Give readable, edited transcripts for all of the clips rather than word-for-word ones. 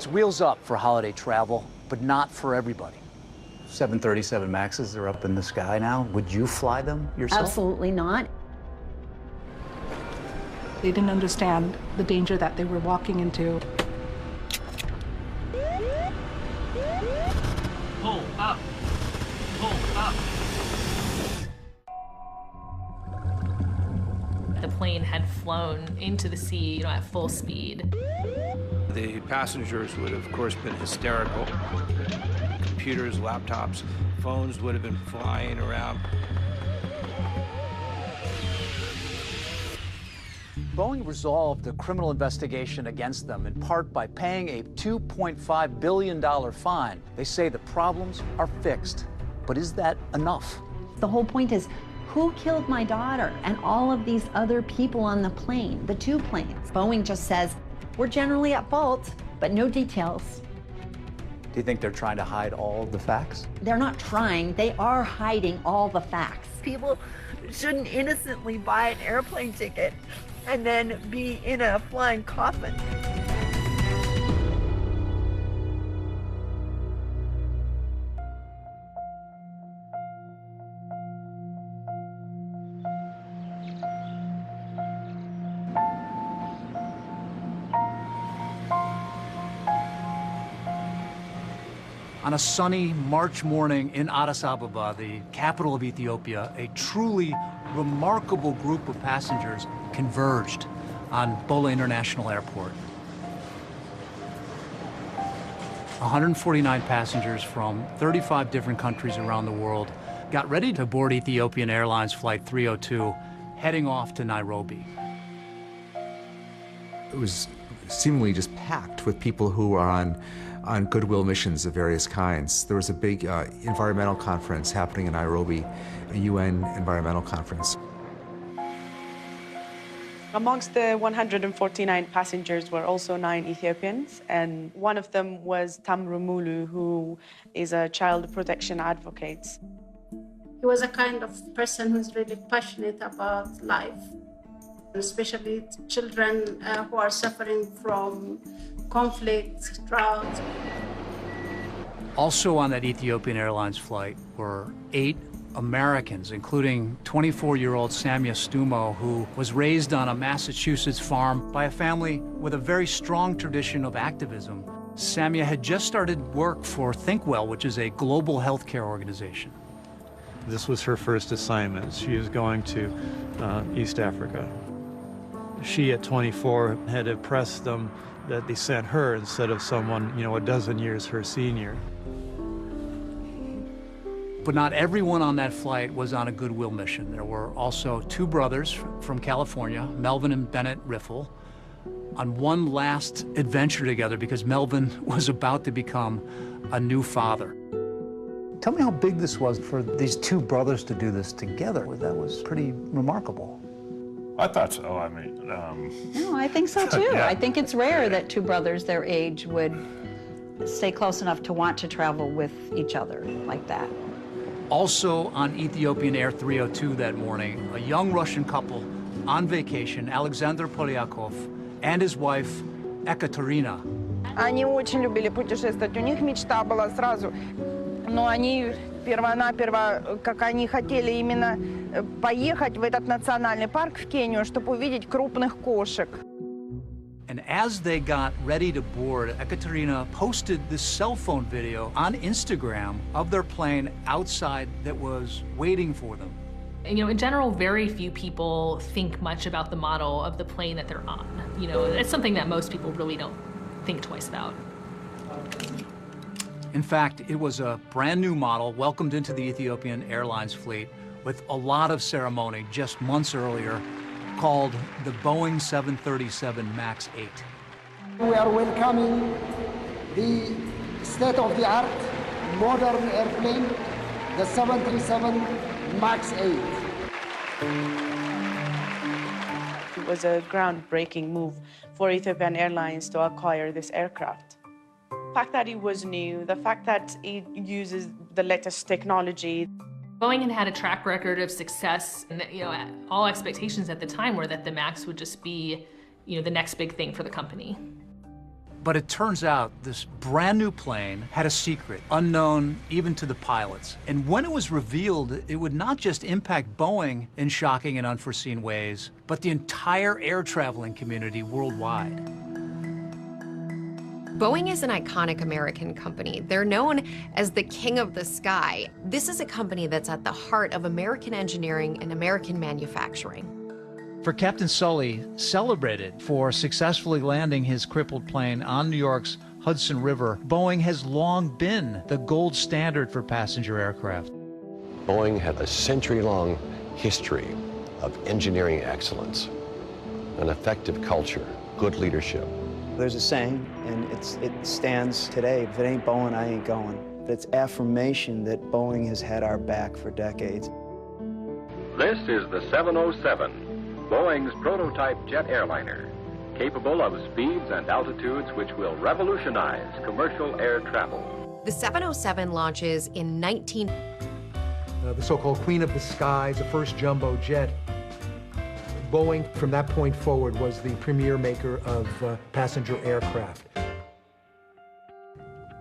It's wheels up for holiday travel, but not for everybody. 737 MAXs are up in the sky now. Would you fly them yourself? Absolutely not. They didn't understand the danger that they were walking into. Pull up. Pull up. The plane had flown into the sea, at full speed. The passengers would have, of course, been hysterical. Computers, laptops, phones would have been flying around. Boeing resolved the criminal investigation against them in part by paying a $2.5 billion fine. They say the problems are fixed, but is that enough? The whole point is, who killed my daughter and all of these other people on the plane, the two planes? Boeing just says, we're generally at fault, but no details. Do you think they're trying to hide all the facts? They're not trying, they are hiding all the facts. People shouldn't innocently buy an airplane ticket and then be in a flying coffin. On a sunny March morning in Addis Ababa, the capital of Ethiopia, a truly remarkable group of passengers converged on Bola International Airport. 149 passengers from 35 different countries around the world got ready to board Ethiopian Airlines Flight 302, heading off to Nairobi. It was seemingly just packed with people who are on goodwill missions of various kinds. There was a big environmental conference happening in Nairobi, a UN environmental conference. Amongst the 149 passengers were also 9 Ethiopians, and one of them was Tamru Mulu, who is a child protection advocate. He was a kind of person who's really passionate about life, especially children who are suffering from conflict, drought. Also on that Ethiopian Airlines flight were 8 Americans, including 24-year-old Samia Stumo, who was raised on a Massachusetts farm by a family with a very strong tradition of activism. Samia had just started work for ThinkWell, which is a global healthcare organization. This was her first assignment. She was going to East Africa. She, at 24, had impressed them that they sent her instead of someone, a dozen years her senior. But not everyone on that flight was on a goodwill mission. There were also 2 brothers from California, Melvin and Bennett Riffle, on one last adventure together because Melvin was about to become a new father. Tell me how big this was for these 2 brothers to do this together. That was pretty remarkable. I thought so. I mean, No, I think so too. Yeah. I think it's rare that 2 brothers their age would stay close enough to want to travel with each other like that. Also on Ethiopian Air 302 that morning, a young Russian couple on vacation, Alexander Polyakov and his wife, Ekaterina. Они очень любили путешествовать. У них мечта была сразу, но они перво-наперво, как они хотели именно поехать в этот национальный парк в Кению, чтобы увидеть крупных кошек. And as they got ready to board, Ekaterina posted this cell phone video on Instagram of their plane outside that was waiting for them. And, in general, very few people think much about the model of the plane that they're on. It's something that most people really don't think twice about. In fact, it was a brand new model welcomed into the Ethiopian Airlines fleet with a lot of ceremony just months earlier, called the Boeing 737 MAX 8. We are welcoming the state-of-the-art modern airplane, the 737 MAX 8. It was a groundbreaking move for Ethiopian Airlines to acquire this aircraft. The fact that it was new, the fact that it uses the latest technology. Boeing had a track record of success, and all expectations at the time were that the MAX would just be, the next big thing for the company. But it turns out this brand new plane had a secret, unknown even to the pilots. And when it was revealed, it would not just impact Boeing in shocking and unforeseen ways, but the entire air traveling community worldwide. Boeing is an iconic American company. They're known as the king of the sky. This is a company that's at the heart of American engineering and American manufacturing. For Captain Sully, celebrated for successfully landing his crippled plane on New York's Hudson River, Boeing has long been the gold standard for passenger aircraft. Boeing had a century-long history of engineering excellence, an effective culture, good leadership. There's a saying, and it stands today: if it ain't Boeing, I ain't going. It's affirmation that Boeing has had our back for decades. This is the 707. Boeing's prototype jet airliner, capable of speeds and altitudes which will revolutionize commercial air travel. The 707 launches in the so-called Queen of the Skies, the first jumbo jet. Boeing, from that point forward, was the premier maker of passenger aircraft.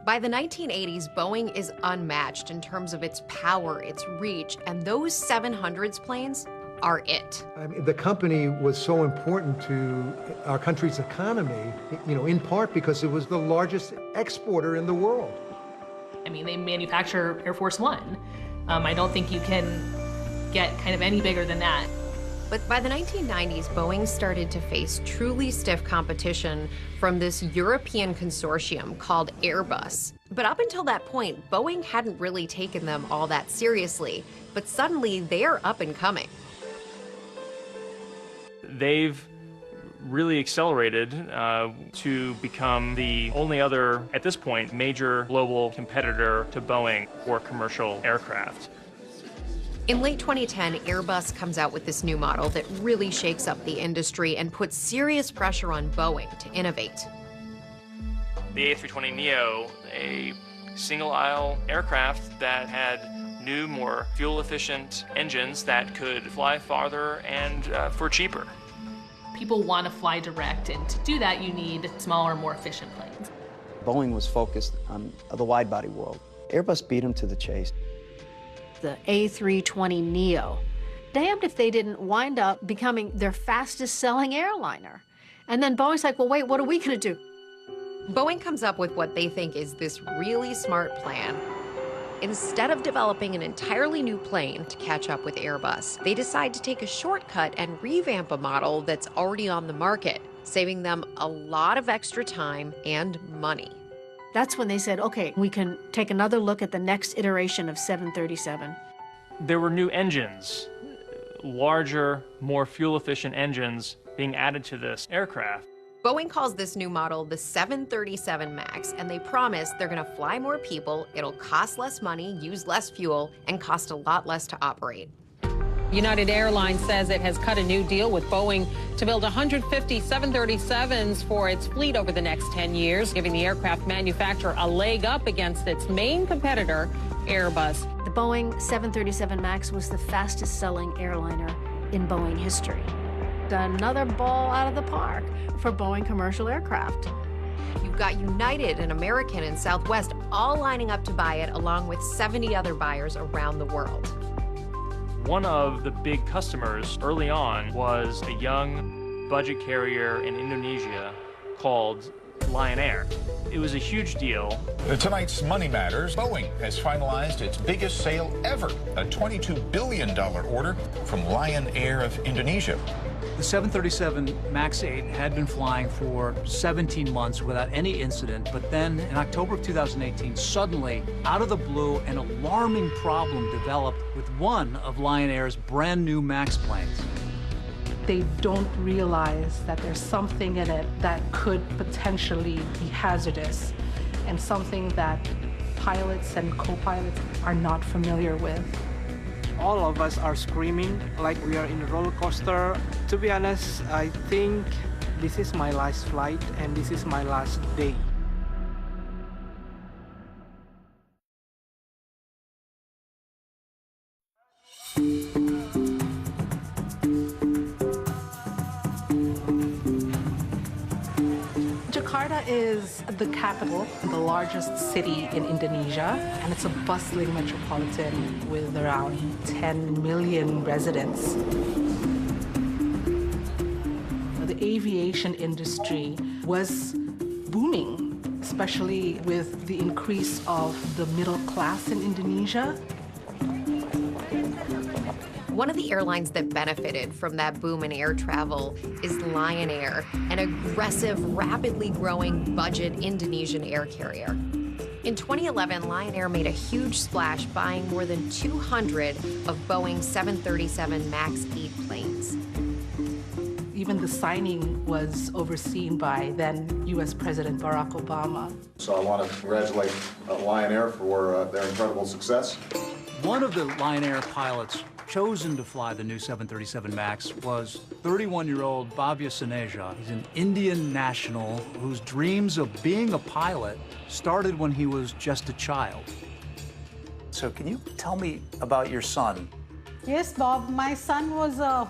By the 1980s, Boeing is unmatched in terms of its power, its reach, and those 700s planes are it. I mean, the company was so important to our country's economy, in part because it was the largest exporter in the world. I mean, they manufacture Air Force One. I don't think you can get kind of any bigger than that. But by the 1990s, Boeing started to face truly stiff competition from this European consortium called Airbus. But up until that point, Boeing hadn't really taken them all that seriously. But suddenly, they're up and coming. They've really accelerated to become the only other, at this point, major global competitor to Boeing for commercial aircraft. In late 2010, Airbus comes out with this new model that really shakes up the industry and puts serious pressure on Boeing to innovate. The A320neo, a single-aisle aircraft that had new, more fuel-efficient engines that could fly farther and for cheaper. People want to fly direct, and to do that, you need smaller, more efficient planes. Boeing was focused on the wide-body world. Airbus beat them to the chase. The A320neo. Damned if they didn't wind up becoming their fastest-selling airliner. And then Boeing's like, well, wait, what are we going to do? Boeing comes up with what they think is this really smart plan. Instead of developing an entirely new plane to catch up with Airbus, they decide to take a shortcut and revamp a model that's already on the market, saving them a lot of extra time and money. That's when they said, okay, we can take another look at the next iteration of 737. There were new engines, larger, more fuel-efficient engines being added to this aircraft. Boeing calls this new model the 737 MAX, and they promise they're going to fly more people, it'll cost less money, use less fuel, and cost a lot less to operate. United Airlines says it has cut a new deal with Boeing to build 150 737s for its fleet over the next 10 years, giving the aircraft manufacturer a leg up against its main competitor, Airbus. The Boeing 737 MAX was the fastest-selling airliner in Boeing history. Another ball out of the park for Boeing commercial aircraft. You've got United and American and Southwest all lining up to buy it, along with 70 other buyers around the world. One of the big customers early on was a young budget carrier in Indonesia called Lion Air. It was a huge deal. Tonight's Money Matters, Boeing has finalized its biggest sale ever, a $22 billion order from Lion Air of Indonesia. The 737 MAX 8 had been flying for 17 months without any incident, but then in October of 2018, suddenly, out of the blue, an alarming problem developed with one of Lion Air's brand new MAX planes. They don't realize that there's something in it that could potentially be hazardous and something that pilots and co-pilots are not familiar with. All of us are screaming like we are in a roller coaster. To be honest, I think this is my last flight and this is my last day. Jakarta is the capital, the largest city in Indonesia, and it's a bustling metropolitan with around 10 million residents. The aviation industry was booming, especially with the increase of the middle class in Indonesia. One of the airlines that benefited from that boom in air travel is Lion Air, an aggressive, rapidly growing budget Indonesian air carrier. In 2011, Lion Air made a huge splash buying more than 200 of Boeing 737 MAX 8 planes. Even the signing was overseen by then U.S. President Barack Obama. So I want to congratulate Lion Air for their incredible success. One of the Lion Air pilots chosen to fly the new 737 MAX was 31-year-old Bhavya Saneja. He's an Indian national whose dreams of being a pilot started when he was just a child. So can you tell me about your son? Yes, Bob, my son was a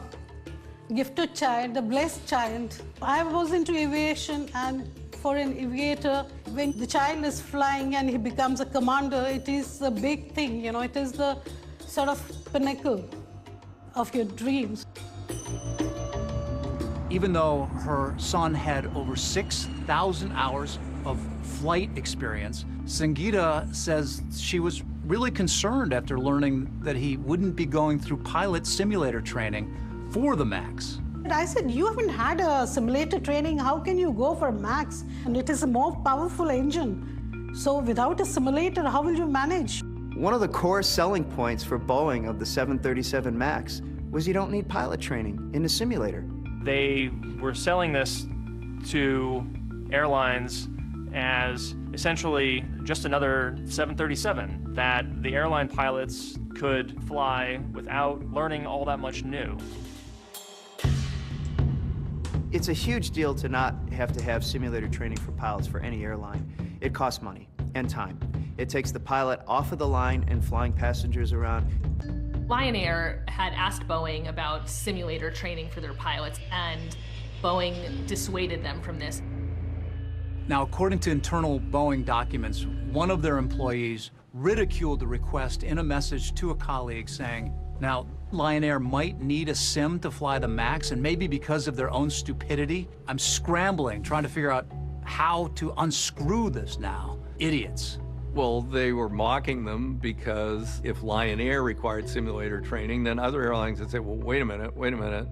gifted child, a blessed child. I was into aviation, and for an aviator, when the child is flying and he becomes a commander, it is a big thing, you know, it is the sort of pinnacle of your dreams. Even though her son had over 6,000 hours of flight experience, Sangeeta says she was really concerned after learning that he wouldn't be going through pilot simulator training for the MAX. I said, you haven't had a simulator training, how can you go for MAX? And it is a more powerful engine. So without a simulator, how will you manage? One of the core selling points for Boeing of the 737 MAX was you don't need pilot training in a simulator. They were selling this to airlines as essentially just another 737 that the airline pilots could fly without learning all that much new. It's a huge deal to not have to have simulator training for pilots for any airline. It costs money and time. It takes the pilot off of the line and flying passengers around. Lion Air had asked Boeing about simulator training for their pilots, and Boeing dissuaded them from this. Now, according to internal Boeing documents, one of their employees ridiculed the request in a message to a colleague saying, now, Lion Air might need a sim to fly the MAX, and maybe because of their own stupidity, I'm scrambling, trying to figure out how to unscrew this now. Idiots. Well, they were mocking them because if Lion Air required simulator training, then other airlines would say, well, wait a minute.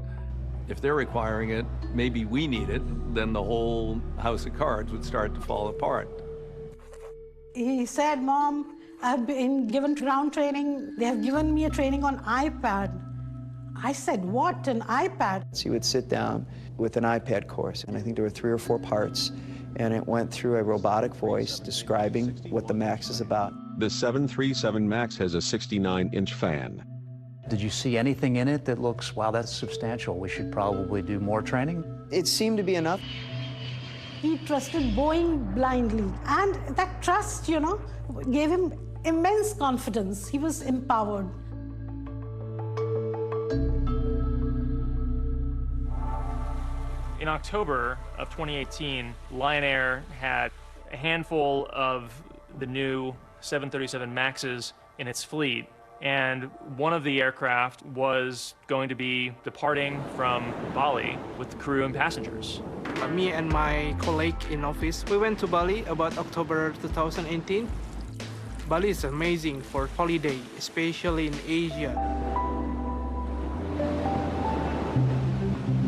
If they're requiring it, maybe we need it. Then the whole house of cards would start to fall apart. He said, Mom, I've been given ground training. They have given me a training on iPad. I said, what, an iPad? So you would sit down with an iPad course, and I think there were 3 or 4 parts, and it went through a robotic voice describing what the MAX is about. The 737 MAX has a 69-inch fan. Did you see anything in it that looks, wow, that's substantial, we should probably do more training? It seemed to be enough. He trusted Boeing blindly, and that trust, you know, gave him immense confidence. He was empowered. In October of 2018, Lion Air had a handful of the new 737 MAXes in its fleet, and one of the aircraft was going to be departing from Bali with the crew and passengers. Me and my colleague in office, we went to Bali about October 2018. Bali is amazing for holiday, especially in Asia.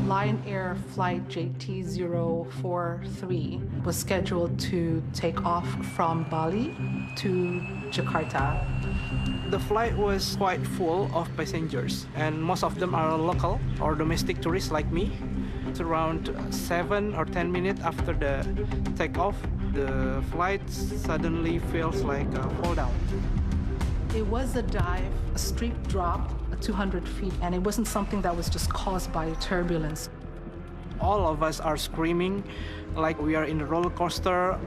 Lion Air flight JT043 was scheduled to take off from Bali to Jakarta. The flight was quite full of passengers, and most of them are local or domestic tourists like me. It's around 7 or 10 minutes after the takeoff, the flight suddenly feels like a fall down. It was a dive, a steep drop, 200 feet, and it wasn't something that was just caused by turbulence. All of us are screaming like we are in a roller coaster.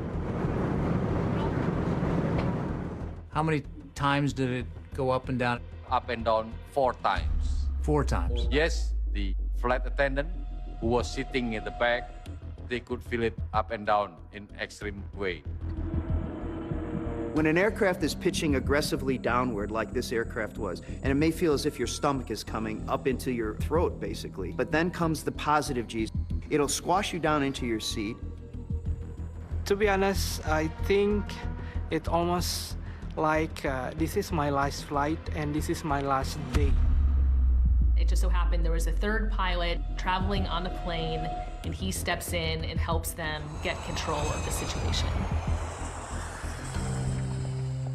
How many times did it go up and down? Up and down 4 times. 4 times? Yes, the flight attendant who was sitting in the back they could feel it up and down in extreme way. When an aircraft is pitching aggressively downward like this aircraft was, and it may feel as if your stomach is coming up into your throat, basically, but then comes the positive G's. It'll squash you down into your seat. To be honest, I think it's almost like this is my last flight and this is my last day. It just so happened there was a third pilot traveling on the plane, and he steps in and helps them get control of the situation.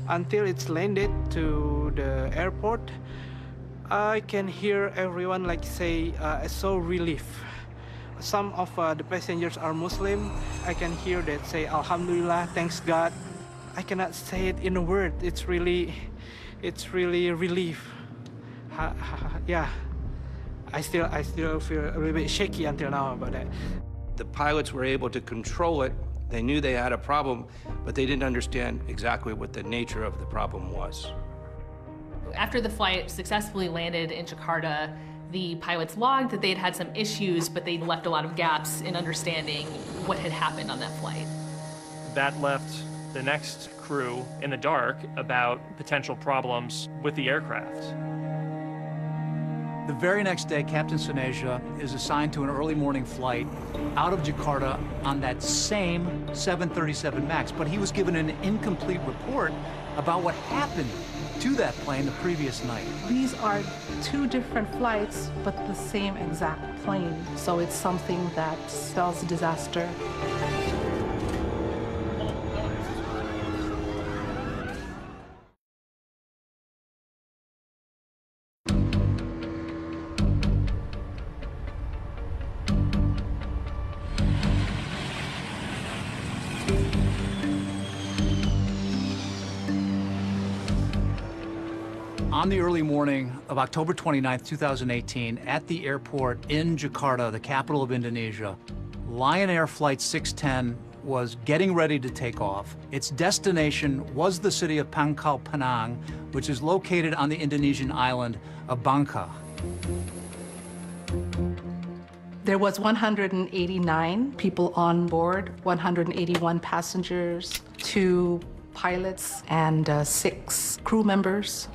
Until it's landed to the airport, I can hear everyone like say, so relief. Some of the passengers are Muslim. I can hear that say, Alhamdulillah, thanks God. I cannot say it in a word. It's really relief. Yeah, I still feel a little bit shaky until now about that. The pilots were able to control it. They knew they had a problem, but they didn't understand exactly what the nature of the problem was. After the flight successfully landed in Jakarta, the pilots logged that they'd had some issues, but they'd left a lot of gaps in understanding what had happened on that flight. That left the next crew in the dark about potential problems with the aircraft. The very next day, Captain Soneja is assigned to an early morning flight out of Jakarta on that same 737 MAX, but he was given an incomplete report about what happened to that plane the previous night. These are two different flights, but the same exact plane. So it's something that spells disaster. On the early morning of October 29th, 2018, at the airport in Jakarta, the capital of Indonesia, Lion Air Flight 610 was getting ready to take off. Its destination was the city of Pangkal Pinang, which is located on the Indonesian island of Bangka. There was 189 people on board, 181 passengers, 2 pilots, and 6 crew members.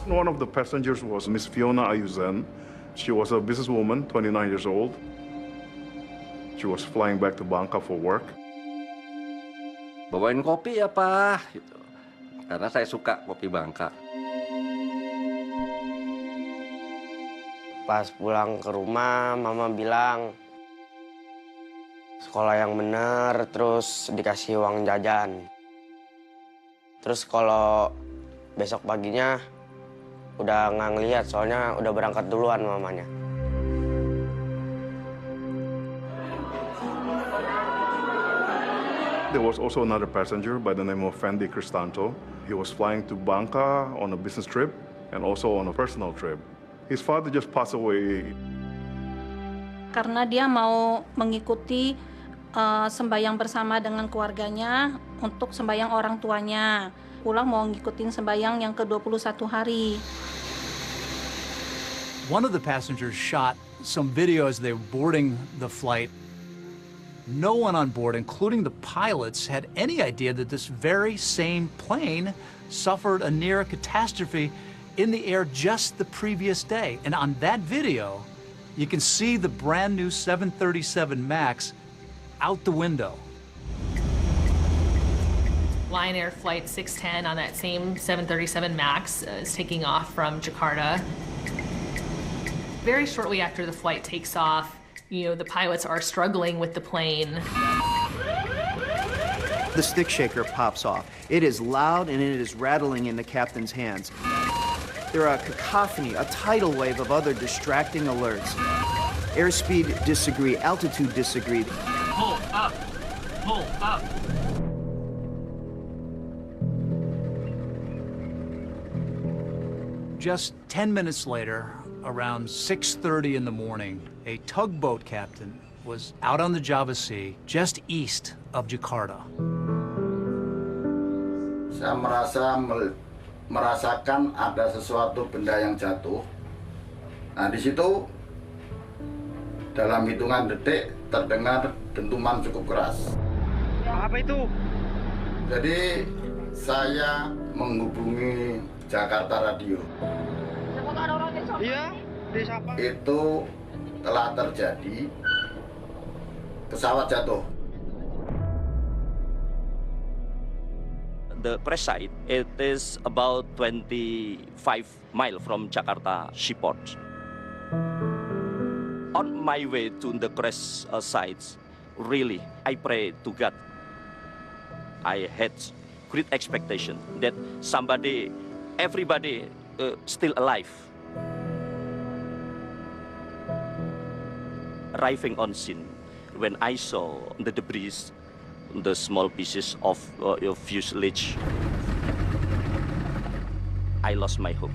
One of the passengers was Miss Fiona Ayuzen. She was a businesswoman, 29 years old. She was flying back to Bangka for work. Bawain kopi ya, Pak, gitu. Karena saya suka kopi Bangka. Pas pulang ke rumah, Mama bilang sekolah yang benar, terus dikasih uang jajan. Terus kalau besok paginya udah nggak ngeliat, soalnya udah berangkat duluan mamanya. There was also another passenger by the name of Fendi Cristanto. He was flying to Bangka on a business trip and also on a personal trip. His father just passed away. Karena dia mau mengikuti sembayang bersama dengan keluarganya untuk sembayang orang tuanya. Pulang mau ngikutin sembayang yang ke-21 hari. One of the passengers shot some video as they were boarding the flight. No one on board, including the pilots, had any idea that this very same plane suffered a near catastrophe in the air just the previous day. And on that video, you can see the brand new 737 MAX out the window. Lion Air Flight 610 on that same 737 MAX is taking off from Jakarta. Very shortly after the flight takes off, the pilots are struggling with the plane. The stick shaker pops off. It is loud and it is rattling in the captain's hands. There are a cacophony, a tidal wave of other distracting alerts. Airspeed disagree, altitude disagreed. Pull up! Pull up! Just 10 minutes later, around 6:30 in the morning, a tugboat captain was out on the Java Sea, just east of Jakarta. Saya merasakan ada sesuatu benda yang jatuh. Nah, di situ Dalam hitungan detik terdengar dentuman cukup keras. Apa itu? Jadi saya menghubungi Jakarta Radio. Iya, desa apa? Itu telah terjadi pesawat jatuh. The crash site, it is about 25 miles from Jakarta Seaport. On my way to the crash site, really, I pray to God. I had great expectation that everybody still alive. Arriving on scene, when I saw the debris, the small pieces of fuselage, I lost my hope.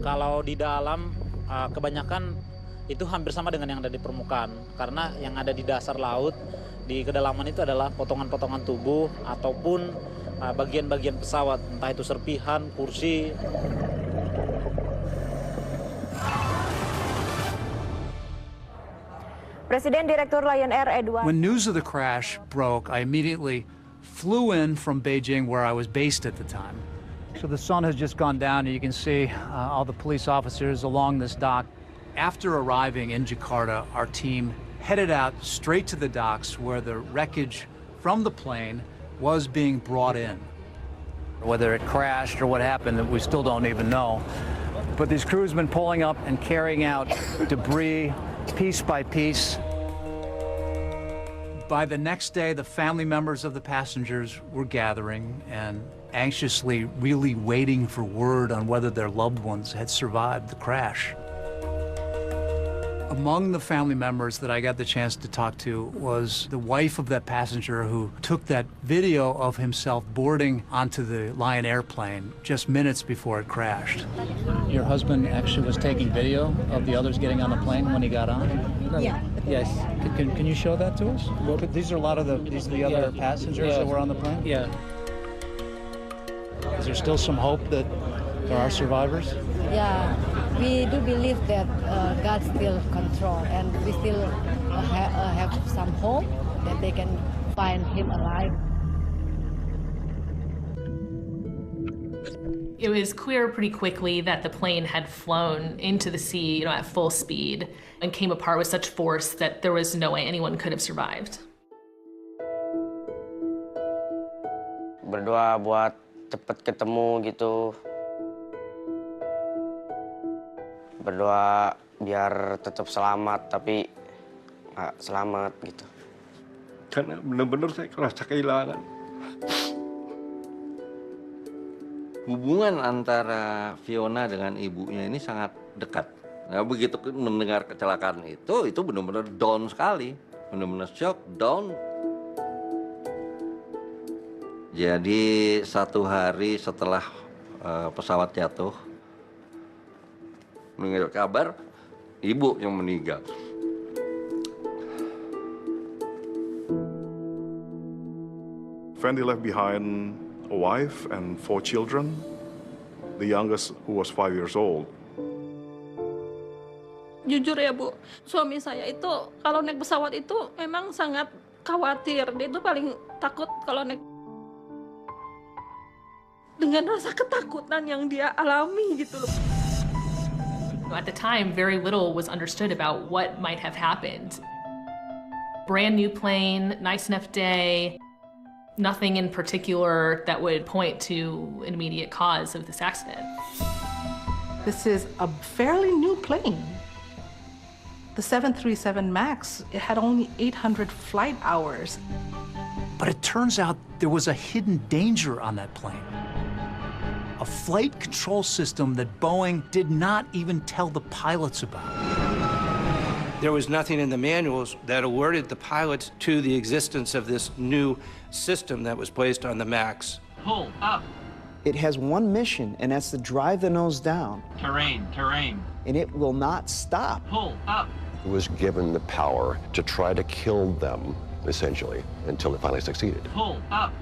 Kalau di dalam kebanyakan itu hampir sama dengan yang ada di permukaan, karena yang ada di dasar laut di kedalaman itu adalah potongan-potongan tubuh ataupun bagian-bagian pesawat, entah itu serpihan, kursi. Presiden Direktur Lion Air Edward. When news of the crash broke, I immediately flew in from Beijing, where I was based at the time. So the sun has just gone down, and you can see all the police officers along this dock. After arriving in Jakarta, our team headed out straight to the docks where the wreckage from the plane was being brought in. Whether it crashed or what happened, we still don't even know. But these crews have been pulling up and carrying out debris piece by piece. By the next day, the family members of the passengers were gathering and anxiously really waiting for word on whether their loved ones had survived the crash. Among the family members that I got the chance to talk to was the wife of that passenger who took that video of himself boarding onto the Lion airplane just minutes before it crashed. Your husband actually was taking video of the others getting on the plane when he got on? Yeah. Yes. Can you show that to us? Well, these are a lot of the other passengers that were on the plane? Yeah. Is there still some hope that there are survivors? Yeah, we do believe that God still control, and we still have some hope that they can find him alive. It was clear pretty quickly that the plane had flown into the sea, at full speed, and came apart with such force that there was no way anyone could have survived. Berdoa buat cepet ketemu gitu. Berdoa biar tetap selamat, tapi nggak selamat gitu. Karena benar-benar saya merasa kehilangan. Hubungan antara Fiona dengan ibunya ini sangat dekat. Nah, begitu mendengar kecelakaan itu benar-benar down sekali. Benar-benar shock, down. Jadi 1 hari setelah pesawat jatuh, mendengar kabar ibu yang meninggal. Fendi left behind a wife and 4 children, the youngest who was 5 years old. Jujur ya Bu, suami saya itu kalau naik pesawat itu memang sangat khawatir. Dia itu paling takut kalau naik. Dengan rasa ketakutan yang dia alami gitu loh. At the time, very little was understood about what might have happened. Brand new plane, nice enough day, nothing in particular that would point to an immediate cause of this accident. This is a fairly new plane. The 737 MAX, it had only 800 flight hours. But it turns out there was a hidden danger on that plane. A flight control system that Boeing did not even tell the pilots about. There was nothing in the manuals that alerted the pilots to the existence of this new system that was placed on the MAX. Pull up. It has one mission, and that's to drive the nose down. Terrain. And it will not stop. Pull up. Was given the power to try to kill them, essentially, until it finally succeeded. Pull up.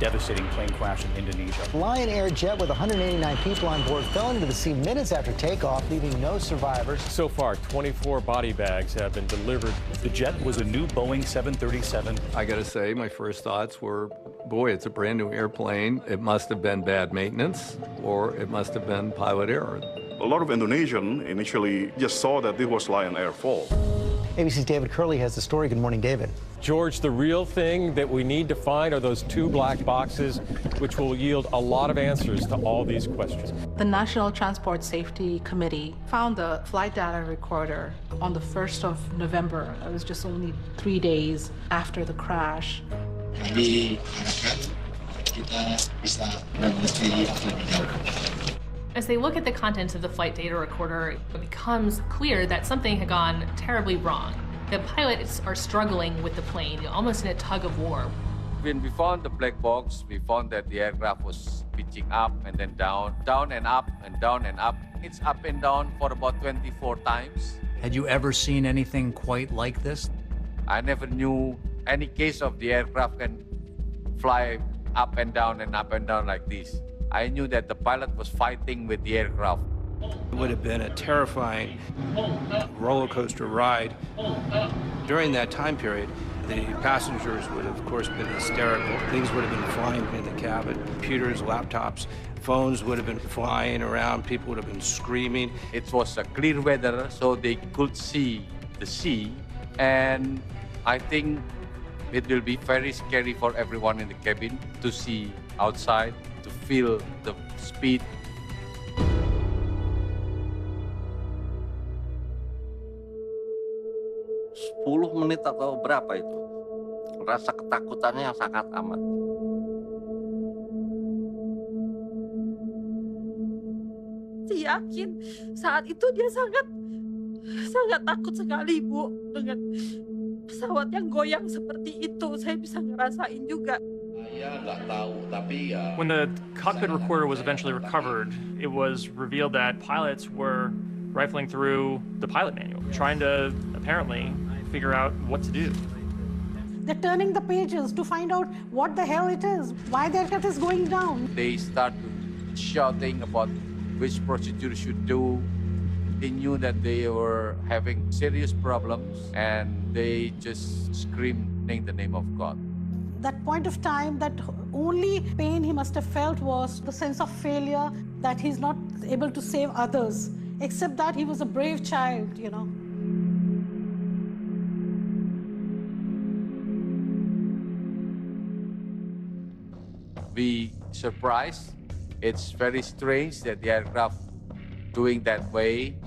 devastating plane crash in Indonesia. Lion Air jet with 189 people on board fell into the sea minutes after takeoff, leaving no survivors. So far, 24 body bags have been delivered. The jet was a new Boeing 737. I gotta say, my first thoughts were, boy, it's a brand new airplane. It must have been bad maintenance, or it must have been pilot error. A lot of Indonesians initially just saw that this was Lion Air fault. ABC's David Curley has the story. Good morning, David. George, the real thing that we need to find are those 2 black boxes, which will yield a lot of answers to all these questions. The National Transport Safety Committee found the flight data recorder on the 1st of November. It was just only 3 days after the crash. As they look at the contents of the flight data recorder, it becomes clear that something had gone terribly wrong. The pilots are struggling with the plane, almost in a tug of war. When we found the black box, we found that the aircraft was pitching up and then down, down and up and down and up. It's up and down for about 24 times. Had you ever seen anything quite like this? I never knew any case of the aircraft can fly up and down like this. I knew that the pilot was fighting with the aircraft. It would have been a terrifying roller coaster ride. During that time period, the passengers would have, of course, been hysterical. Things would have been flying in the cabin. Computers, laptops, phones would have been flying around. People would have been screaming. It was a clear weather, so they could see the sea. And I think it will be very scary for everyone in the cabin to see outside, to feel the speed. Sepuluh menit atau berapa itu? Rasa ketakutannya sangat amat. Saya yakin saat itu dia sangat takut sekali, Bu, dengan pesawat yang goyang seperti itu. Saya bisa ngerasain juga. When the cockpit recorder was eventually recovered, it was revealed that pilots were rifling through the pilot manual, trying to apparently figure out what to do. They're turning the pages to find out what the hell it is, why the aircraft is going down. They start shouting about which procedure should do. They knew that they were having serious problems, and they just screaming the name of God. That point of time, that only pain he must have felt was the sense of failure, that he's not able to save others, except that he was a brave child, you know. We surprised. It's very strange that the aircraft doing that way.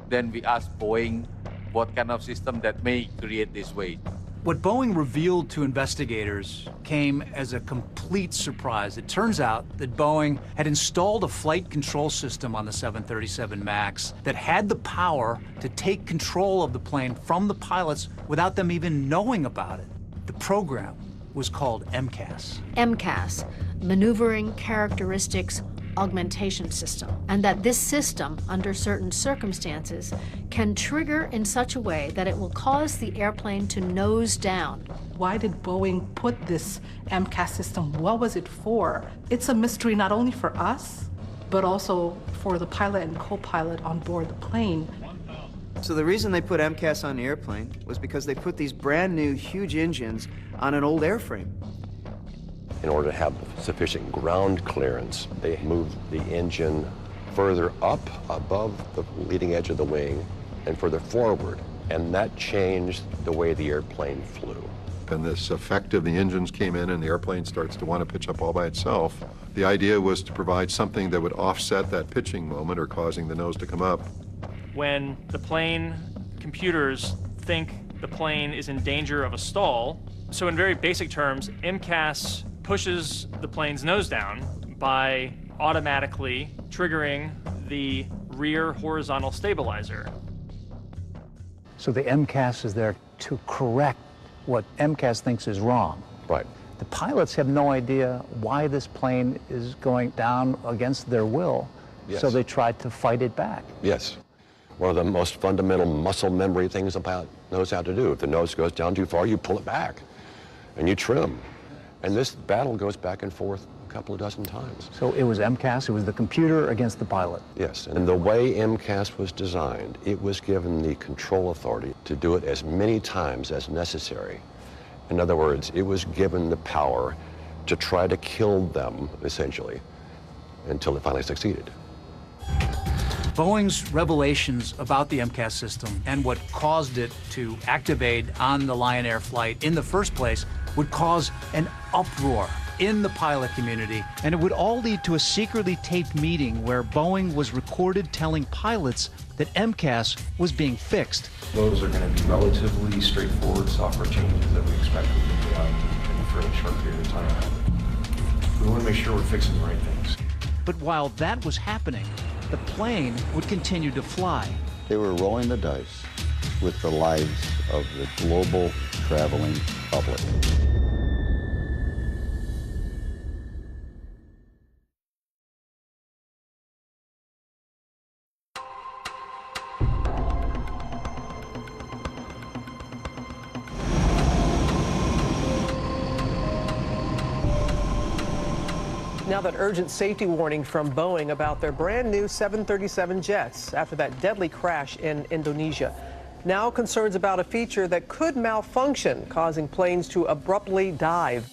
Then we asked Boeing what kind of system that may create this way. What Boeing revealed to investigators came as a complete surprise. It turns out that Boeing had installed a flight control system on the 737 MAX that had the power to take control of the plane from the pilots without them even knowing about it. The program was called MCAS. MCAS, Maneuvering Characteristics Augmentation System, and that this system, under certain circumstances, can trigger in such a way that it will cause the airplane to nose down. Why did Boeing put this MCAS system? What was it for? It's a mystery not only for us, but also for the pilot and co-pilot on board the plane. So the reason they put MCAS on the airplane was because they put these brand new huge engines on an old airframe. In order to have sufficient ground clearance, they moved the engine further up above the leading edge of the wing and further forward, and that changed the way the airplane flew. And this effect of the engines came in and the airplane starts to want to pitch up all by itself. The idea was to provide something that would offset that pitching moment or causing the nose to come up. When the plane computers think the plane is in danger of a stall, so in very basic terms, MCAS pushes the plane's nose down by automatically triggering the rear horizontal stabilizer. So the MCAS is there to correct what MCAS thinks is wrong. Right. The pilots have no idea why this plane is going down against their will, Yes. so they try to fight it back. Yes. One of the most fundamental muscle memory things a pilot knows how to do. If the nose goes down too far, you pull it back and you trim. And this battle goes back and forth a couple of dozen times. So it was MCAS, it was the computer against the pilot. Yes, and the way MCAS was designed, it was given the control authority to do it as many times as necessary. In other words, it was given the power to try to kill them, essentially, until it finally succeeded. Boeing's revelations about the MCAS system and what caused it to activate on the Lion Air flight in the first place would cause an uproar in the pilot community. And it would all lead to a secretly taped meeting where Boeing was recorded telling pilots that MCAS was being fixed. Those are going to be relatively straightforward software changes that we expect to be done in a fairly short period of time. We want to make sure we're fixing the right things. But while that was happening, the plane would continue to fly. They were rolling the dice with the lives of the global traveling public. Now that urgent safety warning from Boeing about their brand new 737 jets after that deadly crash in Indonesia. Now concerns about a feature that could malfunction, causing planes to abruptly dive.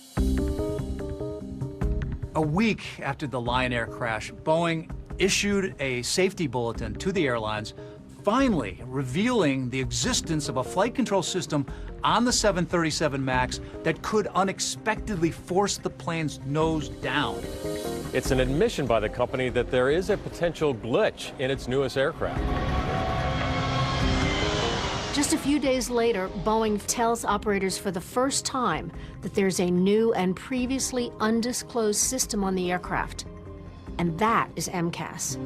A week after the Lion Air crash, Boeing issued a safety bulletin to the airlines, finally revealing the existence of a flight control system on the 737 MAX that could unexpectedly force the plane's nose down. It's an admission by the company that there is a potential glitch in its newest aircraft. Just a few days later, Boeing tells operators for the first time that there's a new and previously undisclosed system on the aircraft. And that is MCAS.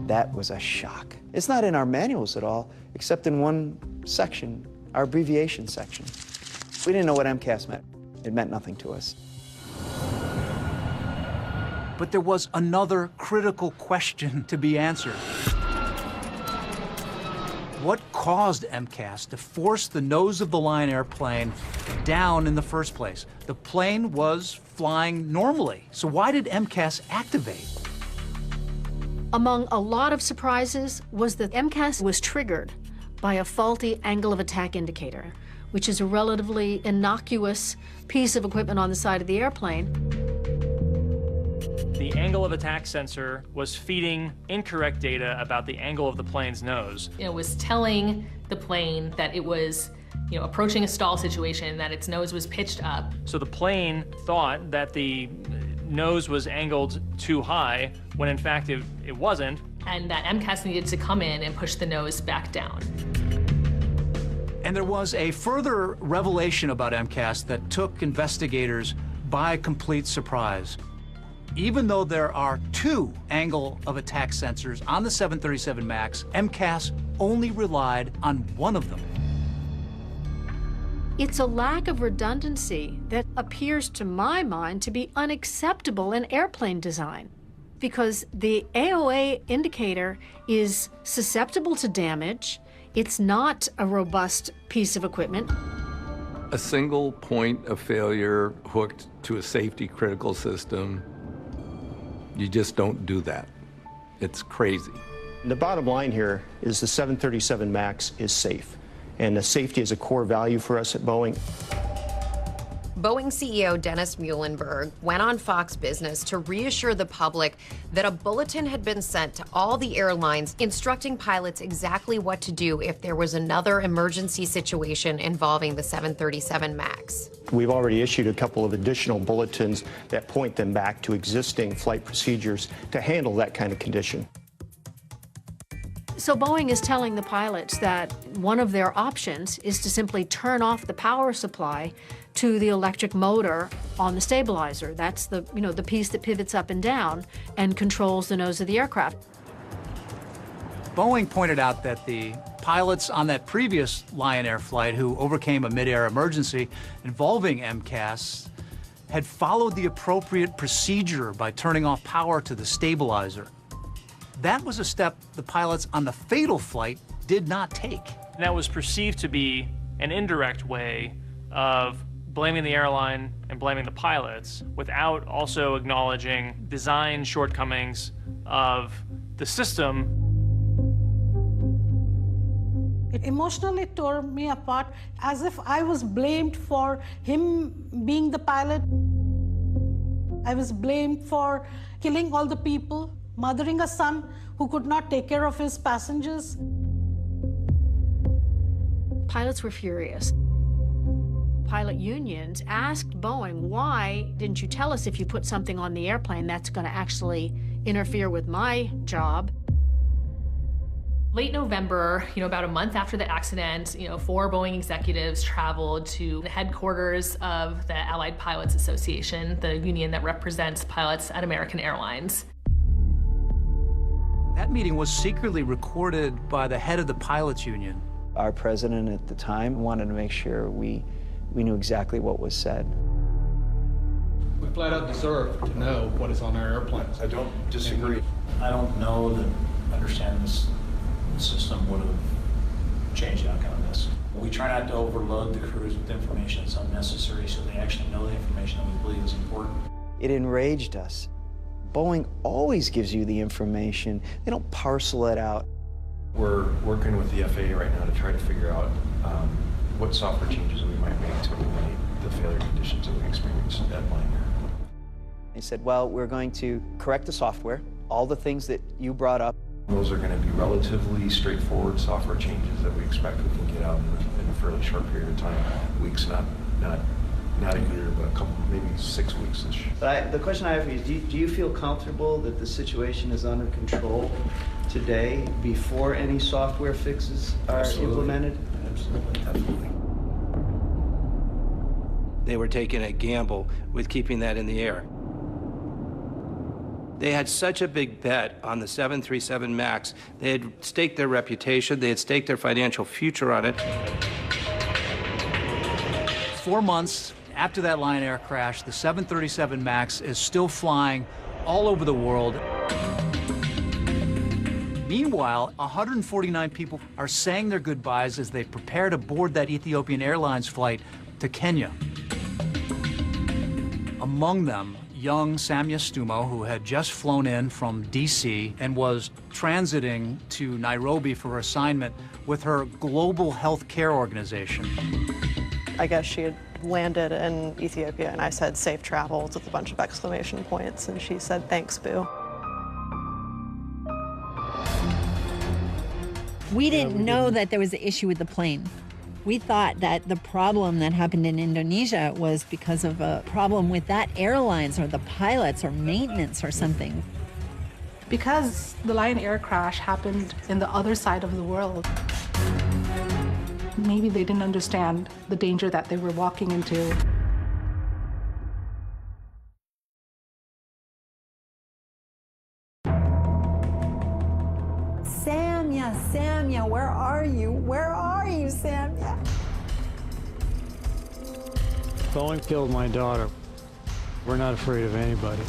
That was a shock. It's not in our manuals at all, except in one section, our abbreviation section. We didn't know what MCAS meant. It meant nothing to us. But there was another critical question to be answered. What caused MCAS to force the nose of the Lion Air plane down in the first place? The plane was flying normally, so why did MCAS activate? Among a lot of surprises was that MCAS was triggered by a faulty angle of attack indicator, which is a relatively innocuous piece of equipment on the side of the airplane. The angle of attack sensor was feeding incorrect data about the angle of the plane's nose. It was telling the plane that it was, approaching a stall situation, that its nose was pitched up. So the plane thought that the nose was angled too high, when in fact it wasn't. And that MCAS needed to come in and push the nose back down. And there was a further revelation about MCAS that took investigators by complete surprise. Even though there are 2 angle of attack sensors on the 737 MAX, MCAS only relied on one of them. It's a lack of redundancy that appears to my mind to be unacceptable in airplane design, because the AOA indicator is susceptible to damage. It's not a robust piece of equipment. A single point of failure hooked to a safety critical system, you just don't do that. It's crazy. The bottom line here is the 737 MAX is safe, and the safety is a core value for us at Boeing. Boeing CEO Dennis Muilenburg went on Fox Business to reassure the public that a bulletin had been sent to all the airlines instructing pilots exactly what to do if there was another emergency situation involving the 737 MAX. We've already issued a couple of additional bulletins that point them back to existing flight procedures to handle that kind of condition. So Boeing is telling the pilots that one of their options is to simply turn off the power supply to the electric motor on the stabilizer. That's the piece that pivots up and down and controls the nose of the aircraft. Boeing pointed out that the pilots on that previous Lion Air flight who overcame a mid-air emergency involving MCAS had followed the appropriate procedure by turning off power to the stabilizer. That was a step the pilots on the fatal flight did not take. And that was perceived to be an indirect way of blaming the airline and blaming the pilots without also acknowledging design shortcomings of the system. It emotionally tore me apart, as if I was blamed for him being the pilot. I was blamed for killing all the people, mothering a son who could not take care of his passengers. Pilots were furious. Pilot unions asked Boeing, why didn't you tell us if you put something on the airplane that's going to actually interfere with my job? Late November, about a month after the accident, 4 Boeing executives traveled to the headquarters of the Allied Pilots Association, the union that represents pilots at American Airlines. That meeting was secretly recorded by the head of the pilots union. Our president at the time wanted to make sure we knew exactly what was said. We flat out deserve to know what is on our airplanes. I don't disagree. I don't know that understanding this system would have changed the outcome of this. We try not to overload the crews with information that's unnecessary so they actually know the information that we believe is important. It enraged us. Boeing always gives you the information. They don't parcel it out. We're working with the FAA right now to try to figure out what software changes we might make to eliminate the failure conditions that we experienced at Liner. They said, well, we're going to correct the software, all the things that you brought up. Those are going to be relatively straightforward software changes that we expect we can get out in a fairly short period of time. Weeks, not a year, but a couple, maybe 6 weeks-ish. But the question I have for you is, do you feel comfortable that the situation is under control today before any software fixes are implemented? Absolutely. They were taking a gamble with keeping that in the air. They had such a big bet on the 737 MAX. They had staked their reputation, they had staked their financial future on it. 4 months after that Lion Air crash, the 737 MAX is still flying all over the world. Meanwhile, 149 people are saying their goodbyes as they prepare to board that Ethiopian Airlines flight to Kenya. Among them, young Samia Stumo, who had just flown in from D.C. and was transiting to Nairobi for her assignment with her global health care organization. I guess she had landed in Ethiopia, and I said, safe travels with a bunch of exclamation points, and she said, thanks, boo. We didn't know that there was an issue with the plane. We thought that the problem that happened in Indonesia was because of a problem with that airlines or the pilots or maintenance or something. Because the Lion Air crash happened in the other side of the world, maybe they didn't understand the danger that they were walking into. Samia, where are you? Where are you, Samia? Boeing killed my daughter. We're not afraid of anybody.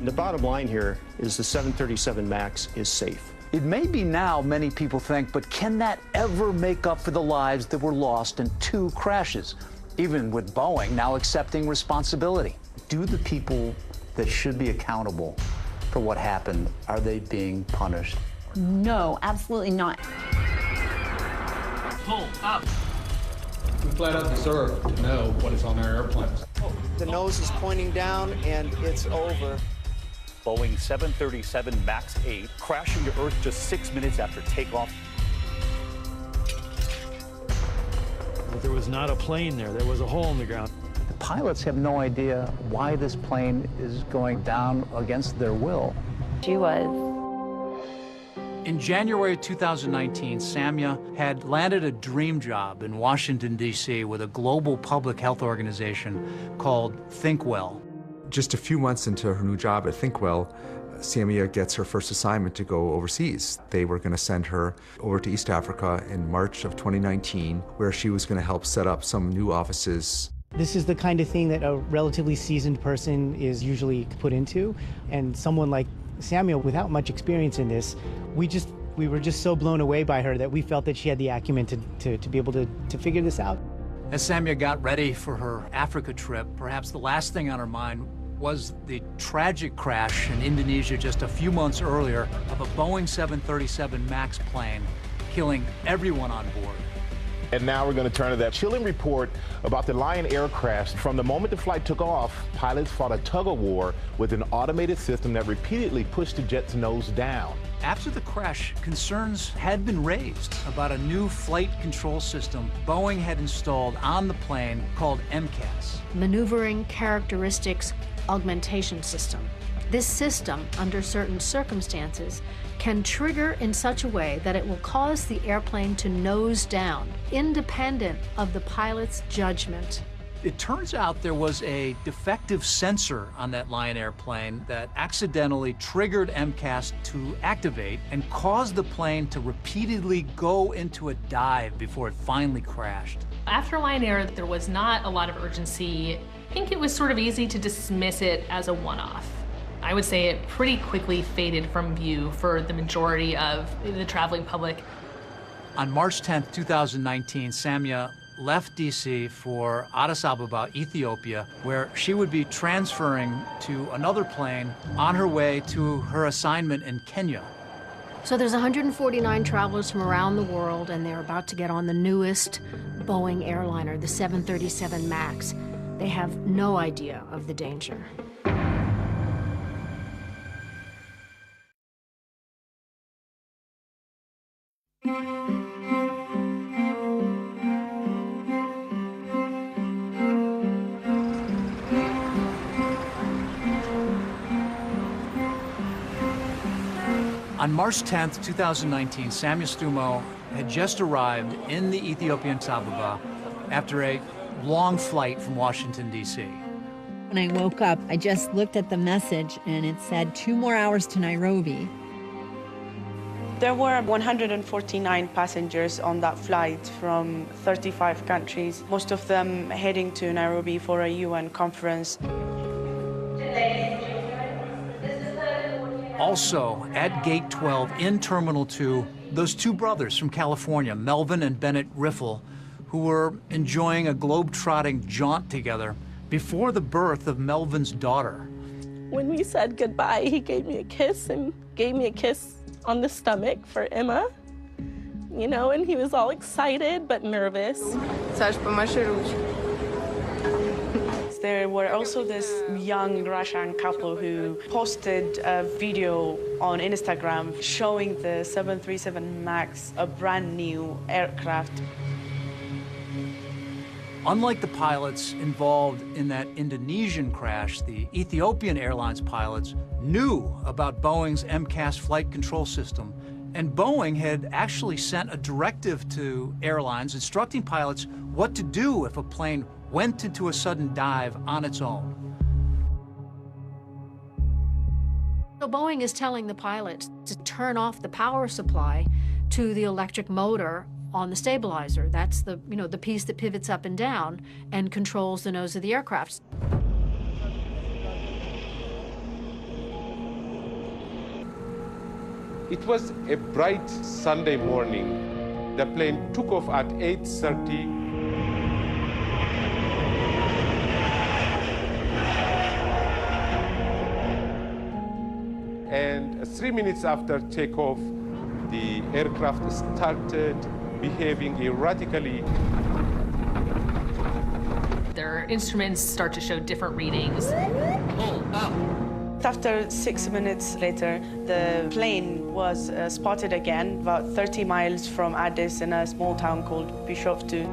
The bottom line here is the 737 MAX is safe. It may be now, many people think, but can that ever make up for the lives that were lost in 2 crashes, even with Boeing now accepting responsibility? Do the people that should be accountable for what happened, are they being punished? No, absolutely not. Pull up. We flat out deserve to know what is on our airplanes. The nose is pointing down, and it's over. Boeing 737 MAX 8 crashing to Earth just 6 minutes after takeoff. But there was not a plane there. There was a hole in the ground. The pilots have no idea why this plane is going down against their will. She was. In January 2019, Samia had landed a dream job in Washington, D.C. with a global public health organization called ThinkWell. Just a few months into her new job at ThinkWell, Samia gets her first assignment to go overseas. They were going to send her over to East Africa in March of 2019, where she was going to help set up some new offices. This is the kind of thing that a relatively seasoned person is usually put into, and someone like Samia, without much experience in this, we were just so blown away by her that we felt that she had the acumen to be able to figure this out. As Samia got ready for her Africa trip, perhaps the last thing on her mind was the tragic crash in Indonesia just a few months earlier of a Boeing 737 MAX plane, killing everyone on board. And now we're going to turn to that chilling report about the Lion aircraft. From the moment the flight took off, pilots fought a tug-of-war with an automated system that repeatedly pushed the jet's nose down. After the crash, concerns had been raised about a new flight control system Boeing had installed on the plane called MCAS. Maneuvering Characteristics Augmentation System. This system, under certain circumstances, can trigger in such a way that it will cause the airplane to nose down, independent of the pilot's judgment. It turns out there was a defective sensor on that Lion airplane that accidentally triggered MCAS to activate and caused the plane to repeatedly go into a dive before it finally crashed. After Lion Air, there was not a lot of urgency. I think it was sort of easy to dismiss it as a one-off. I would say it pretty quickly faded from view for the majority of the traveling public. On March 10th, 2019, Samia left D.C. for Addis Ababa, Ethiopia, where she would be transferring to another plane on her way to her assignment in Kenya. So there's 149 travelers from around the world, and they're about to get on the newest Boeing airliner, the 737 MAX. They have no idea of the danger. On March 10th, 2019, Samia Stumo had just arrived in the Ethiopian Addis Ababa after a long flight from Washington, D.C. When I woke up, I just looked at the message and it said 2 more hours to Nairobi. There were 149 passengers on that flight from 35 countries, most of them heading to Nairobi for a UN conference. Also, at Gate 12 in Terminal 2, those 2 brothers from California, Melvin and Bennett Riffle, who were enjoying a globe-trotting jaunt together before the birth of Melvin's daughter. When we said goodbye, he gave me a kiss and gave me a kiss on the stomach for Emma, you know, and he was all excited but nervous. There were also this young Russian couple who posted a video on Instagram showing the 737 MAX, a brand new aircraft. Unlike the pilots involved in that Indonesian crash, the Ethiopian Airlines pilots knew about Boeing's MCAS flight control system, and Boeing had actually sent a directive to airlines instructing pilots what to do if a plane went into a sudden dive on its own. So Boeing is telling the pilots to turn off the power supply to the electric motor on the stabilizer. That's the, you know, the piece that pivots up and down and controls the nose of the aircraft. It was a bright Sunday morning. The plane took off at 8:30. And 3 minutes after takeoff, the aircraft started behaving erratically. Their instruments start to show different readings. After 6 minutes later, the plane was spotted again about 30 miles from Addis in a small town called Bishoftu.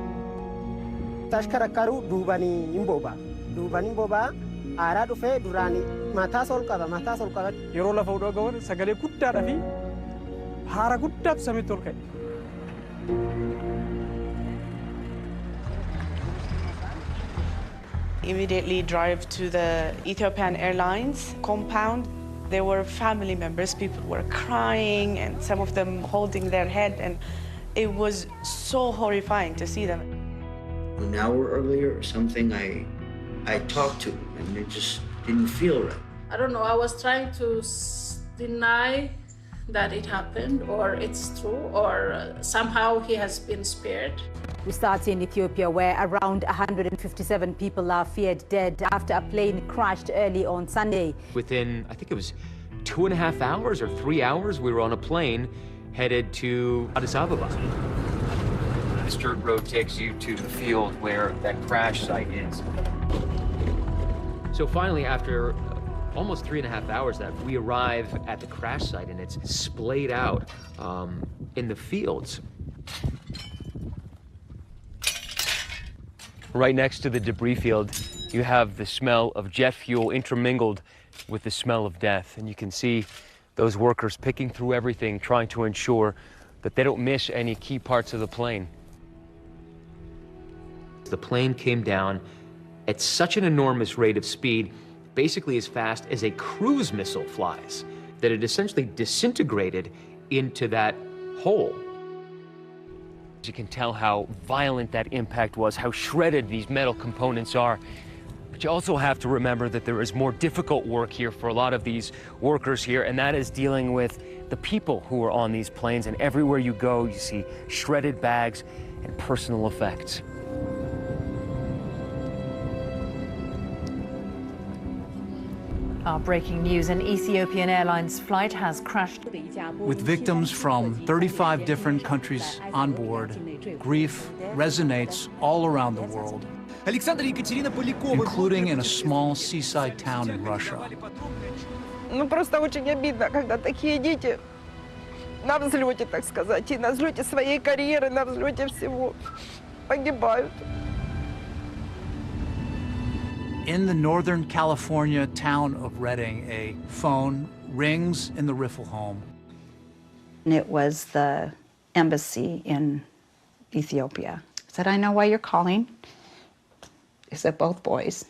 Tashkarakaru dubani imboba. Dubani imboba ara dhufe durani mataa sol qaba mataa sol qaba. Yeroo lafa udoo ga'uun sagalee guddaadhaa fi haara guddaatu samiitti ol ka'e. Immediately drive to the Ethiopian Airlines compound. There were family members, people were crying and some of them holding their head, and it was so horrifying to see them. An hour earlier or something, I talked to him and it just didn't feel right. I don't know, I was trying to deny that it happened or it's true or somehow he has been spared. We start in Ethiopia, where around 157 people are feared dead after a plane crashed early on Sunday. Within, I think it was 2.5 hours or 3 hours, we were on a plane headed to Addis Ababa. This dirt road takes you to the field where that crash site is. So finally, after almost 3.5 hours, that we arrive at the crash site, and it's splayed out in the fields. Right next to the debris field, you have the smell of jet fuel intermingled with the smell of death. And you can see those workers picking through everything, trying to ensure that they don't miss any key parts of the plane. The plane came down at such an enormous rate of speed, basically as fast as a cruise missile flies, that it essentially disintegrated into that hole. You can tell how violent that impact was, how shredded these metal components are. But you also have to remember that there is more difficult work here for a lot of these workers here, and that is dealing with the people who are on these planes. And everywhere you go, you see shredded bags and personal effects. Breaking news, an Ethiopian Airlines flight has crashed. With victims from 35 different countries on board, grief resonates all around the world, including in a small seaside town in Russia. Ну, просто очень обидно, когда такие дети на взлете, так сказать, и на взлете своей карьеры, на взлете всего погибают. In the Northern California town of Redding, a phone rings in the Riffle home. It was the embassy in Ethiopia. I said, I know why you're calling. They said, both boys.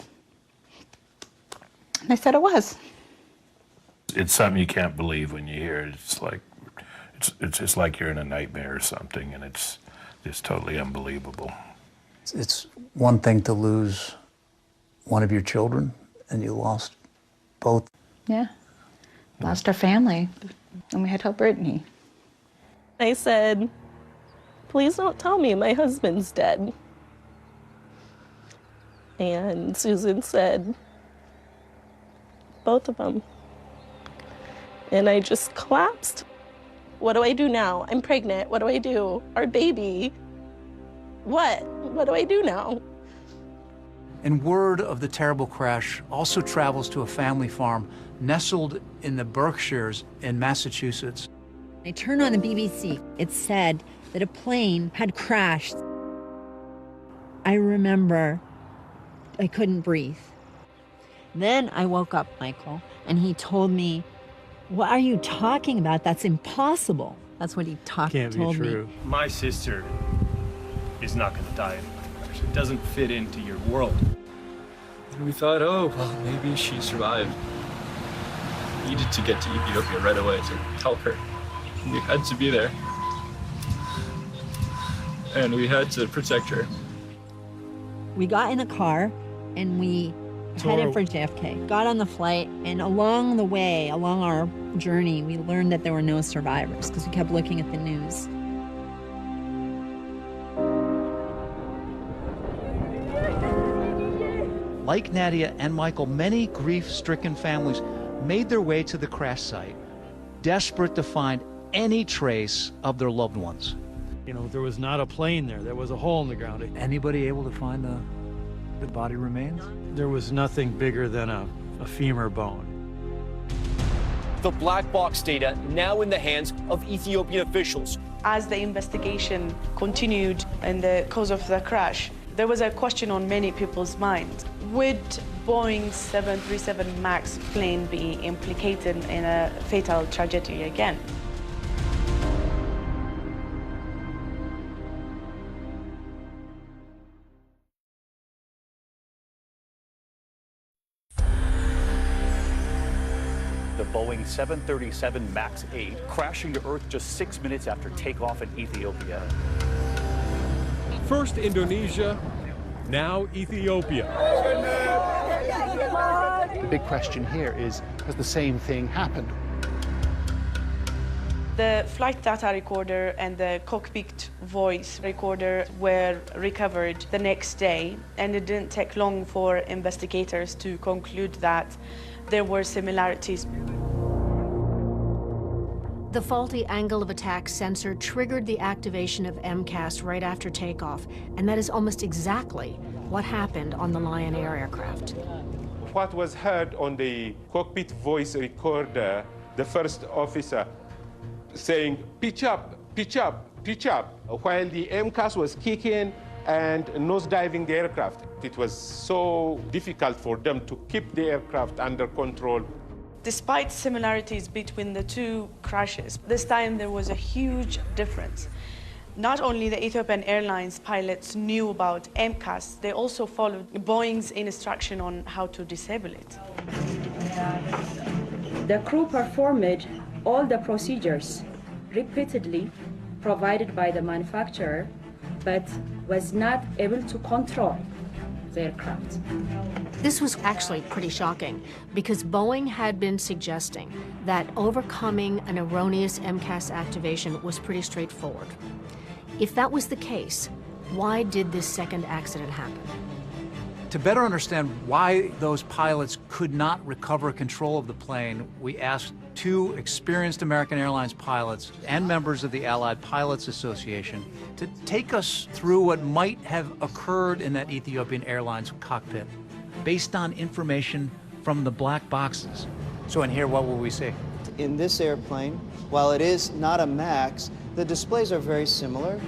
And I said it was. It's something you can't believe when you hear it. It's like, it's like you're in a nightmare or something, and it's just totally unbelievable. It's one thing to lose one of your children, and you lost both. Yeah. Lost our family, and we had to help Brittany. I said, please don't tell me my husband's dead. And Susan said, both of them. And I just collapsed. What do I do now? I'm pregnant. What do I do? Our baby. What? What do I do now? And word of the terrible crash also travels to a family farm nestled in the Berkshires in Massachusetts. I turned on the BBC. It said that a plane had crashed. I remember I couldn't breathe. Then I woke up Michael, and he told me, what are you talking about? That's impossible. That's what he told me. My sister is not going to die in a crash. It doesn't fit into your world. And we thought, oh, well, maybe she survived. We needed to get to Ethiopia right away to help her. We had to be there. And we had to protect her. We got in a car and we headed for JFK, got on the flight, and along the way, along our journey, we learned that there were no survivors because we kept looking at the news. Like Nadia and Michael, many grief-stricken families made their way to the crash site, desperate to find any trace of their loved ones. You know, there was not a plane there. There was a hole in the ground. Anybody able to find the body remains? There was nothing bigger than a femur bone. The black box data now in the hands of Ethiopian officials. As the investigation continued in the cause of the crash, there was a question on many people's minds. Would Boeing 737 MAX plane be implicated in a fatal tragedy again? The Boeing 737 MAX 8 crashing to Earth just 6 minutes after takeoff in Ethiopia. First Indonesia, now Ethiopia. The big question here is, has the same thing happened? The flight data recorder and the cockpit voice recorder were recovered the next day, and it didn't take long for investigators to conclude that there were similarities. The faulty angle of attack sensor triggered the activation of MCAS right after takeoff, and that is almost exactly what happened on the Lion Air aircraft. What was heard on the cockpit voice recorder, the first officer saying, pitch up, pitch up, pitch up, while the MCAS was kicking and nosediving the aircraft. It was so difficult for them to keep the aircraft under control. Despite similarities between the two crashes, this time there was a huge difference. Not only the Ethiopian Airlines pilots knew about MCAS, they also followed Boeing's instruction on how to disable it. The crew performed all the procedures repeatedly provided by the manufacturer, but was not able to control the aircraft. This was actually pretty shocking because Boeing had been suggesting that overcoming an erroneous MCAS activation was pretty straightforward. If that was the case, why did this second accident happen? To better understand why those pilots could not recover control of the plane, we asked two experienced American Airlines pilots and members of the Allied Pilots Association to take us through what might have occurred in that Ethiopian Airlines cockpit based on information from the black boxes. So in here, what will we see? In this airplane, while it is not a MAX, the displays are very similar,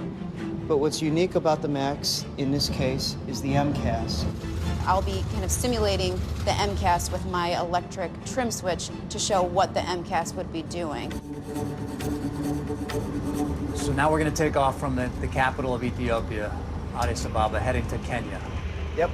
but what's unique about the MAX in this case is the MCAS. I'll be kind of simulating the MCAS with my electric trim switch to show what the MCAS would be doing. So now we're going to take off from the capital of Ethiopia, Addis Ababa, heading to Kenya. Yep.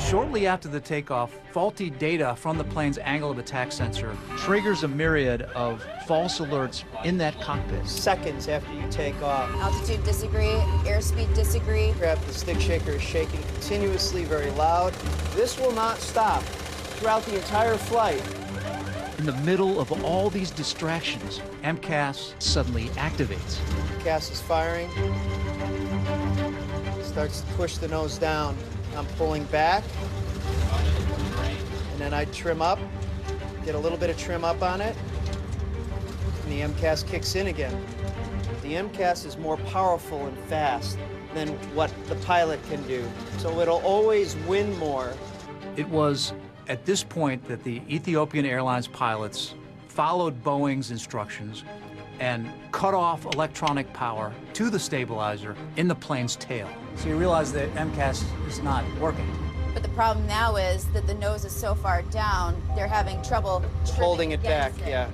Shortly after the takeoff, faulty data from the plane's angle of attack sensor triggers a myriad of false alerts in that cockpit. Seconds after you take off. Altitude disagree, airspeed disagree. The stick shaker is shaking continuously, very loud. This will not stop throughout the entire flight. In the middle of all these distractions, MCAS suddenly activates. MCAS is firing. Starts to push the nose down. I'm pulling back, and then I trim up, get a little bit of trim up on it, and the MCAS kicks in again. The MCAS is more powerful and fast than what the pilot can do, so it'll always win more. It was at this point that the Ethiopian Airlines pilots followed Boeing's instructions and cut off electronic power to the stabilizer in the plane's tail. So you realize that MCAS is not working. But the problem now is that the nose is so far down, they're having trouble holding it back, yeah.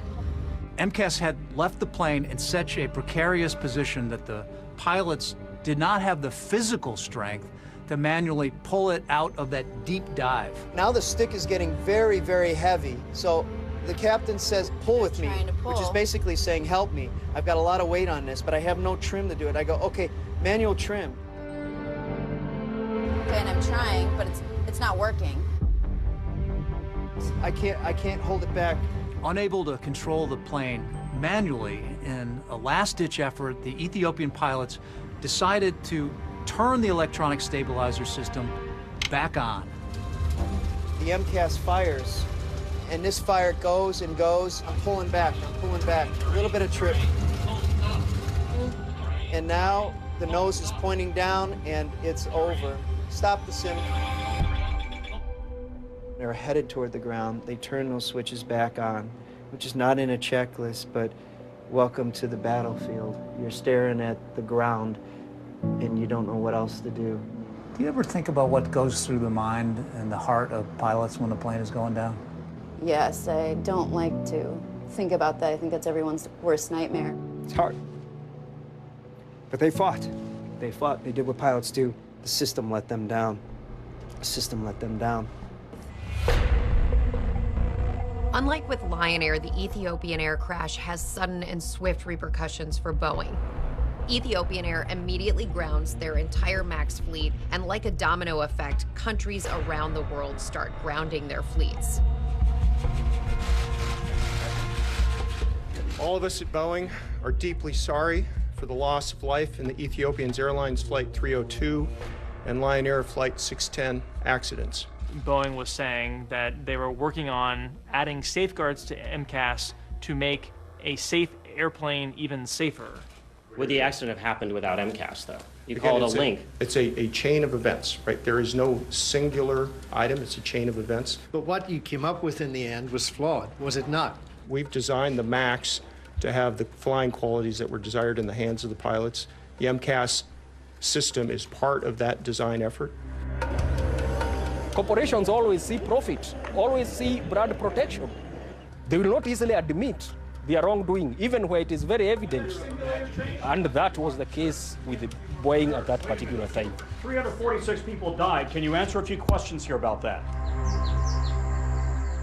MCAS had left the plane in such a precarious position that the pilots did not have the physical strength to manually pull it out of that deep dive. Now the stick is getting very, very heavy. So the captain says, pull with me, which is basically saying, help me. I've got a lot of weight on this, but I have no trim to do it. I go, okay, manual trim. Okay, and I'm trying, but it's not working. I can't hold it back. Unable to control the plane manually, in a last-ditch effort, the Ethiopian pilots decided to turn the electronic stabilizer system back on. The MCAS fires, and this fire goes and goes. I'm pulling back, a little bit of trip. And now the nose is pointing down and it's over. Stop the sim. They're headed toward the ground. They turn those switches back on, which is not in a checklist, but welcome to the battlefield. You're staring at the ground and you don't know what else to do. Do you ever think about what goes through the mind and the heart of pilots when the plane is going down? Yes, I don't like to think about that. I think that's everyone's worst nightmare. It's hard. But they fought. They fought. They did what pilots do. The system let them down. The system let them down. Unlike with Lion Air, the Ethiopian Air crash has sudden and swift repercussions for Boeing. Ethiopian Air immediately grounds their entire MAX fleet, and like a domino effect, countries around the world start grounding their fleets. All of us at Boeing are deeply sorry for the loss of life in the Ethiopian Airlines Flight 302 and Lion Air Flight 610 accidents. Boeing was saying that they were working on adding safeguards to MCAS to make a safe airplane even safer. Would the accident have happened without MCAS, though? You Again, call it a link. It's a chain of events, right? There is no singular item, it's a chain of events. But what you came up with in the end was flawed, was it not? We've designed the MAX to have the flying qualities that were desired in the hands of the pilots. The MCAS system is part of that design effort. Corporations always see profit, always see brand protection. They will not easily admit their wrongdoing, even where it is very evident. And that was the case with Boeing at that particular time. 346 people died. Can you answer a few questions here about that?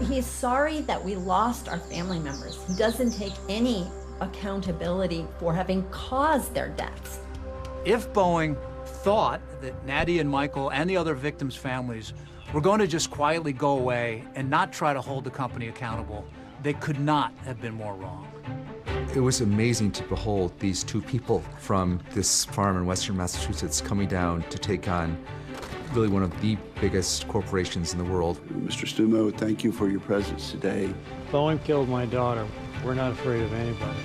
He's sorry that we lost our family members. He doesn't take any accountability for having caused their deaths. If Boeing thought that Nadia and Michael and the other victims' families were going to just quietly go away and not try to hold the company accountable, they could not have been more wrong. It was amazing to behold these two people from this farm in western Massachusetts coming down to take on really one of the biggest corporations in the world. Mr. Stumo, thank you for your presence today. Boeing killed my daughter. We're not afraid of anybody.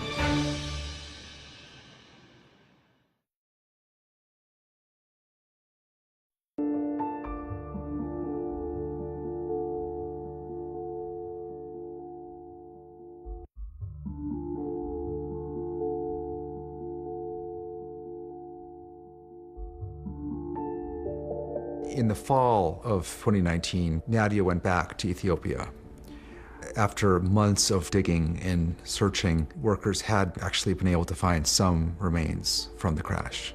In the fall of 2019, Nadia went back to Ethiopia. After months of digging and searching, workers had actually been able to find some remains from the crash.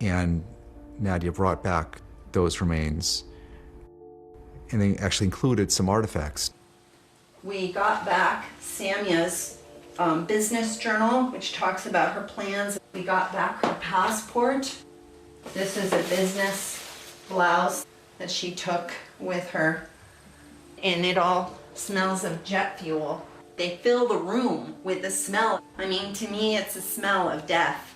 And Nadia brought back those remains, and they actually included some artifacts. We got back Samia's business journal, which talks about her plans. We got back her passport. This is a business blouse that she took with her, and it all smells of jet fuel. They fill the room with the smell. I mean, to me, it's a smell of death.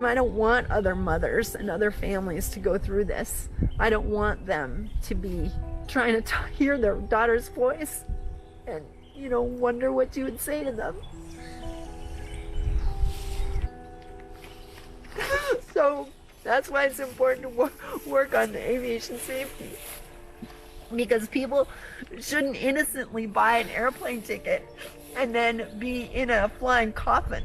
I don't want other mothers and other families to go through this. I don't want them to be trying to hear their daughter's voice and, wonder what you would say to them. So that's why it's important to work on aviation safety. Because people shouldn't innocently buy an airplane ticket and then be in a flying coffin.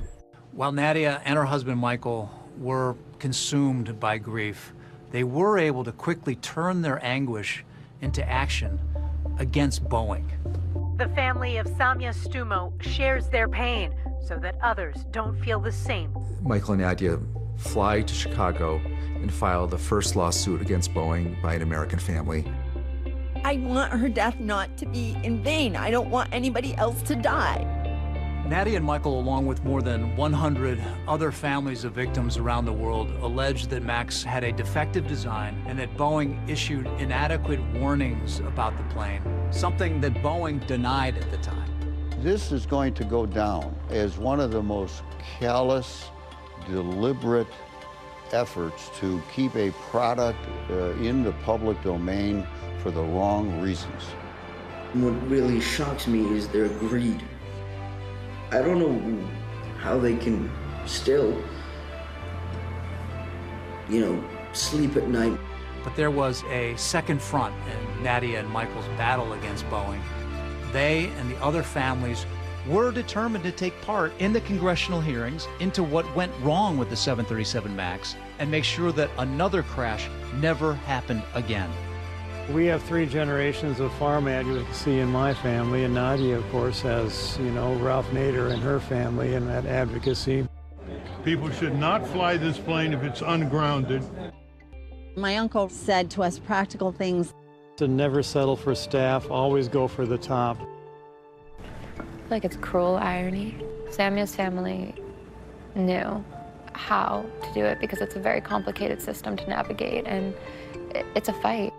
While Nadia and her husband Michael were consumed by grief, they were able to quickly turn their anguish into action against Boeing. The family of Samia Stumo shares their pain so that others don't feel the same. Michael and Nadia fly to Chicago and file the first lawsuit against Boeing by an American family. I want her death not to be in vain. I don't want anybody else to die. Nadia and Michael, along with more than 100 other families of victims around the world, alleged that Max had a defective design and that Boeing issued inadequate warnings about the plane, something that Boeing denied at the time. This is going to go down as one of the most callous, deliberate efforts to keep a product in the public domain for the wrong reasons. What really shocks me is their greed. I don't know how they can still, sleep at night. But there was a second front in Nadia and Michael's battle against Boeing. They and the other families were determined to take part in the congressional hearings into what went wrong with the 737 MAX and make sure that another crash never happened again. We have 3 generations of farm advocacy in my family, and Nadia, of course, has, Ralph Nader and her family and that advocacy. People should not fly this plane if it's ungrounded. My uncle said to us practical things. To never settle for staff, always go for the top. I feel like it's cruel irony. Samia's family knew how to do it because it's a very complicated system to navigate, and it's a fight.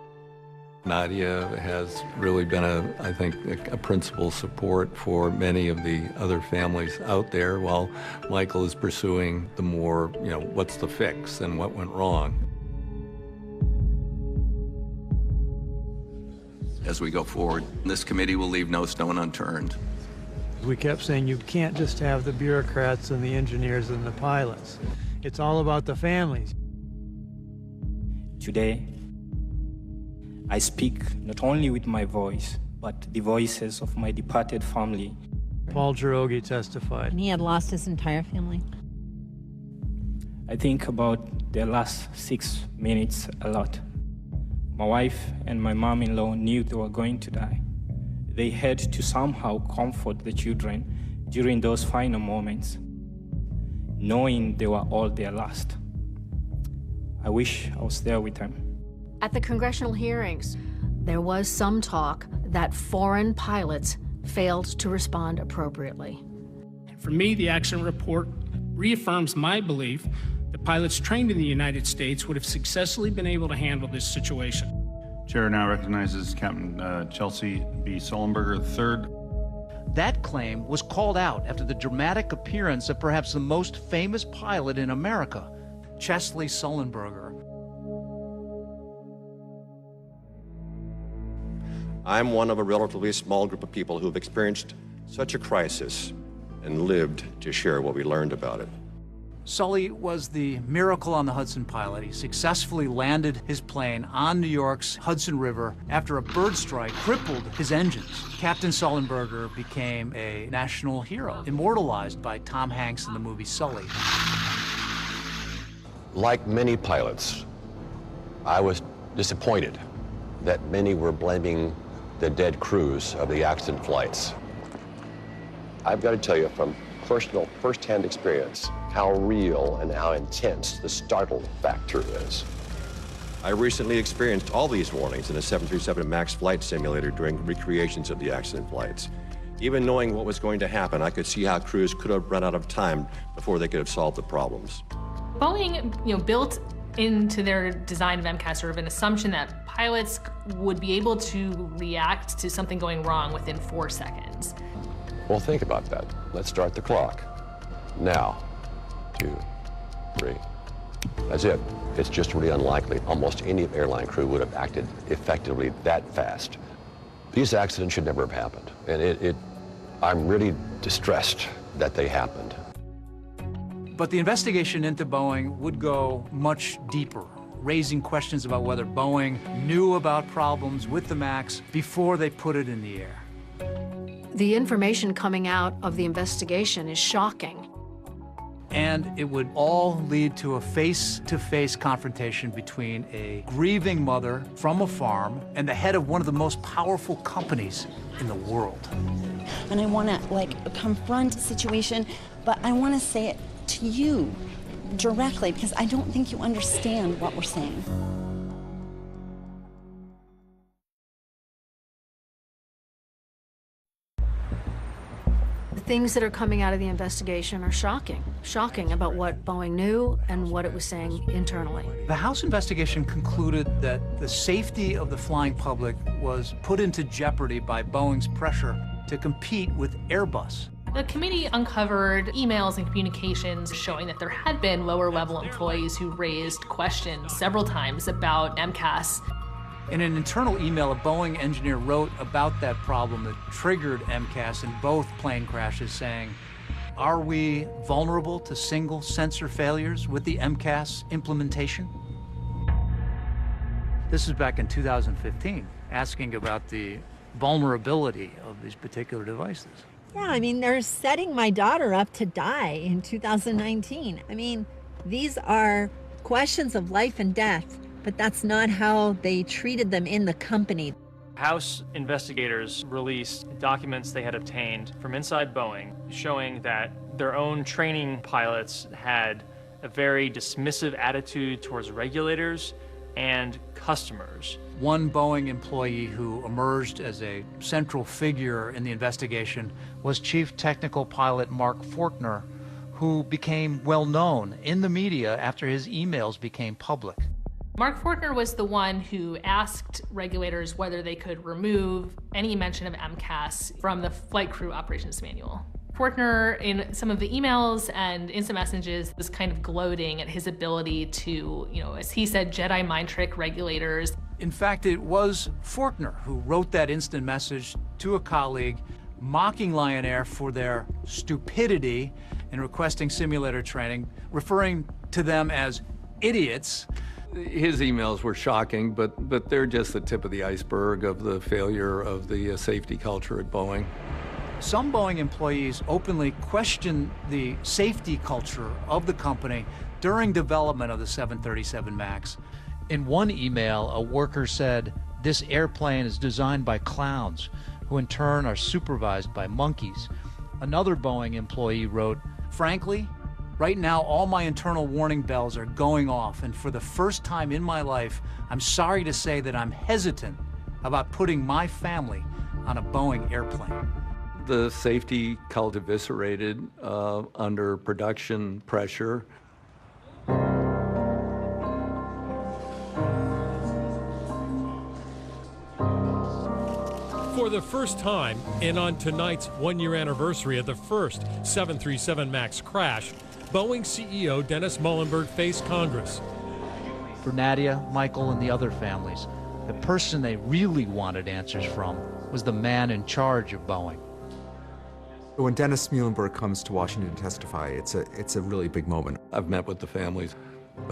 Nadia has really been, I think, a principal support for many of the other families out there, while Michael is pursuing the more, what's the fix and what went wrong. As we go forward, this committee will leave no stone unturned. We kept saying you can't just have the bureaucrats and the engineers and the pilots. It's all about the families. Today, I speak not only with my voice, but the voices of my departed family. Paul Girogi testified. And he had lost his entire family. I think about the last 6 minutes a lot. My wife and my mom-in-law knew they were going to die. They had to somehow comfort the children during those final moments, knowing they were all their last. I wish I was there with them. At the congressional hearings, there was some talk that foreign pilots failed to respond appropriately. For me, the accident report reaffirms my belief that pilots trained in the United States would have successfully been able to handle this situation. Chair now recognizes Captain Chelsea B. Sullenberger III. That claim was called out after the dramatic appearance of perhaps the most famous pilot in America, Chesley Sullenberger. I'm one of a relatively small group of people who've experienced such a crisis and lived to share what we learned about it. Sully was the miracle on the Hudson pilot. He successfully landed his plane on New York's Hudson River after a bird strike crippled his engines. Captain Sullenberger became a national hero, immortalized by Tom Hanks in the movie Sully. Like many pilots, I was disappointed that many were blaming the dead crews of the accident flights. I've got to tell you from personal, first-hand experience how real and how intense the startle factor is. I recently experienced all these warnings in a 737 MAX flight simulator during recreations of the accident flights. Even knowing what was going to happen, I could see how crews could have run out of time before they could have solved the problems. Boeing, built into their design of MCAS sort of an assumption that pilots would be able to react to something going wrong within 4 seconds. Well, think about that. Let's start the clock. Now, 2, 3. That's it. It's just really unlikely almost any airline crew would have acted effectively that fast. These accidents should never have happened. And I'm really distressed that they happened. But the investigation into Boeing would go much deeper, raising questions about whether Boeing knew about problems with the MAX before they put it in the air. The information coming out of the investigation is shocking. And it would all lead to a face-to-face confrontation between a grieving mother from a farm and the head of one of the most powerful companies in the world. And I want to, confront a situation, but I want to say it to you directly because I don't think you understand what we're saying. The things that are coming out of the investigation are shocking. Shocking about what Boeing knew and what it was saying internally. The House investigation concluded that the safety of the flying public was put into jeopardy by Boeing's pressure to compete with Airbus. The committee uncovered emails and communications showing that there had been lower-level employees who raised questions several times about MCAS. In an internal email, a Boeing engineer wrote about that problem that triggered MCAS in both plane crashes, saying, "Are we vulnerable to single sensor failures with the MCAS implementation?" This is back in 2015, asking about the vulnerability of these particular devices. Yeah, I mean, they're setting my daughter up to die in 2019. I mean, these are questions of life and death, but that's not how they treated them in the company. House investigators released documents they had obtained from inside Boeing showing that their own training pilots had a very dismissive attitude towards regulators and customers. One Boeing employee who emerged as a central figure in the investigation was Chief Technical Pilot Mark Forkner, who became well known in the media after his emails became public. Mark Fortner was the one who asked regulators whether they could remove any mention of MCAS from the flight crew operations manual. Fortner, in some of the emails and instant messages, was kind of gloating at his ability to, as he said, Jedi mind trick regulators. In fact, it was Fortner who wrote that instant message to a colleague mocking Lion Air for their stupidity in requesting simulator training, referring to them as idiots. His emails were shocking, but they're just the tip of the iceberg of the failure of the safety culture at Boeing. Some Boeing employees openly questioned the safety culture of the company during development of the 737 MAX. In one email, a worker said, "This airplane is designed by clowns, who in turn are supervised by monkeys." Another Boeing employee wrote, "Frankly, right now all my internal warning bells are going off, and for the first time in my life, I'm sorry to say that I'm hesitant about putting my family on a Boeing airplane." The safety cult eviscerated under production pressure. For the first time, and on tonight's one-year anniversary of the first 737 MAX crash, Boeing CEO Dennis Muilenburg faced Congress. For Nadia, Michael, and the other families, the person they really wanted answers from was the man in charge of Boeing. When Dennis Muilenburg comes to Washington to testify, it's a really big moment. I've met with the families.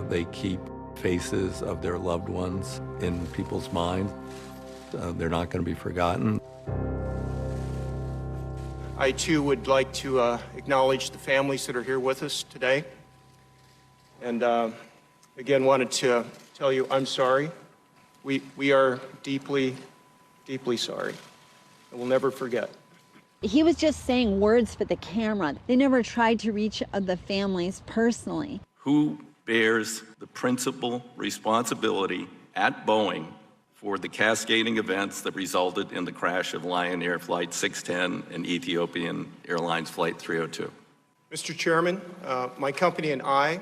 They keep faces of their loved ones in people's minds. They're not going to be forgotten. I, too, would like to acknowledge the families that are here with us today. And again, wanted to tell you I'm sorry. We are deeply, deeply sorry, and we'll never forget. He was just saying words for the camera. They never tried to reach the families personally. Who bears the principal responsibility at Boeing for the cascading events that resulted in the crash of Lion Air Flight 610 and Ethiopian Airlines Flight 302? Mr. Chairman, my company and I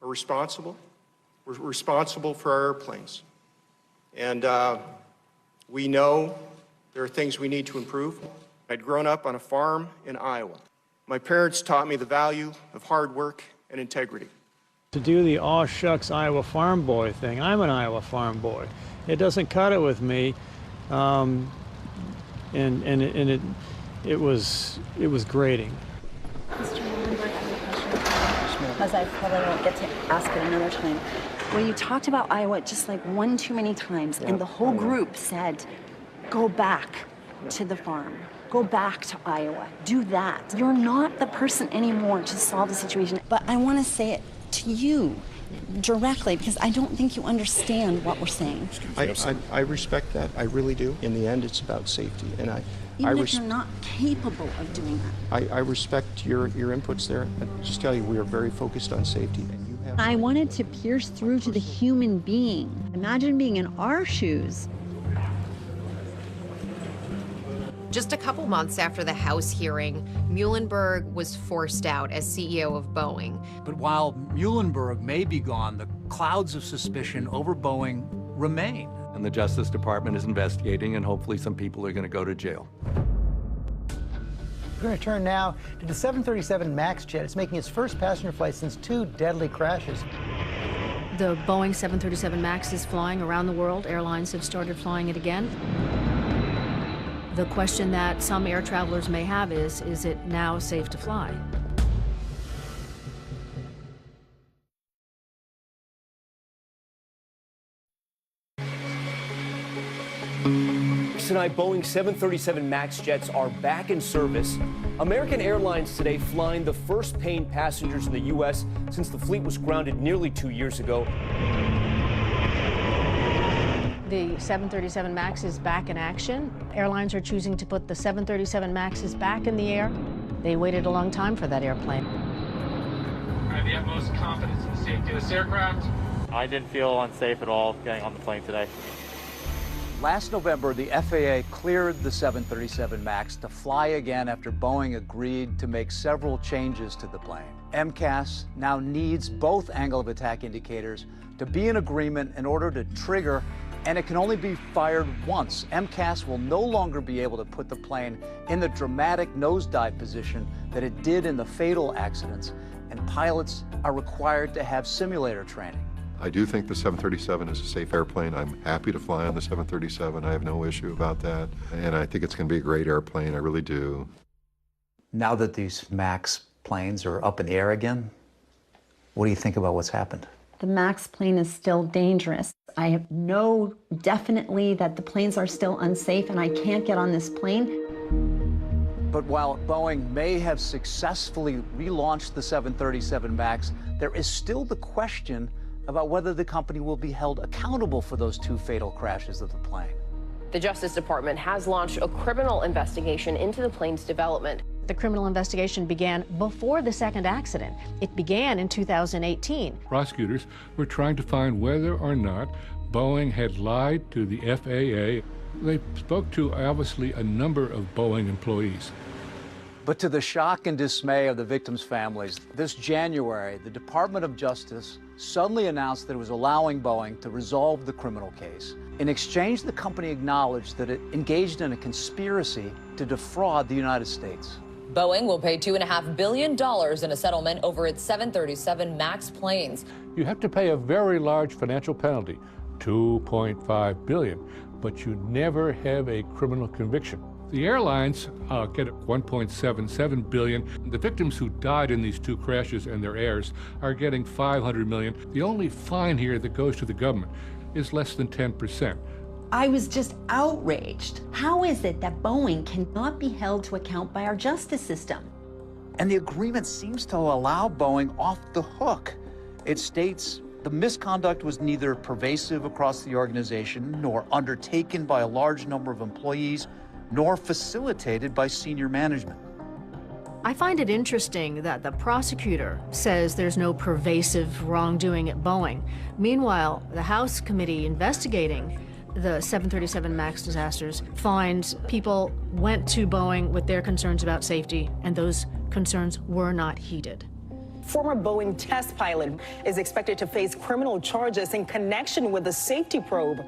are responsible. We're responsible for our airplanes. And we know there are things we need to improve. I'd grown up on a farm in Iowa. My parents taught me the value of hard work and integrity. To do the aw shucks Iowa farm boy thing, I'm an Iowa farm boy. It doesn't cut it with me, and it was grating. Mr. Muilenburg, I have a question, as I probably won't get to ask it another time. Well, you talked about Iowa just like one too many times, and the whole group said, "Go back to the farm. Go back to Iowa. Do that. You're not the person anymore to solve the situation." But I want to say it to you directly, because I don't think you understand what we're saying. I respect that. I really do. In the end, it's about safety, and Even if you're not capable of doing that. I respect your inputs there. I just tell you, we are very focused on safety. And you have. I wanted to pierce through to the human being. Imagine being in our shoes. Just a couple months after the House hearing, Muilenburg was forced out as CEO of Boeing. But while Muilenburg may be gone, the clouds of suspicion over Boeing remain. And the Justice Department is investigating, and hopefully some people are going to go to jail. We're going to turn now to the 737 MAX jet. It's making its first passenger flight since 2 deadly crashes. The Boeing 737 MAX is flying around the world. Airlines have started flying it again. The question that some air travelers may have is it now safe to fly? Tonight, Boeing 737 MAX jets are back in service. American Airlines today flying the first paying passengers in the U.S. since the fleet was grounded nearly 2 years ago. The 737 MAX is back in action. Airlines are choosing to put the 737 MAXs back in the air. They waited a long time for that airplane. I have the utmost confidence in the safety of this aircraft. I didn't feel unsafe at all getting on the plane today. Last November, the FAA cleared the 737 MAX to fly again after Boeing agreed to make several changes to the plane. MCAS now needs both angle of attack indicators to be in agreement in order to trigger, and it can only be fired once. MCAS will no longer be able to put the plane in the dramatic nosedive position that it did in the fatal accidents, and pilots are required to have simulator training. I do think the 737 is a safe airplane. I'm happy to fly on the 737. I have no issue about that. And I think it's going to be a great airplane. I really do. Now that these MAX planes are up in the air again, what do you think about what's happened? The MAX plane is still dangerous. I know definitely that the planes are still unsafe and I can't get on this plane. But while Boeing may have successfully relaunched the 737 MAX, there is still the question about whether the company will be held accountable for those two fatal crashes of the plane. The Justice Department has launched a criminal investigation into the plane's development. The criminal investigation began before the second accident. It began in 2018. Prosecutors were trying to find whether or not Boeing had lied to the FAA. They spoke to, obviously, a number of Boeing employees. But to the shock and dismay of the victims' families, this January, the Department of Justice suddenly announced that it was allowing Boeing to resolve the criminal case. In exchange, the company acknowledged that it engaged in a conspiracy to defraud the United States. Boeing will pay $2.5 billion in a settlement over its 737 MAX planes. You have to pay a very large financial penalty, $2.5 billion, but you never have a criminal conviction. The airlines get $1.77 billion. The victims who died in these two crashes and their heirs are getting $500 million. The only fine here that goes to the government is less than 10%. I was just outraged. How is it that Boeing cannot be held to account by our justice system? And the agreement seems to allow Boeing off the hook. It states the misconduct was neither pervasive across the organization, nor undertaken by a large number of employees, nor facilitated by senior management. I find it interesting that the prosecutor says there's no pervasive wrongdoing at Boeing. Meanwhile, the House committee investigating the 737 MAX disasters finds people went to Boeing with their concerns about safety, and those concerns were not heeded. Former Boeing test pilot is expected to face criminal charges in connection with the safety probe.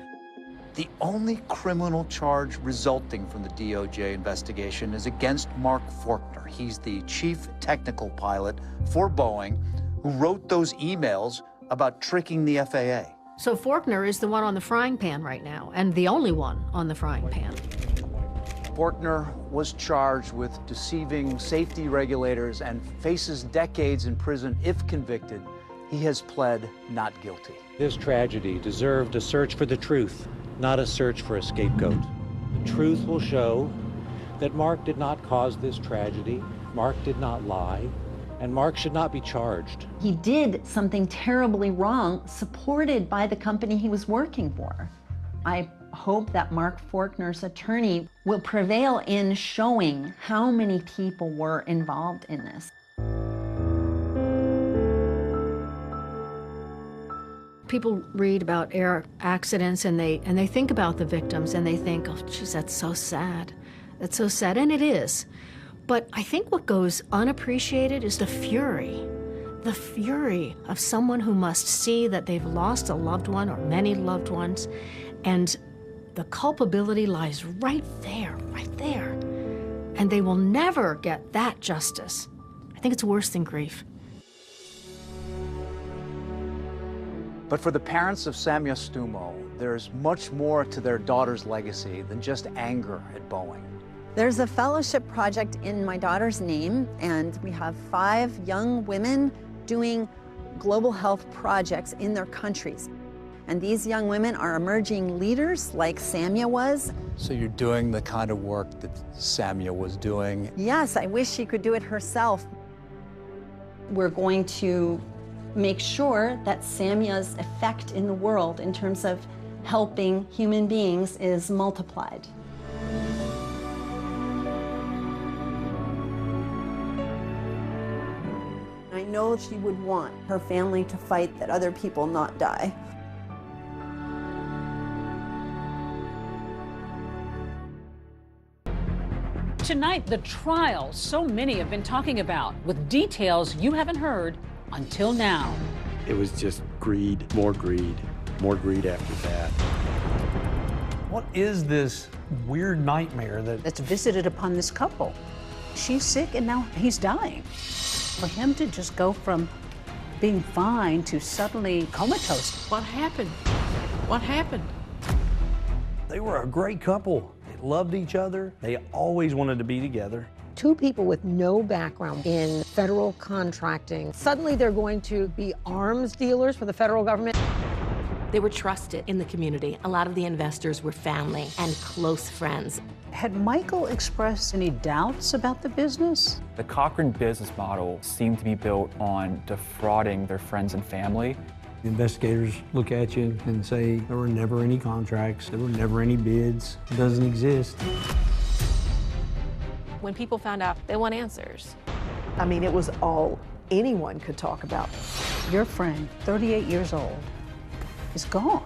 The only criminal charge resulting from the DOJ investigation is against Mark Forkner. He's the chief technical pilot for Boeing who wrote those emails about tricking the FAA. So Forkner is the one on the frying pan right now, and the only one on the frying pan. Forkner was charged with deceiving safety regulators and faces decades in prison if convicted. He has pled not guilty. This tragedy deserved a search for the truth, not a search for a scapegoat. The truth will show that Mark did not cause this tragedy, Mark did not lie, and Mark should not be charged. He did something terribly wrong, supported by the company he was working for. I hope that Mark Forkner's attorney will prevail in showing how many people were involved in this. People read about air accidents and they think about the victims and they think, oh, geez, that's so sad. That's so sad, and it is. But I think what goes unappreciated is the fury of someone who must see that they've lost a loved one or many loved ones, and the culpability lies right there, and they will never get that justice. I think it's worse than grief. But for the parents of Samia Stumo, there's much more to their daughter's legacy than just anger at Boeing. There's a fellowship project in my daughter's name, and we have 5 young women doing global health projects in their countries. And these young women are emerging leaders like Samia was. So you're doing the kind of work that Samia was doing? Yes, I wish she could do it herself. We're going to make sure that Samia's effect in the world in terms of helping human beings is multiplied. I know she would want her family to fight that other people not die. tonight, the trial so many have been talking about, with details you haven't heard until now. It was just greed after that. What is this weird nightmare that's visited upon this couple? She's sick and now he's dying. For him to just go from being fine to suddenly comatose. What happened? What happened? They were a great couple. They loved each other. They always wanted to be together. Two people with no background in federal contracting. Suddenly they're going to be arms dealers for the federal government. They were trusted in the community. A lot of the investors were family and close friends. Had Michael expressed any doubts about the business? The Cochran business model seemed to be built on defrauding their friends and family. The investigators look at you and say, there were never any contracts, there were never any bids, it doesn't exist. When people found out, they want answers. I mean, it was all anyone could talk about. Your friend, 38 years old, is gone.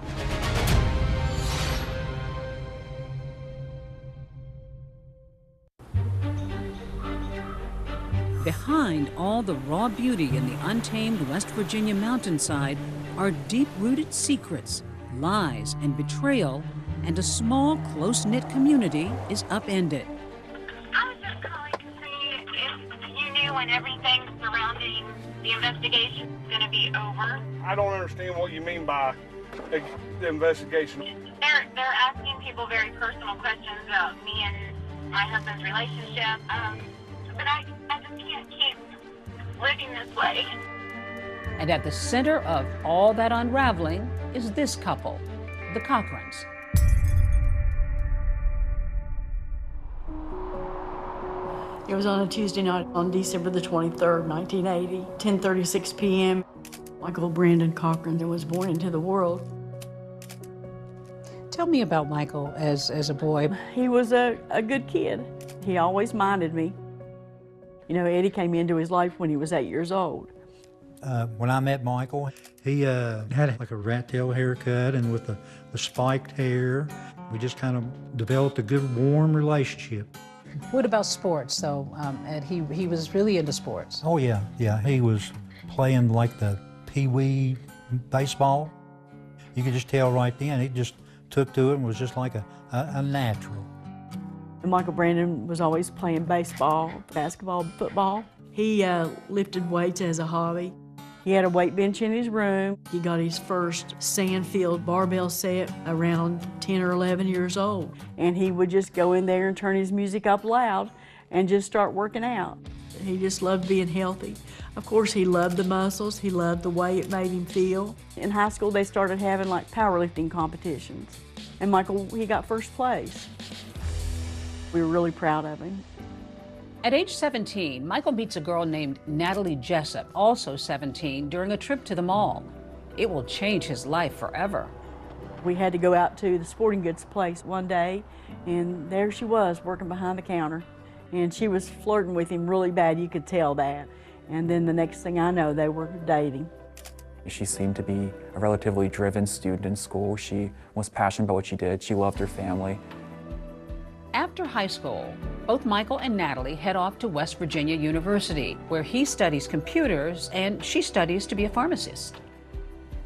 Behind all the raw beauty in the untamed West Virginia mountainside are deep-rooted secrets, lies, and betrayal, and a small, close-knit community is upended. I was just calling to see if you knew when everything surrounding the investigation is going to be over. I don't understand what you mean by the investigation. They're asking people very personal questions about me and my husband's relationship, but I just can't keep living this way. And at the center of all that unraveling is this couple, the Cochrans. It was on a Tuesday night on December the 23rd, 1980, 10:36 p.m. Michael Brandon Cochran was born into the world. Tell me about Michael as a boy. He was a good kid. He always minded me. You know, Eddie came into his life when he was 8 years old. When I met Michael, he had like a rat tail haircut and with the spiked hair. We just kind of developed a good, warm relationship. What about sports, though? And he was really into sports. Oh, yeah. He was playing like the pee-wee baseball. You could just tell right then, he just took to it and was just like a natural. And Michael Brandon was always playing baseball, basketball, football. He lifted weights as a hobby. He had a weight bench in his room. He got his first Sandfield barbell set around 10 or 11 years old. And he would just go in there and turn his music up loud and just start working out. He just loved being healthy. Of course, he loved the muscles. He loved the way it made him feel. In high school, they started having like powerlifting competitions. And Michael, he got first place. We were really proud of him. At age 17, Michael meets a girl named Natalie Jessup, also 17, during a trip to the mall. It will change his life forever. We had to go out to the sporting goods place one day, and there she was working behind the counter. And she was flirting with him really bad, you could tell that. And then the next thing I know, they were dating. She seemed to be a relatively driven student in school. She was passionate about what she did. She loved her family. After high school, both Michael and Natalie head off to West Virginia University, where he studies computers and she studies to be a pharmacist.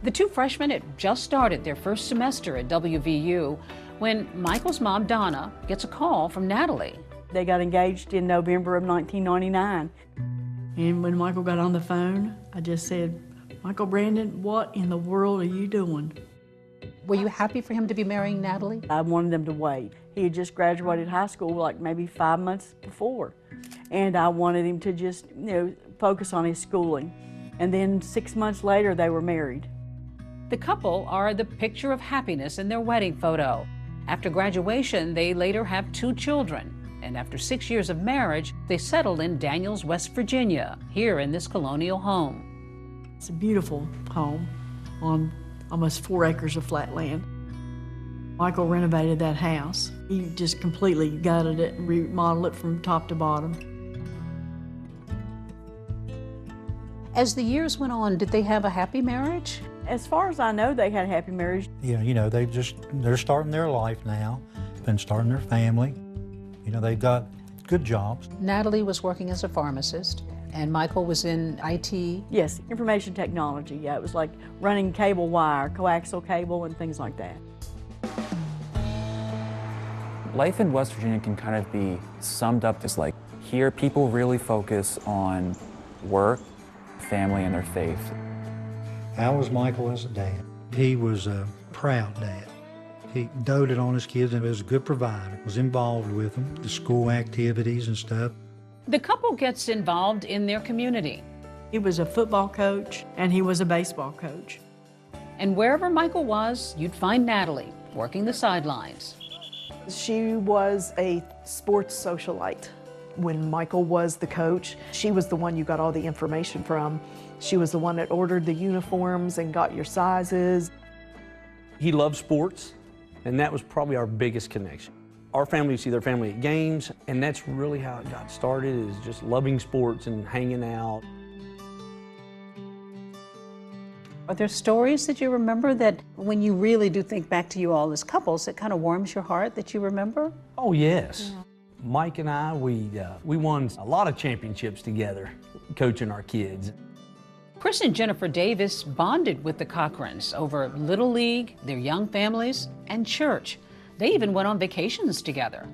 The two freshmen had just started their first semester at WVU when Michael's mom, Donna, gets a call from Natalie. They got engaged in November of 1999. And when Michael got on the phone, I just said, Michael Brandon, what in the world are you doing? Were you happy for him to be marrying Natalie? I wanted them to wait. He had just graduated high school like maybe 5 months before. And I wanted him to just, focus on his schooling. And then 6 months later, they were married. The couple are the picture of happiness in their wedding photo. After graduation, they later have 2 children. And after 6 years of marriage, they settled in Daniels, West Virginia, here in this colonial home. It's a beautiful home on almost 4 acres of flat land. Michael renovated that house. He just completely gutted it and remodeled it from top to bottom. As the years went on, did they have a happy marriage? As far as I know, they had a happy marriage. Yeah, they're starting their life now, been starting their family. They've got good jobs. Natalie was working as a pharmacist, and Michael was in IT. Yes, information technology. Yeah, it was like running cable wire, coaxial cable, and things like that. Life in West Virginia can kind of be summed up as like, here people really focus on work, family, and their faith. How was Michael as a dad? He was a proud dad. He doted on his kids and was a good provider, was involved with them, the school activities and stuff. The couple gets involved in their community. He was a football coach and he was a baseball coach. And wherever Michael was, you'd find Natalie working the sidelines. She was a sports socialite. When Michael was the coach, she was the one you got all the information from. She was the one that ordered the uniforms and got your sizes. He loved sports, and that was probably our biggest connection. Our family would see their family at games, and that's really how it got started, is just loving sports and hanging out. Are there stories that you remember that when you really do think back to you all as couples, it kind of warms your heart that you remember? Oh, yes. Yeah. Mike and I, we won a lot of championships together, coaching our kids. Chris and Jennifer Davis bonded with the Cochrans over Little League, their young families, and church. They even went on vacations together.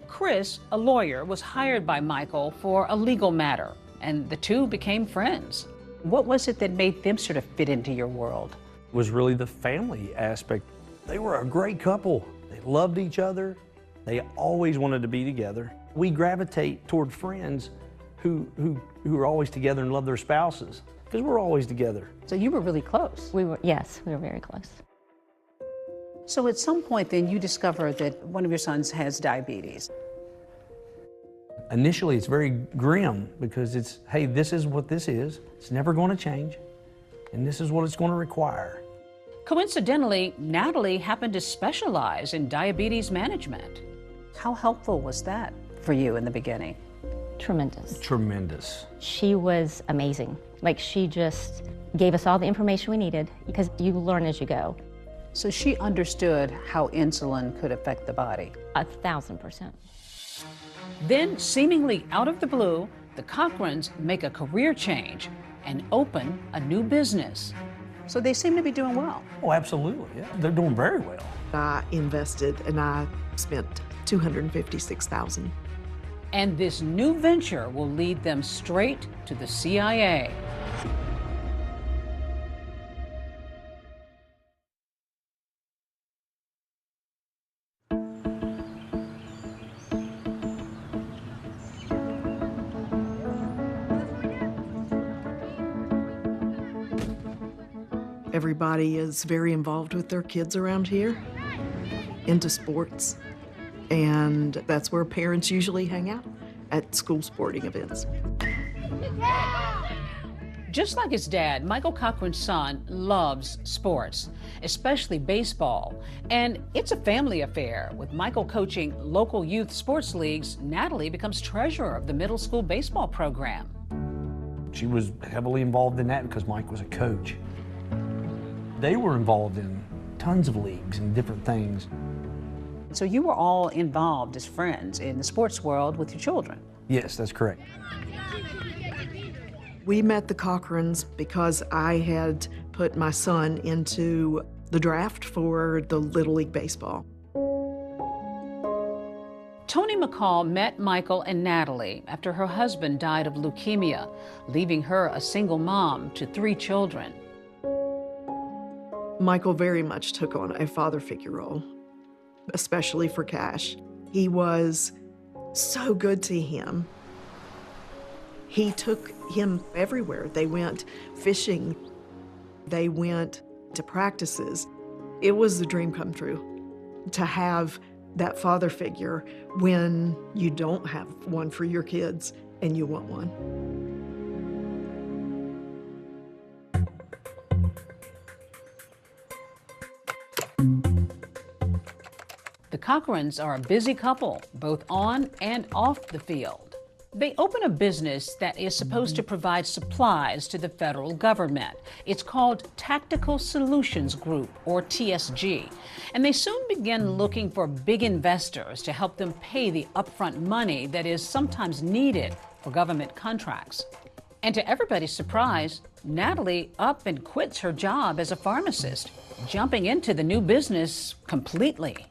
Chris, a lawyer, was hired by Michael for a legal matter, and the two became friends. What was it that made them sort of fit into your world? It was really the family aspect. They were a great couple. They loved each other. They always wanted to be together. We gravitate toward friends who are always together and love their spouses, because we're always together. So you were really close. Yes, we were very close. So at some point then you discover that one of your sons has diabetes. Initially it's very grim because it's, hey, this is what this is. It's never going to change, and this is what it's going to require. Coincidentally, Natalie happened to specialize in diabetes management. How helpful was that for you in the beginning? Tremendous. Tremendous. She was amazing. Like, she just gave us all the information we needed, because you learn as you go. So she understood how insulin could affect the body. 1,000%. Then, seemingly out of the blue, the Cochrans make a career change and open a new business. So they seem to be doing well. Oh, absolutely, yeah. They're doing very well. I invested and I spent $256,000. And this new venture will lead them straight to the CIA. Everybody is very involved with their kids around here, into sports, and that's where parents usually hang out, at school sporting events. Just like his dad, Michael Cochran's son loves sports, especially baseball. And it's a family affair. With Michael coaching local youth sports leagues, Natalie becomes treasurer of the middle school baseball program. She was heavily involved in that because Mike was a coach. They were involved in tons of leagues and different things. So you were all involved as friends in the sports world with your children? Yes, that's correct. We met the Cochrans because I had put my son into the draft for the Little League Baseball. Toni McCall met Michael and Natalie after her husband died of leukemia, leaving her a single mom to 3 children. Michael very much took on a father figure role, especially for Cash. He was so good to him. He took him everywhere. They went fishing. They went to practices. It was a dream come true to have that father figure when you don't have one for your kids and you want one. The Cochrans are a busy couple, both on and off the field. They open a business that is supposed to provide supplies to the federal government. It's called Tactical Solutions Group, or TSG. And they soon begin looking for big investors to help them pay the upfront money that is sometimes needed for government contracts. And to everybody's surprise, Natalie up and quits her job as a pharmacist, jumping into the new business completely.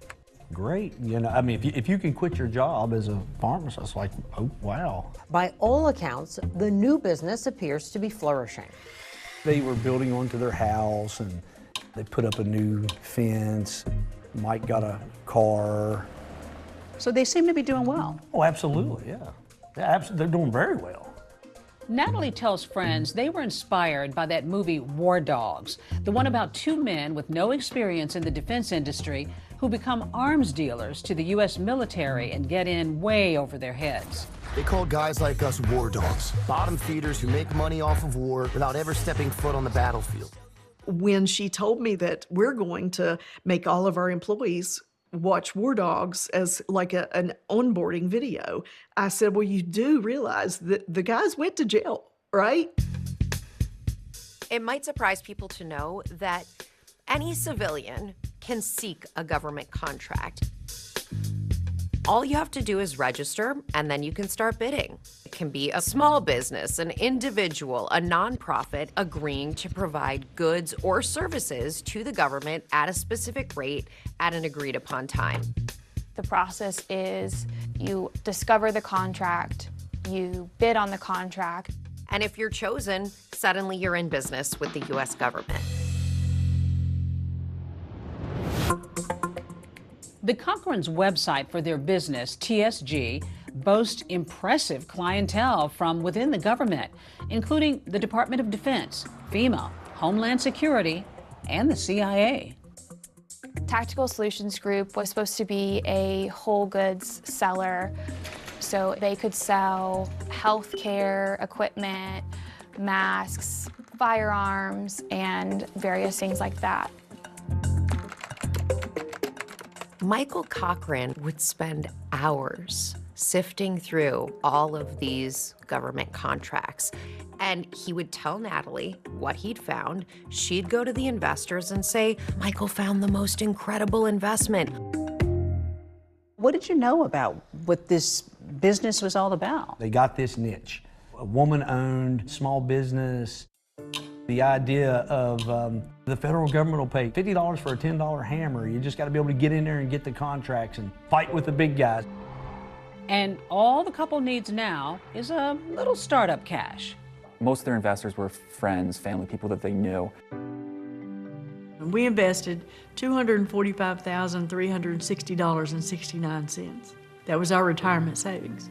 Great. You know, I mean, if you can quit your job as a pharmacist, like, oh, wow. By all accounts, the new business appears to be flourishing. They were building onto their house, and they put up a new fence. Mike got a car. So they seem to be doing well. Oh, absolutely, yeah. They're doing very well. Natalie tells friends they were inspired by that movie War Dogs, the one about two men with no experience in the defense industry who become arms dealers to the U.S. military and get in way over their heads. They call guys like us war dogs, bottom feeders who make money off of war without ever stepping foot on the battlefield. When she told me that we're going to make all of our employees watch War Dogs as like an onboarding video, I said, well, you do realize that the guys went to jail, right? It might surprise people to know that any civilian can seek a government contract. All you have to do is register, and then you can start bidding. It can be a small business, an individual, a nonprofit agreeing to provide goods or services to the government at a specific rate at an agreed upon time. The process is you discover the contract, you bid on the contract. And if you're chosen, suddenly you're in business with the U.S. government. The Cochran's website for their business, TSG, boasts impressive clientele from within the government, including the Department of Defense, FEMA, Homeland Security, and the CIA. Tactical Solutions Group was supposed to be a whole goods seller, so they could sell healthcare equipment, masks, firearms, and various things like that. Michael Cochran would spend hours sifting through all of these government contracts, and he would tell Natalie what he'd found. She'd go to the investors and say, Michael found the most incredible investment. What did you know about what this business was all about? They got this niche, a woman-owned small business. The idea of the federal government will pay $50 for a $10 hammer. You just got to be able to get in there and get the contracts and fight with the big guys. And all the couple needs now is a little startup cash. Most of their investors were friends, family, people that they knew. We invested $245,360.69. That was our retirement savings.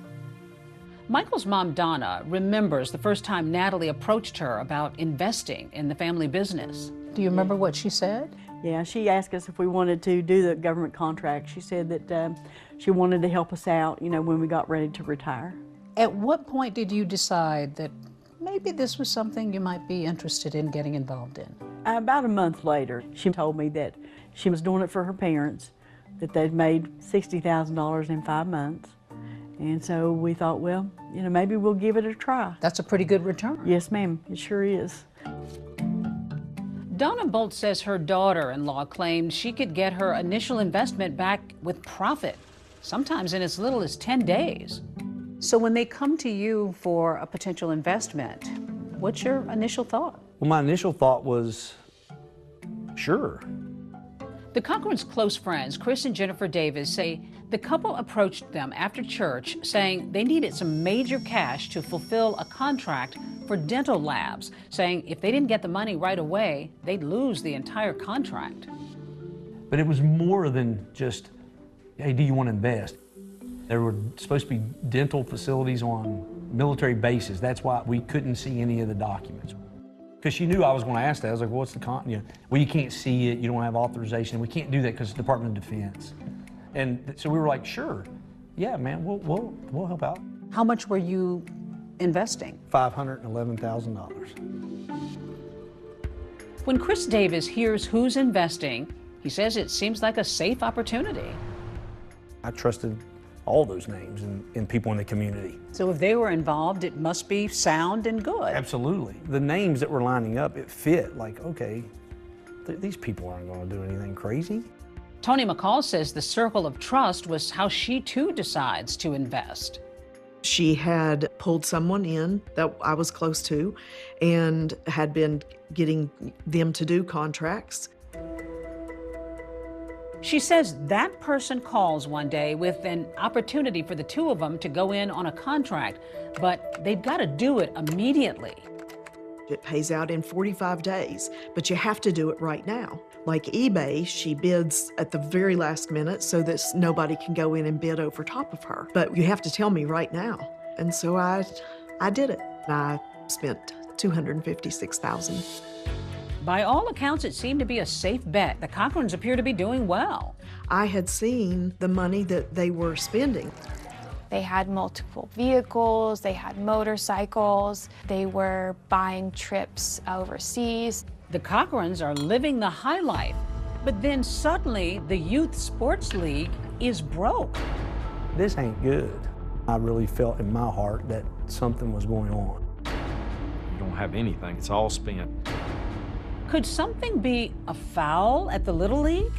Michael's mom, Donna, remembers the first time Natalie approached her about investing in the family business. Do you remember what she said? Yeah, she asked us if we wanted to do the government contract. She said that she wanted to help us out, you know, when we got ready to retire. At what point did you decide that maybe this was something you might be interested in getting involved in? About a month later, she told me that she was doing it for her parents, that they'd made $60,000 in 5 months. And so we thought, well, you know, maybe we'll give it a try. That's a pretty good return. Yes, ma'am, it sure is. Donna Bolt says her daughter-in-law claimed she could get her initial investment back with profit, sometimes in as little as 10 days. So when they come to you for a potential investment, what's your initial thought? Well, my initial thought was, sure. The Cochran's close friends, Chris and Jennifer Davis, say the couple approached them after church saying they needed some major cash to fulfill a contract for dental labs, saying if they didn't get the money right away, they'd lose the entire contract. But it was more than just, hey, do you want to invest? There were supposed to be dental facilities on military bases. That's why we couldn't see any of the documents. Because she knew I was going to ask that. I was like, well, what's the you know, well, you can't see it, you don't have authorization. We can't do that because it's the Department of Defense. And so we were like, sure, yeah, man, we'll help out. How much were you investing? $511,000. When Chris Davis hears who's investing, he says it seems like a safe opportunity. I trusted all those names and people in the community. So if they were involved, it must be sound and good. Absolutely. The names that were lining up, it fit. Like, okay, these people aren't going to do anything crazy. Tony McCall says the circle of trust was how she too decides to invest. She had pulled someone in that I was close to and had been getting them to do contracts. She says that person calls one day with an opportunity for the two of them to go in on a contract, but they've got to do it immediately. It pays out in 45 days, but you have to do it right now. Like eBay, she bids at the very last minute so that nobody can go in and bid over top of her. But you have to tell me right now. And so I did it. I spent $256,000. By all accounts, it seemed to be a safe bet. The Cochrans appear to be doing well. I had seen the money that they were spending. They had multiple vehicles, they had motorcycles, they were buying trips overseas. The Cochrans are living the high life, but then suddenly the Youth Sports League is broke. This ain't good. I really felt in my heart that something was going on. You don't have anything, it's all spent. Could something be afoul at the Little League?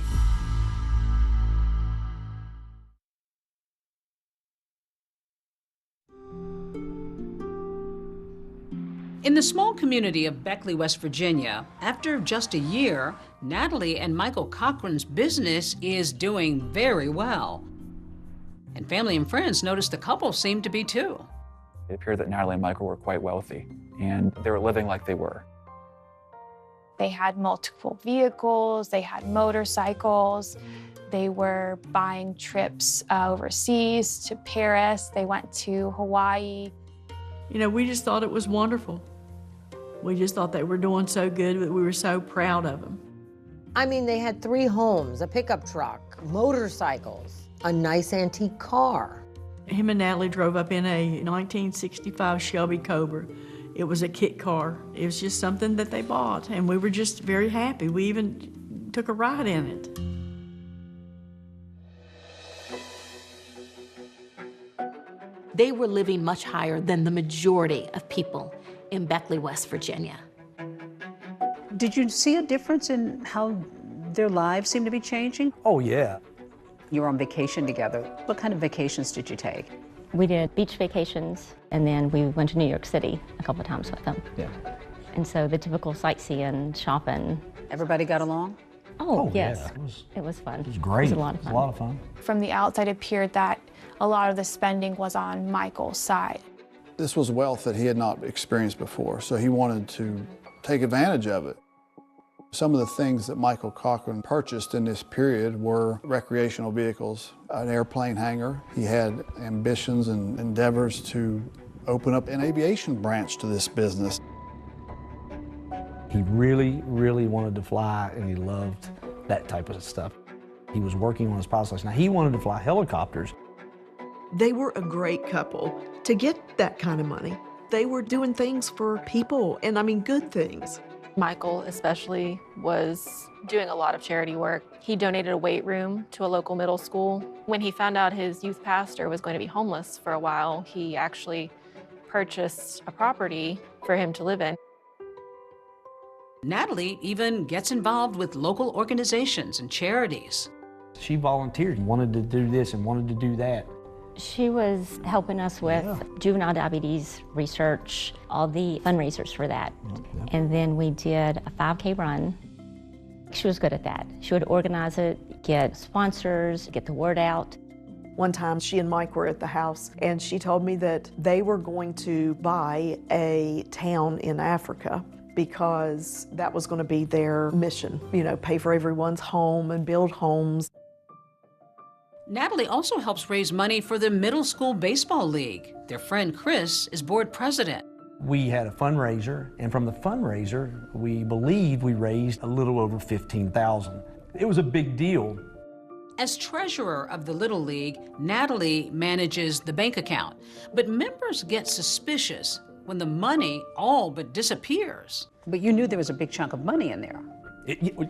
In the small community of Beckley, West Virginia, after just a year, Natalie and Michael Cochran's business is doing very well. And family and friends noticed the couple seemed to be too. It appeared that Natalie and Michael were quite wealthy, and they were living like they were. They had multiple vehicles, they had motorcycles, they were buying trips overseas to Paris, they went to Hawaii. You know, we just thought it was wonderful. We just thought they were doing so good that we were so proud of them. I mean, they had 3 homes, a pickup truck, motorcycles, a nice antique car. Him and Natalie drove up in a 1965 Shelby Cobra. It was a kit car. It was just something that they bought, and we were just very happy. We even took a ride in it. They were living much higher than the majority of people in Beckley, West Virginia. Did you see a difference in how their lives seem to be changing? Oh, yeah. You were on vacation together. What kind of vacations did you take? We did beach vacations, and then we went to New York City a couple of times with them. Yeah. And so the typical sightseeing, shopping. Everybody got along? Oh, yes. Yeah, it was fun. It was great. It was a lot of fun. It was a lot of fun. From the outside, it appeared that a lot of the spending was on Michael's side. This was wealth that he had not experienced before, so he wanted to take advantage of it. Some of the things that Michael Cochran purchased in this period were recreational vehicles, an airplane hangar. He had ambitions and endeavors to open up an aviation branch to this business. He really, really wanted to fly, and he loved that type of stuff. He was working on his pilot's license. Now, he wanted to fly helicopters. They were a great couple to get that kind of money. They were doing things for people, and I mean good things. Michael especially was doing a lot of charity work. He donated a weight room to a local middle school. When he found out his youth pastor was going to be homeless for a while, he actually purchased a property for him to live in. Natalie even gets involved with local organizations and charities. She volunteered, wanted to do this and wanted to do that. She was helping us with juvenile diabetes research, all the fundraisers for that. And then we did a 5K run. She was good at that. She would organize it, get sponsors, get the word out. One time she and Mike were at the house and she told me that they were going to buy a town in Africa because that was going to be their mission, you know, pay for everyone's home and build homes. Natalie also helps raise money for the Middle School Baseball League. Their friend Chris is board president. We had a fundraiser, and from the fundraiser, we believed we raised a little over $15,000. It was a big deal. As treasurer of the Little League, Natalie manages the bank account, but members get suspicious when the money all but disappears. But you knew there was a big chunk of money in there.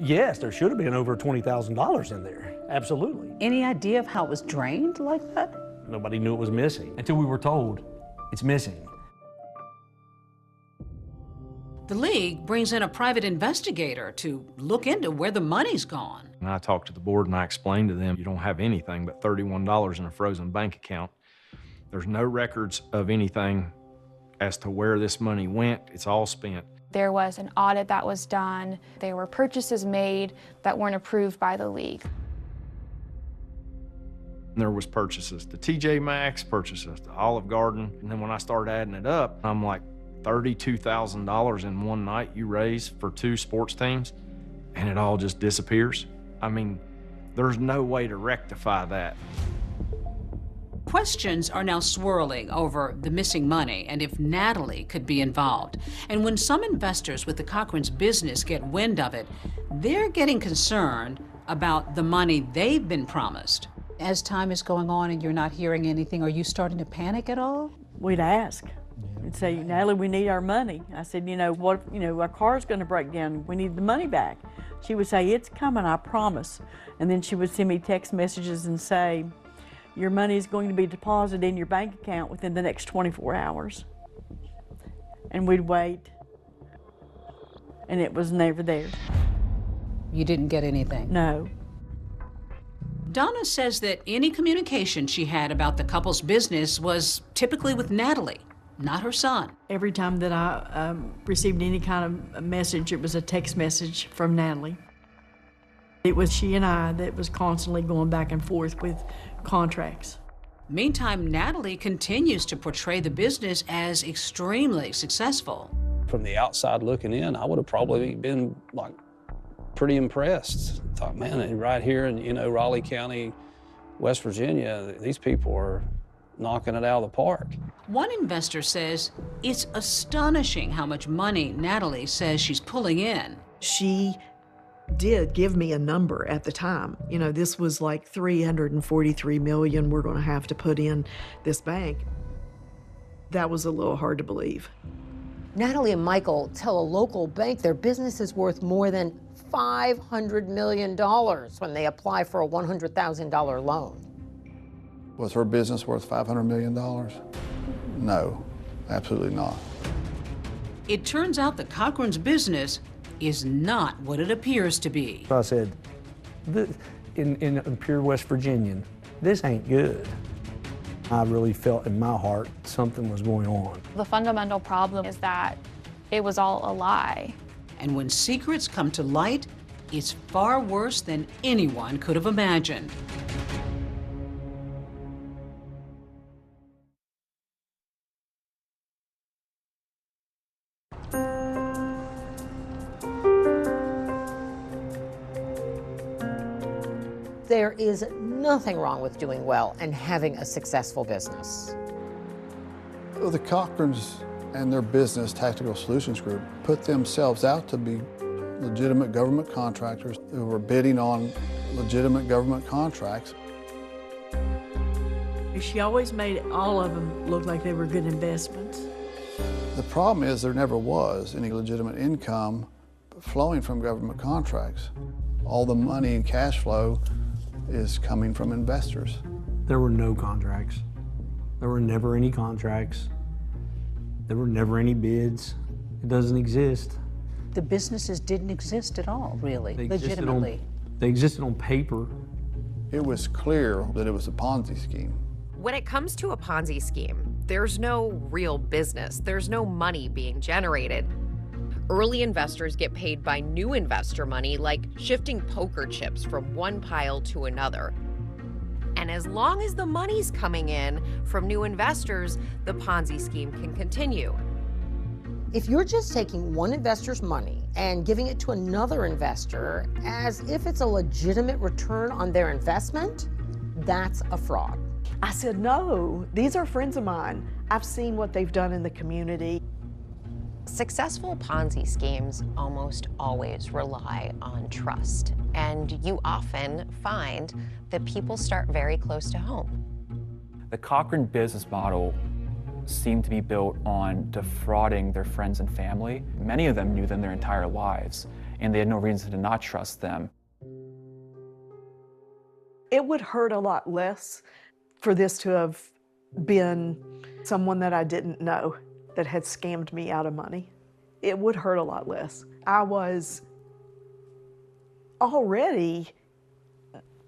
Yes, there should have been over $20,000 in there, absolutely. Any idea of how it was drained like that? Nobody knew it was missing until we were told it's missing. The league brings in a private investigator to look into where the money's gone. And I talked to the board and I explained to them, you don't have anything but $31 in a frozen bank account. There's no records of anything as to where this money went. It's all spent. There was an audit that was done. There were purchases made that weren't approved by the league. There was purchases to TJ Maxx, purchases to Olive Garden, and then when I started adding it up, I'm like, $32,000 in one night you raise for 2 sports teams, and it all just disappears. I mean, there's no way to rectify that. Questions are now swirling over the missing money and if Natalie could be involved. And when some investors with the Cochran's business get wind of it, they're getting concerned about the money they've been promised. As time is going on and you're not hearing anything, are you starting to panic at all? We'd ask. We'd say, Natalie, we need our money. I said, our car's going to break down. We need the money back. She would say, it's coming, I promise. And then she would send me text messages and say, your money is going to be deposited in your bank account within the next 24 hours. And we'd wait, and it was never there. You didn't get anything? No. Donna says that any communication she had about the couple's business was typically with Natalie, not her son. Every time that I received any kind of a message, it was a text message from Natalie. It was she and I that was constantly going back and forth with contracts. Meantime, Natalie continues to portray the business as extremely successful. From the outside looking in, I would have probably been like pretty impressed. Thought, man, right here in Raleigh County, West Virginia, these people are knocking it out of the park. One investor says it's astonishing how much money Natalie says she's pulling in. She did give me a number at the time. This was like $343 million we're going to have to put in this bank. That was a little hard to believe. Natalie and Michael tell a local bank their business is worth more than $500 million when they apply for a $100,000 loan. Was her business worth $500 million? No, absolutely not. It turns out the Cochran's business is not what it appears to be. I said, in pure West Virginian, this ain't good. I really felt in my heart something was going on. The fundamental problem is that it was all a lie. And when secrets come to light, it's far worse than anyone could have imagined. There is nothing wrong with doing well and having a successful business. The Cochrans and their business, Tactical Solutions Group, put themselves out to be legitimate government contractors who were bidding on legitimate government contracts. She always made all of them look like they were good investments. The problem is there never was any legitimate income flowing from government contracts. All the money and cash flow is coming from investors. There were no contracts. There were never any contracts. There were never any bids. It doesn't exist. The businesses didn't exist at all, really, legitimately. They existed on paper. It was clear that it was a Ponzi scheme. When it comes to a Ponzi scheme, there's no real business. There's no money being generated. Early investors get paid by new investor money, like shifting poker chips from one pile to another. And as long as the money's coming in from new investors, the Ponzi scheme can continue. If you're just taking one investor's money and giving it to another investor as if it's a legitimate return on their investment, that's a fraud. I said, no, these are friends of mine. I've seen what they've done in the community. Successful Ponzi schemes almost always rely on trust, and you often find that people start very close to home. The Cochran business model seemed to be built on defrauding their friends and family. Many of them knew them their entire lives, and they had no reason to not trust them. It would hurt a lot less for this to have been someone that I didn't know that had scammed me out of money, it would hurt a lot less. I was already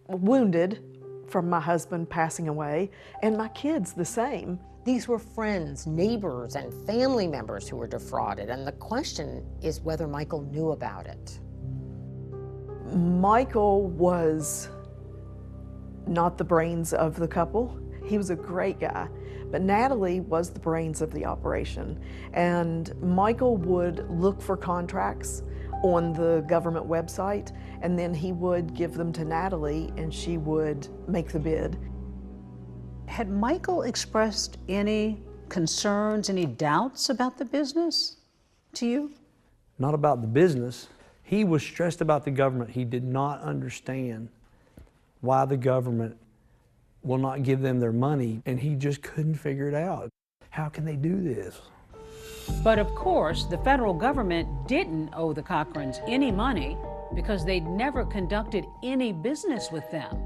wounded from my husband passing away, and my kids the same. These were friends, neighbors, and family members who were defrauded, and the question is whether Michael knew about it. Michael was not the brains of the couple. He was a great guy, but Natalie was the brains of the operation. And Michael would look for contracts on the government website, and then he would give them to Natalie, and she would make the bid. Had Michael expressed any concerns, any doubts about the business to you? Not about the business. He was stressed about the government. He did not understand why the government will not give them their money, and he just couldn't figure it out. How can they do this? But of course, the federal government didn't owe the Cochrans any money because they'd never conducted any business with them.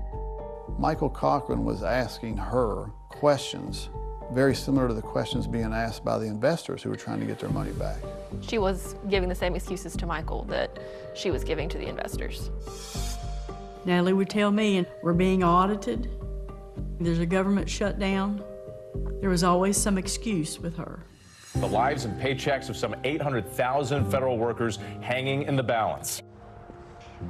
Michael Cochran was asking her questions very similar to the questions being asked by the investors who were trying to get their money back. She was giving the same excuses to Michael that she was giving to the investors. Natalie would tell me, we're being audited, there's a government shutdown. There was always some excuse with her. The lives and paychecks of some 800,000 federal workers hanging in the balance.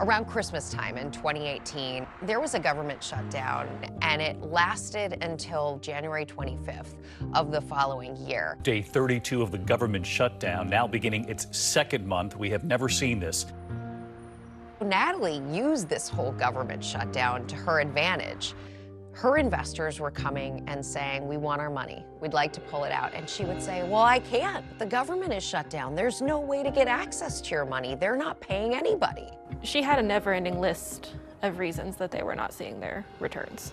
Around Christmas time in 2018, there was a government shutdown, and it lasted until January 25th of the following year. Day 32 of the government shutdown, now beginning its second month. We have never seen this. Natalie used this whole government shutdown to her advantage. Her investors were coming and saying, we want our money. We'd like to pull it out. And she would say, well, I can't. The government is shut down. There's no way to get access to your money. They're not paying anybody. She had a never-ending list of reasons that they were not seeing their returns.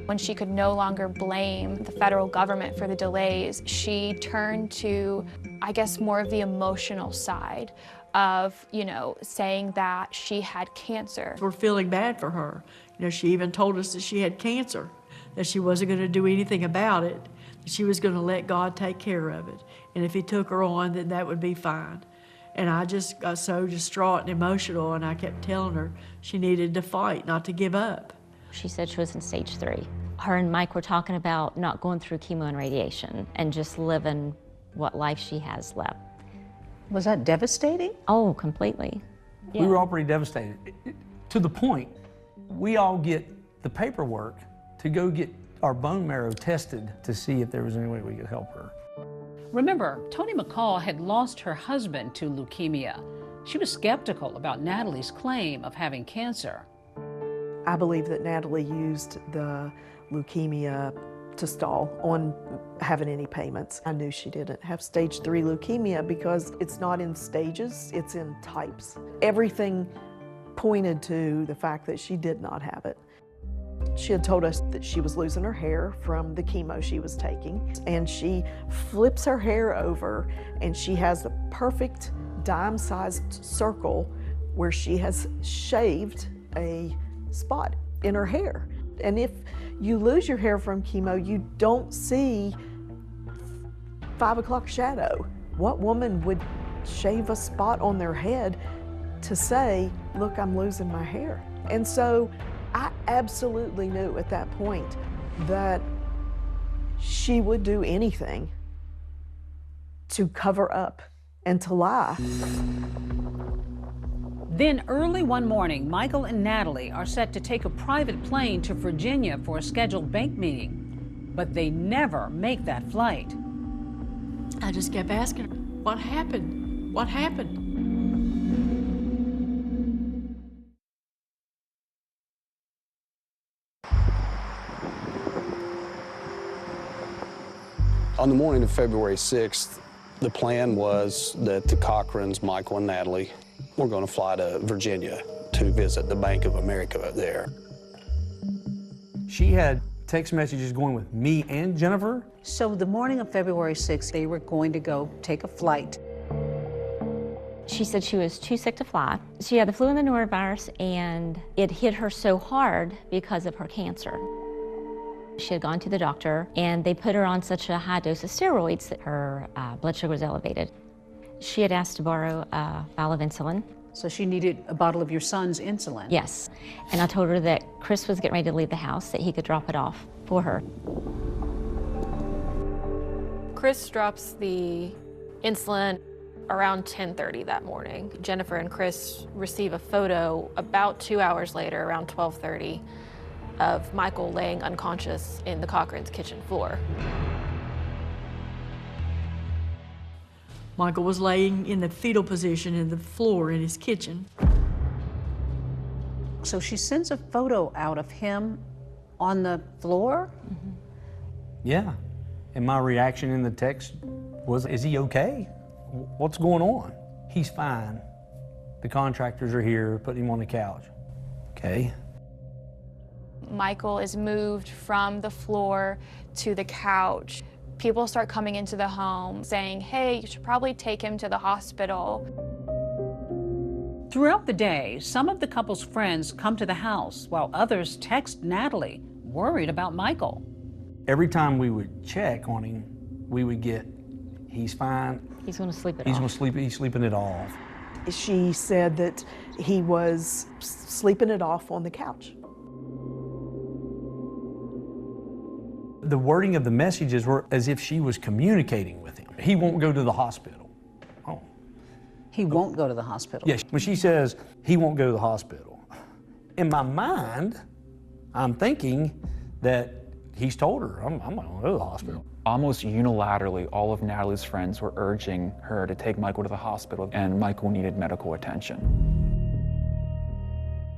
When she could no longer blame the federal government for the delays, she turned to, I guess, more of the emotional side of, saying that she had cancer. We're feeling bad for her. She even told us that she had cancer, that she wasn't going to do anything about it, that she was going to let God take care of it. And if He took her on, then that would be fine. And I just got so distraught and emotional, and I kept telling her she needed to fight, not to give up. She said she was in stage 3. Her and Mike were talking about not going through chemo and radiation and just living what life she has left. Was that devastating? Oh, completely. Yeah. We were all pretty devastated, to the point we all get the paperwork to go get our bone marrow tested to see if there was any way we could help her. Remember, Toni McCall had lost her husband to leukemia. She was skeptical about Natalie's claim of having cancer. I believe that Natalie used the leukemia to stall on having any payments. I knew she didn't have stage 3 leukemia because it's not in stages, it's in types. Everything pointed to the fact that she did not have it. She had told us that she was losing her hair from the chemo she was taking, and she flips her hair over and she has the perfect dime-sized circle where she has shaved a spot in her hair. And if you lose your hair from chemo, you don't see 5 o'clock shadow. What woman would shave a spot on their head to say, look, I'm losing my hair? And so I absolutely knew at that point that she would do anything to cover up and to lie. Then early one morning, Michael and Natalie are set to take a private plane to Virginia for a scheduled bank meeting, but they never make that flight. I just kept asking her, what happened? What happened? On the morning of February 6th, the plan was that the Cochrans, Michael and Natalie, were going to fly to Virginia to visit the Bank of America there. She had text messages going with me and Jennifer. So the morning of February 6th, they were going to go take a flight. She said she was too sick to fly. She had the flu and the norovirus, and it hit her so hard because of her cancer. She had gone to the doctor, and they put her on such a high dose of steroids that her blood sugar was elevated. She had asked to borrow a vial of insulin. So she needed a bottle of your son's insulin? Yes. And I told her that Chris was getting ready to leave the house, that he could drop it off for her. Chris drops the insulin around 10:30 that morning. Jennifer and Chris receive a photo about 2 hours later, around 12:30, of Michael laying unconscious in the Cochran's kitchen floor. Michael was laying in the fetal position in the floor in his kitchen. So she sends a photo out of him on the floor? Mm-hmm. Yeah. And my reaction in the text was, is he okay? What's going on? He's fine. The contractors are here, putting him on the couch. Okay. Michael is moved from the floor to the couch. People start coming into the home saying, hey, you should probably take him to the hospital. Throughout the day, some of the couple's friends come to the house while others text Natalie, worried about Michael. Every time we would check on him, we would get, he's fine. He's going to sleep it He's off. going to sleep, he's sleeping it off. She said that he was sleeping it off on the couch. The wording of the messages were as if she was communicating with him. He won't go to the hospital. Oh. He won't go to the hospital? Yes, when she says he won't go to the hospital, in my mind, I'm thinking that he's told her, I'm not going to go to the hospital. Almost unilaterally, all of Natalie's friends were urging her to take Michael to the hospital, and Michael needed medical attention.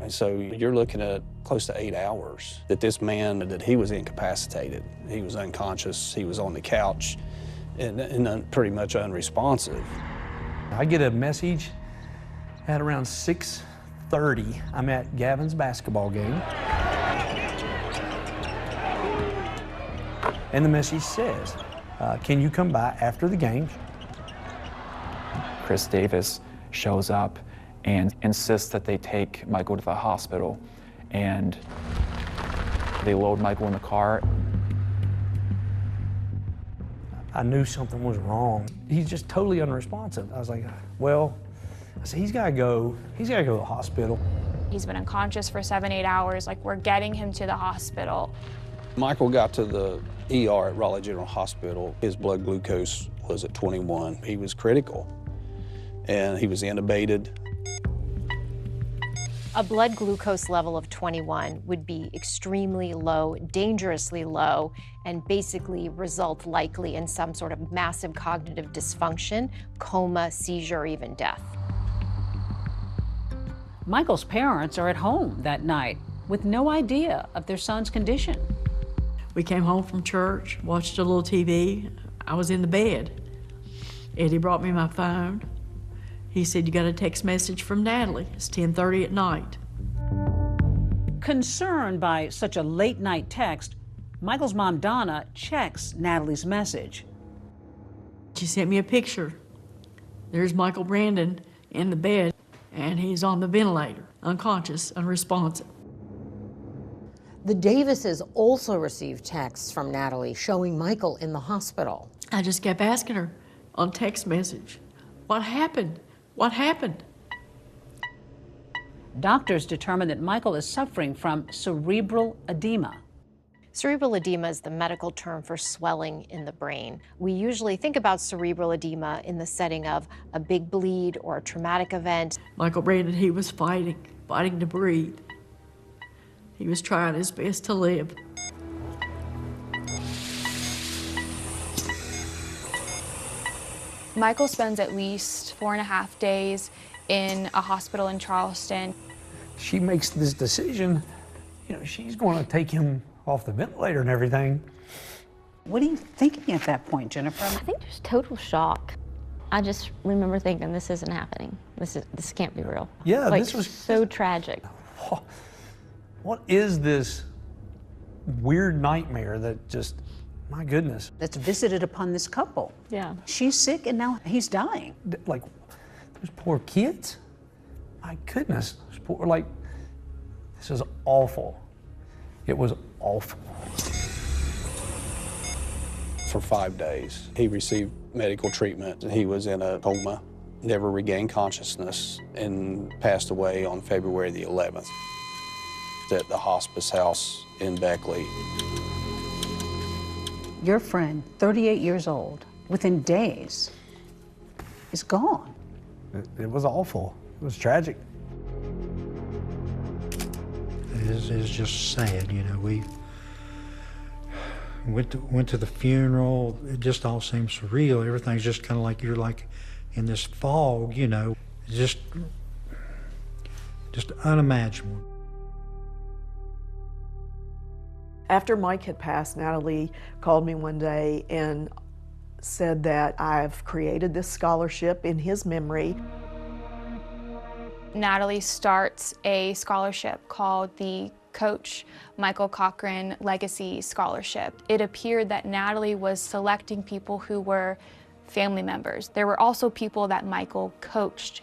And so you're looking at close to 8 hours that this man, that he was incapacitated. He was unconscious, he was on the couch, and pretty much unresponsive. I get a message at around 6:30. I'm at Gavin's basketball game. And the message says, can you come by after the game? Chris Davis shows up and insists that they take Michael to the hospital, and they load Michael in the car. I knew something was wrong. He's just totally unresponsive. I was like, well, I said, he's gotta go to the hospital. He's been unconscious for 7-8 hours. Like, we're getting him to the hospital. Michael got to the ER at Raleigh General Hospital. His blood glucose was at 21. He was critical, and he was intubated. A blood glucose level of 21 would be extremely low, dangerously low, and basically result likely in some sort of massive cognitive dysfunction, coma, seizure, or even death. Michael's parents are at home that night with no idea of their son's condition. We came home from church, watched a little TV. I was in the bed. Eddie brought me my phone. He said, you got a text message from Natalie. It's 10:30 at night. Concerned by such a late night text, Michael's mom, Donna, checks Natalie's message. She sent me a picture. There's Michael Brandon in the bed, and he's on the ventilator, unconscious, unresponsive. The Davises also received texts from Natalie showing Michael in the hospital. I just kept asking her on text message, what happened? What happened? Doctors determined that Michael is suffering from cerebral edema. Cerebral edema is the medical term for swelling in the brain. We usually think about cerebral edema in the setting of a big bleed or a traumatic event. Michael Brandon, he was fighting to breathe. He was trying his best to live. Michael spends at least 4.5 days in a hospital in Charleston. She makes this decision, she's going to take him off the ventilator and everything. What are you thinking at that point, Jennifer? I think there's total shock. I just remember thinking, this isn't happening. This can't be real. Yeah, like, this was so tragic. What is this weird nightmare that just, my goodness. That's visited upon this couple. Yeah. She's sick and now he's dying. Like, those poor kids. My goodness, those poor, this is awful. It was awful. for 5 days. He received medical treatment. He was in a coma, never regained consciousness, and passed away on February the 11th at the hospice house in Beckley. Your friend, 38 years old, within days, is gone. It was awful. It was tragic. It's just sad, you know. We went to the funeral. It just all seems surreal. Everything's just kind of like you're like in this fog, you know. Just unimaginable. After Mike had passed, Natalie called me one day and said that I've created this scholarship in his memory. Natalie starts a scholarship called the Coach Michael Cochran Legacy Scholarship. It appeared that Natalie was selecting people who were family members. There were also people that Michael coached.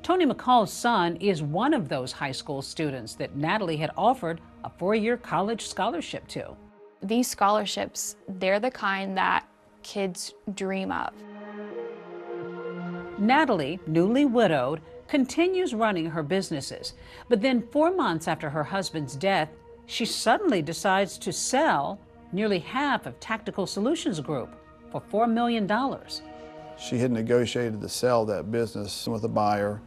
Tony McCall's son is one of those high school students that Natalie had offered a 4-year college scholarship to. These scholarships, they're the kind that kids dream of. Natalie, newly widowed, continues running her businesses. But then 4 months after her husband's death, she suddenly decides to sell nearly half of Tactical Solutions Group for $4 million. She had negotiated to sell that business with a buyer,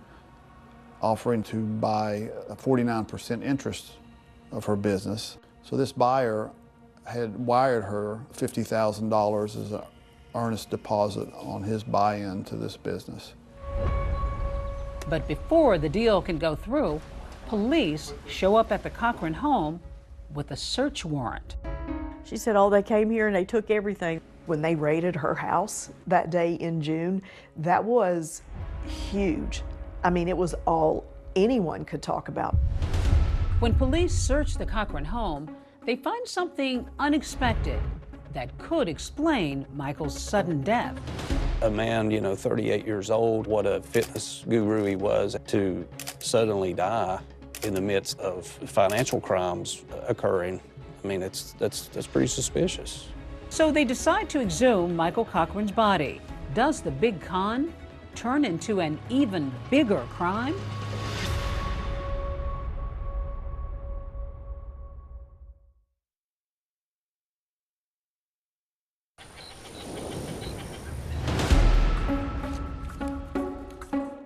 offering to buy a 49% interest of her business. So this buyer had wired her $50,000 as an earnest deposit on his buy-in to this business. But before the deal can go through, police show up at the Cochran home with a search warrant. She said, oh, they came here and they took everything. When they raided her house that day in June, that was huge. I mean, it was all anyone could talk about. When police search the Cochran home, they find something unexpected that could explain Michael's sudden death. A man, 38 years old, what a fitness guru he was, to suddenly die in the midst of financial crimes occurring. I mean, that's pretty suspicious. So they decide to exhume Michael Cochran's body. Does the big con turn into an even bigger crime?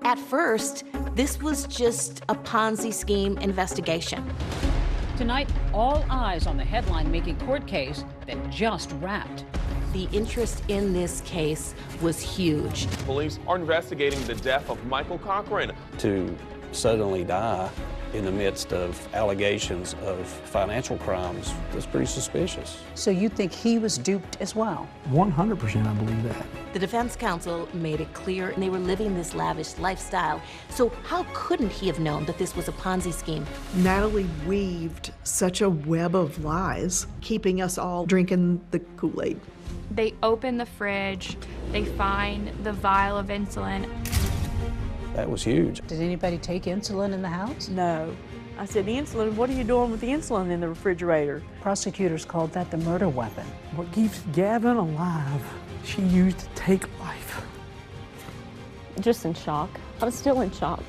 At first, this was just a Ponzi scheme investigation. Tonight, all eyes on the headline-making court case that just wrapped. The interest in this case was huge. Police are investigating the death of Michael Cochran. To suddenly die in the midst of allegations of financial crimes, that's pretty suspicious. So you think he was duped as well? 100% I believe that. The defense counsel made it clear they were living this lavish lifestyle. So how couldn't he have known that this was a Ponzi scheme? Natalie weaved such a web of lies, keeping us all drinking the Kool-Aid. They open the fridge, they find the vial of insulin. That was huge. Did anybody take insulin in the house? No. I said, insulin, what are you doing with the insulin in the refrigerator? Prosecutors called that the murder weapon. What keeps Gavin alive, she used to take life. Just in shock. I'm still in shock.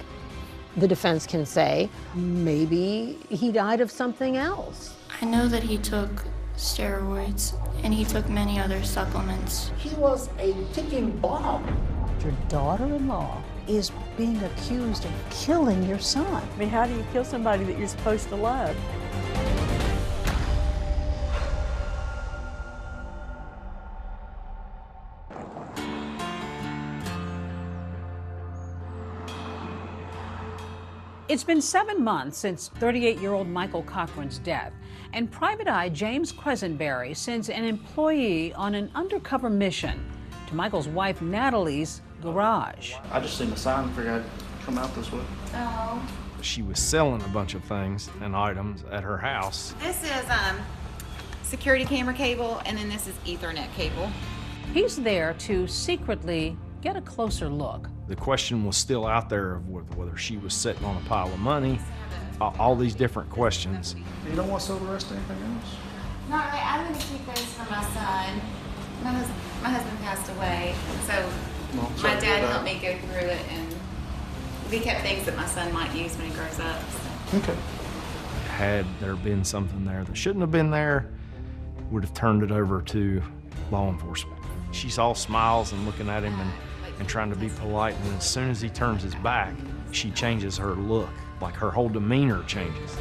The defense can say, maybe he died of something else. I know that he took steroids and he took many other supplements. He was a ticking bomb. Your daughter-in-law is being accused of killing your son. I mean, how do you kill somebody that you're supposed to love? It's been 7 months since 38-year-old Michael Cochran's death, and Private Eye James Quisenberry sends an employee on an undercover mission to Michael's wife Natalie's garage. I just seen the sign and figured I'd come out this way. Oh. She was selling a bunch of things and items at her house. This is security camera cable, and then this is Ethernet cable. He's there to secretly get a closer look. The question was still out there of whether she was sitting on a pile of money, all these different questions. You don't want soda rest or anything else? Not really. I'm going to keep those for my son. My husband passed away, so Well, my sorry to hear dad that. helped me go through it, and we kept things that my son might use when he grows up. So. Okay. Had there been something there that shouldn't have been there, would have turned it over to law enforcement. She's all smiles and looking at him and trying to be polite, and as soon as he turns his back, she changes her look, like her whole demeanor changes.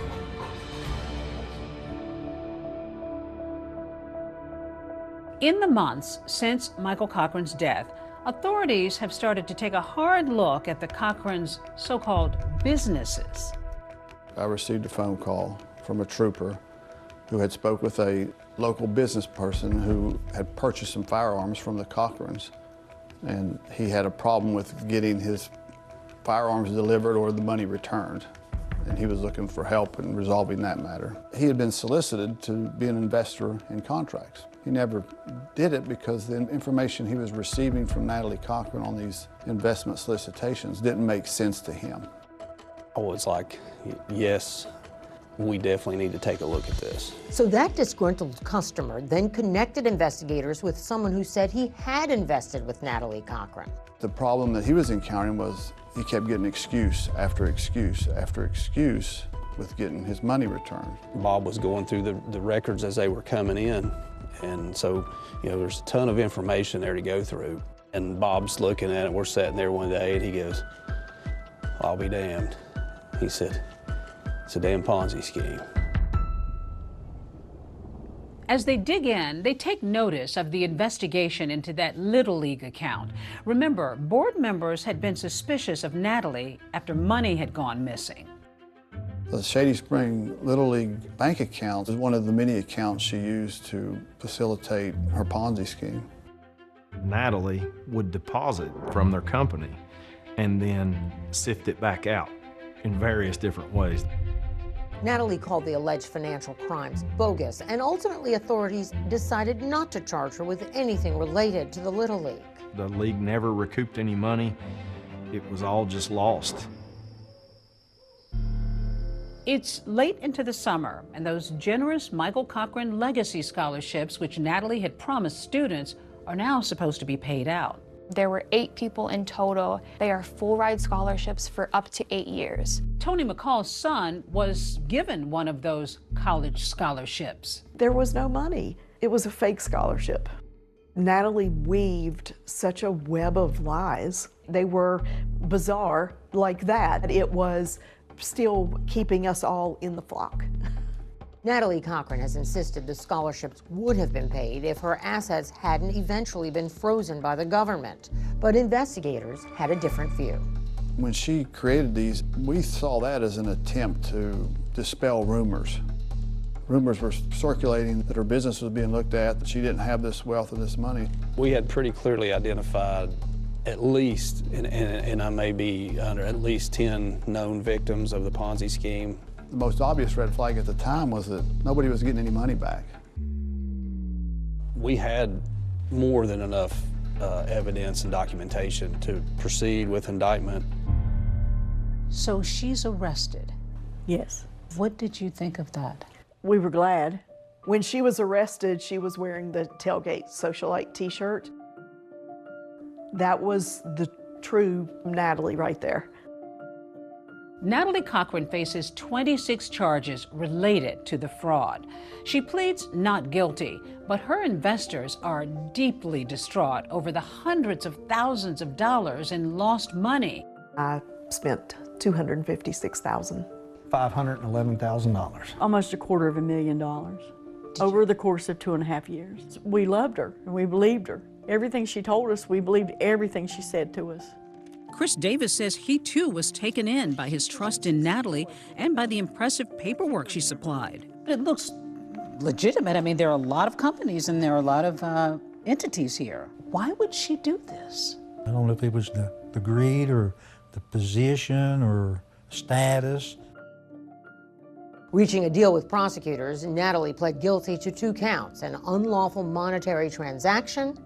In the months since Michael Cochran's death, authorities have started to take a hard look at the Cochrans' so-called businesses. I received a phone call from a trooper who had spoke with a local business person who had purchased some firearms from the Cochrans, and he had a problem with getting his firearms delivered or the money returned, and he was looking for help in resolving that matter. He had been solicited to be an investor in contracts. He never did it because the information he was receiving from Natalie Cochran on these investment solicitations didn't make sense to him. I was like, yes, we definitely need to take a look at this. So that disgruntled customer then connected investigators with someone who said he had invested with Natalie Cochran. The problem that he was encountering was he kept getting excuse after excuse after excuse with getting his money returned. Bob was going through the records as they were coming in, and so, you know, there's a ton of information there to go through. And Bob's looking at it, we're sitting there one day, and he goes, I'll be damned. He said, it's a damn Ponzi scheme. As they dig in, they take notice of the investigation into that Little League account. Remember, board members had been suspicious of Natalie after money had gone missing. The Shady Spring Little League bank account is one of the many accounts she used to facilitate her Ponzi scheme. Natalie would deposit from their company and then sift it back out in various different ways. Natalie called the alleged financial crimes bogus, and ultimately authorities decided not to charge her with anything related to the Little League. The league never recouped any money. It was all just lost. It's late into the summer, and those generous Michael Cochran Legacy Scholarships, which Natalie had promised students, are now supposed to be paid out. There were 8 people in total. They are full ride scholarships for up to 8 years. Tony McCall's son was given one of those college scholarships. There was no money. It was a fake scholarship. Natalie weaved such a web of lies. They were bizarre like that. It was still keeping us all in the flock. Natalie Cochran has insisted the scholarships would have been paid if her assets hadn't eventually been frozen by the government. But investigators had a different view. When she created these, we saw that as an attempt to dispel rumors. Rumors were circulating that her business was being looked at, that she didn't have this wealth and this money. We had pretty clearly identified at least, and I may be under at least 10 known victims of the Ponzi scheme. The most obvious red flag at the time was that nobody was getting any money back. We had more than enough evidence and documentation to proceed with indictment. So she's arrested. Yes. What did you think of that? We were glad. When she was arrested, she was wearing the Tailgate Socialite t-shirt. That was the true Natalie right there. Natalie Cochran faces 26 charges related to the fraud. She pleads not guilty, but her investors are deeply distraught over the hundreds of thousands of dollars in lost money. I spent $256,000. $511,000. Almost $250,000 over the course of 2.5 years. We loved her and we believed her. Everything she told us, we believed everything she said to us. Chris Davis says he too was taken in by his trust in Natalie and by the impressive paperwork she supplied. It looks legitimate. I mean, there are a lot of companies and there are a lot of entities here. Why would she do this? I don't know if it was the greed or the position or status. Reaching a deal with prosecutors, Natalie pled guilty to 2 counts, an unlawful monetary transaction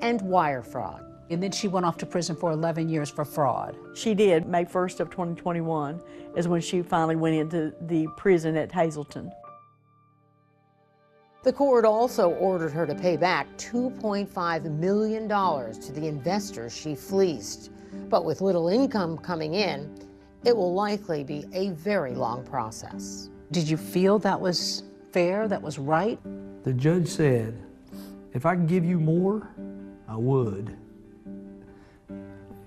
and wire fraud. And then she went off to prison for 11 years for fraud. She did. May 1st of 2021 is when she finally went into the prison at Hazleton. The court also ordered her to pay back $2.5 million to the investors she fleeced. But with little income coming in, it will likely be a very long process. Did you feel that was fair, that was right? The judge said, if I could give you more, I would.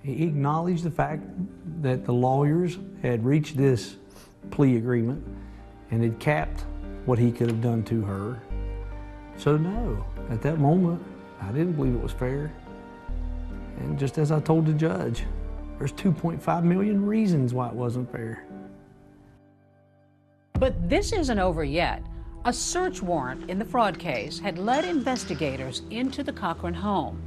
He acknowledged the fact that the lawyers had reached this plea agreement and had capped what he could have done to her. So no, at that moment, I didn't believe it was fair. And just as I told the judge, there's 2.5 million reasons why it wasn't fair. But this isn't over yet. A search warrant in the fraud case had led investigators into the Cochran home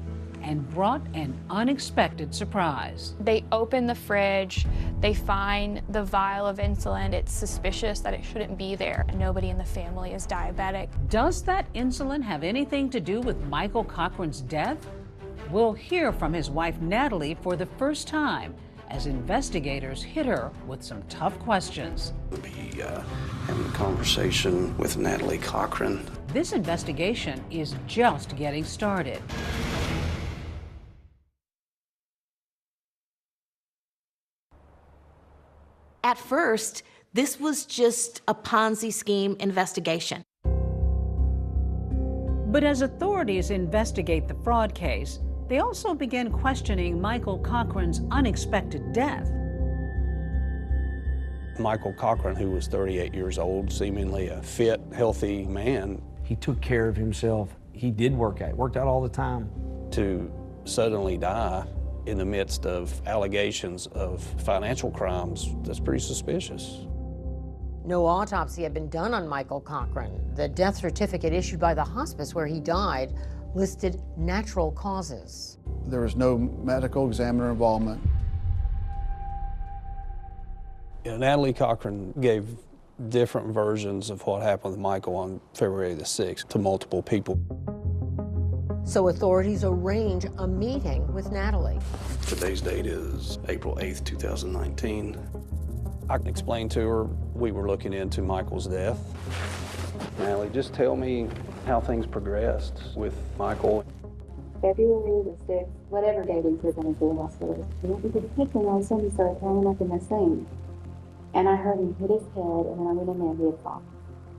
and brought an unexpected surprise. They open the fridge, they find the vial of insulin. It's suspicious that it shouldn't be there. Nobody in the family is diabetic. Does that insulin have anything to do with Michael Cochran's death? We'll hear from his wife, Natalie, for the first time as investigators hit her with some tough questions. We'll be having a conversation with Natalie Cochran. This investigation is just getting started. At first, this was just a Ponzi scheme investigation. But as authorities investigate the fraud case, they also began questioning Michael Cochran's unexpected death. Michael Cochran, who was 38 years old, seemingly a fit, healthy man. He took care of himself. He did worked out all the time. To suddenly die in the midst of allegations of financial crimes, that's pretty suspicious. No autopsy had been done on Michael Cochran. The death certificate issued by the hospice where he died listed natural causes. There was no medical examiner involvement. Natalie Cochran gave different versions of what happened with Michael on February the 6th to multiple people. So authorities arrange a meeting with Natalie. Today's date is April 8th, 2019. I explained to her we were looking into Michael's death. Natalie, just tell me how things progressed with Michael. February the 6th, whatever day we took him into the hospital. We went to the kitchen, all of a sudden he started throwing up in the sink. And I heard him hit his head, and then I went in there and he had fallen.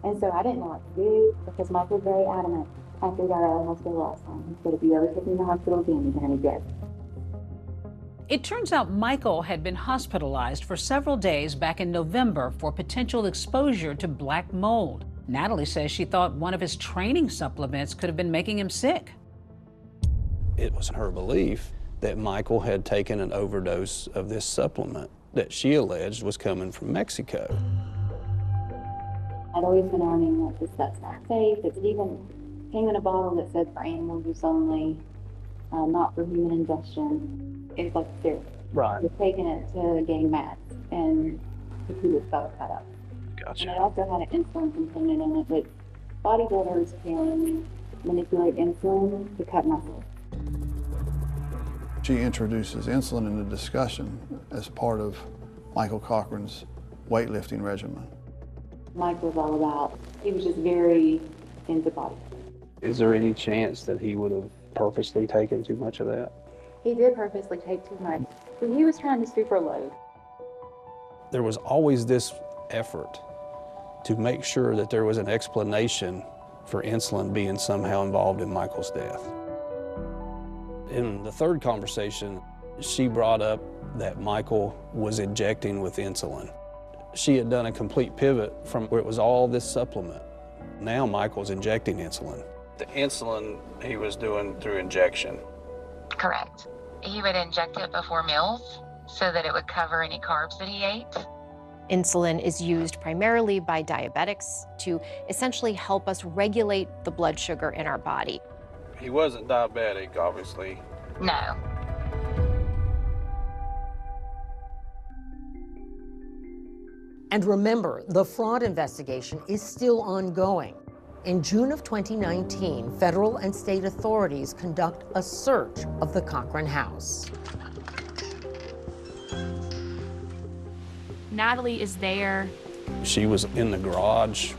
And so I didn't know what to do because Michael was very adamant after he got out of the hospital last time. He said, if you ever take me to the hospital again, you're going to be dead. It turns out Michael had been hospitalized for several days back in November for potential exposure to black mold. Natalie says she thought one of his training supplements could have been making him sick. It was her belief that Michael had taken an overdose of this supplement that she alleged was coming from Mexico. I'd always been learning that this stuff's not safe. It even came in a bottle that said for animal use only, not for human ingestion. It's like syrup. Right. We're taking it to gain mass and to keep its stuff cut up. Gotcha. And it also had an insulin component in it, which bodybuilders can manipulate insulin to cut muscle. She introduces insulin in the discussion as part of Michael Cochran's weightlifting regimen. Mike was all about, he was just very into body. Is there any chance that he would have purposely taken too much of that? He did purposely take too much, but he was trying to super load. There was always this effort to make sure that there was an explanation for insulin being somehow involved in Michael's death. In the third conversation, she brought up that Michael was injecting with insulin. She had done a complete pivot from where it was all this supplement. Now Michael's injecting insulin. The insulin he was doing through injection. Correct. He would inject it before meals so that it would cover any carbs that he ate. Insulin is used primarily by diabetics to essentially help us regulate the blood sugar in our body. He wasn't diabetic, obviously. No. And remember, the fraud investigation is still ongoing. In June of 2019, federal and state authorities conduct a search of the Cochran house. Natalie is there. She was in the garage.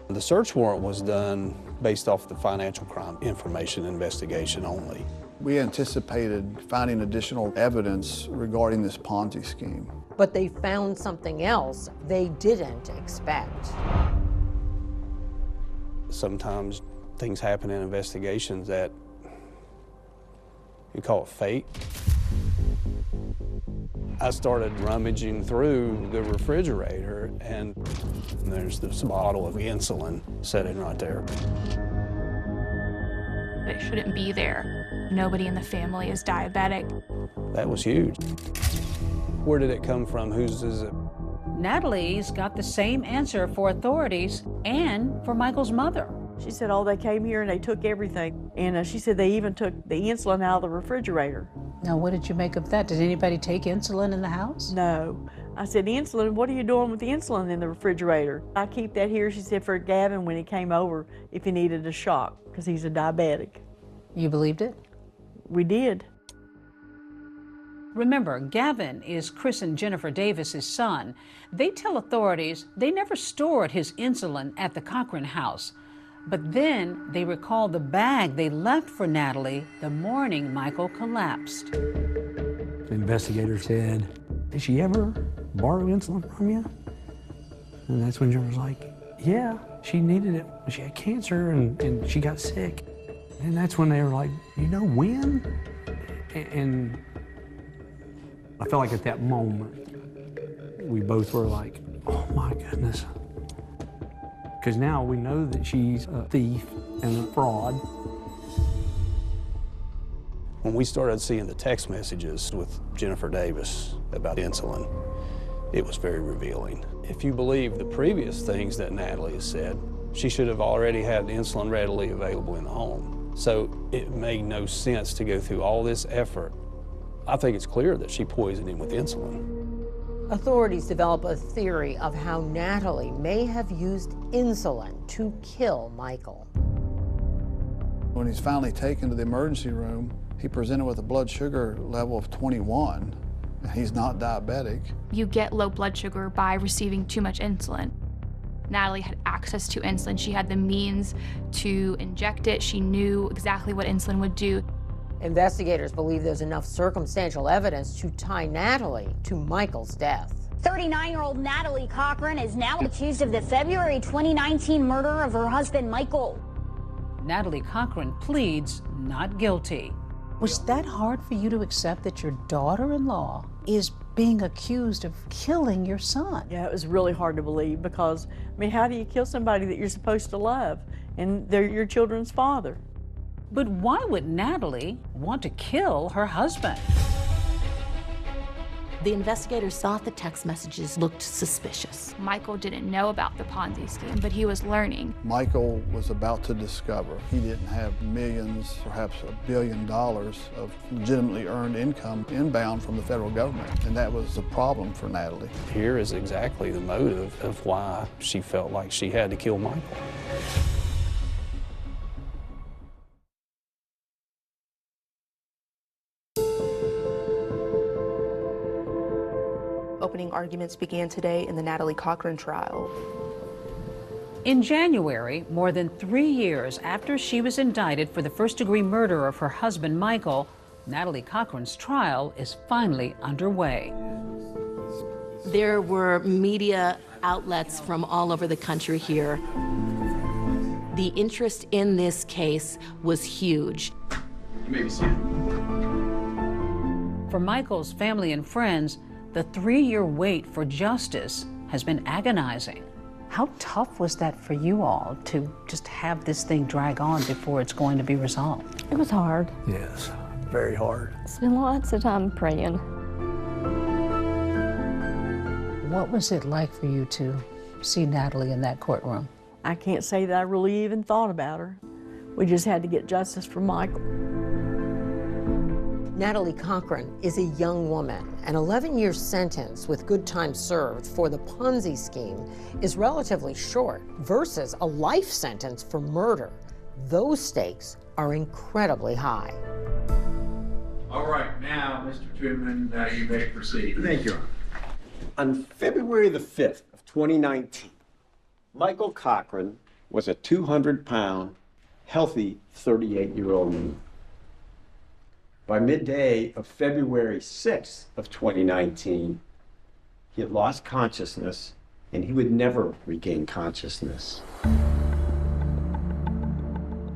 The search warrant was done based off the financial crime information investigation only. We anticipated finding additional evidence regarding this Ponzi scheme. But they found something else they didn't expect. Sometimes things happen in investigations that you call it fate. I started rummaging through the refrigerator, and there's this bottle of insulin sitting right there. It shouldn't be there. Nobody in the family is diabetic. That was huge. Where did it come from? Whose is it? Natalie's got the same answer for authorities and for Michael's mother. She said, oh, they came here and they took everything. And she said they even took the insulin out of the refrigerator. Now, what did you make of that? Did anybody take insulin in the house? No. I said, insulin, what are you doing with the insulin in the refrigerator? I keep that here, she said, for Gavin when he came over, if he needed a shock, because he's a diabetic. You believed it? We did. Remember, Gavin is Chris and Jennifer Davis's son. They tell authorities they never stored his insulin at the Cochran house. But then they recall the bag they left for Natalie the morning Michael collapsed. The investigator said, did she ever borrow insulin from you? And that's when Jennifer was like, yeah, she needed it. She had cancer and she got sick. And that's when they were like, you know when? And I felt like at that moment, we both were like, oh my goodness. Because now we know that she's a thief and a fraud. When we started seeing the text messages with Jennifer Davis about insulin, it was very revealing. If you believe the previous things that Natalie has said, she should have already had insulin readily available in the home. So it made no sense to go through all this effort. I think it's clear that she poisoned him with insulin. Authorities develop a theory of how Natalie may have used insulin to kill Michael. When he's finally taken to the emergency room, he presented with a blood sugar level of 21, and he's not diabetic. You get low blood sugar by receiving too much insulin. Natalie had access to insulin. She had the means to inject it. She knew exactly what insulin would do. Investigators believe there's enough circumstantial evidence to tie Natalie to Michael's death. 39-year-old Natalie Cochran is now accused of the February 2019 murder of her husband, Michael. Natalie Cochran pleads not guilty. Was that hard for you to accept that your daughter-in-law is being accused of killing your son? Yeah, it was really hard to believe because, I mean, how do you kill somebody that you're supposed to love and they're your children's father? But why would Natalie want to kill her husband? The investigators thought the text messages looked suspicious. Michael didn't know about the Ponzi scheme, but he was learning. Michael was about to discover he didn't have millions, perhaps $1 billion of legitimately earned income inbound from the federal government, and that was a problem for Natalie. Here is exactly the motive of why she felt like she had to kill Michael. Opening arguments began today in the Natalie Cochran trial. In January, more than 3 years after she was indicted for the first-degree murder of her husband, Michael, Natalie Cochran's trial is finally underway. There were media outlets from all over the country here. The interest in this case was huge. You may be seated. For Michael's family and friends, the 3-year wait for justice has been agonizing. How tough was that for you all to just have this thing drag on before it's going to be resolved? It was hard. Yes, very hard. Spent lots of time praying. What was it like for you to see Natalie in that courtroom? I can't say that I really even thought about her. We just had to get justice for Michael. Natalie Cochran is a young woman. An 11-year sentence with good time served for the Ponzi scheme is relatively short versus a life sentence for murder. Those stakes are incredibly high. All right, now, Mr. Truman, you may proceed. Thank you, Your Honor. On February the 5th of 2019, Michael Cochran was a 200-pound, healthy 38-year-old man. By midday of February 6th of 2019, he had lost consciousness, and he would never regain consciousness.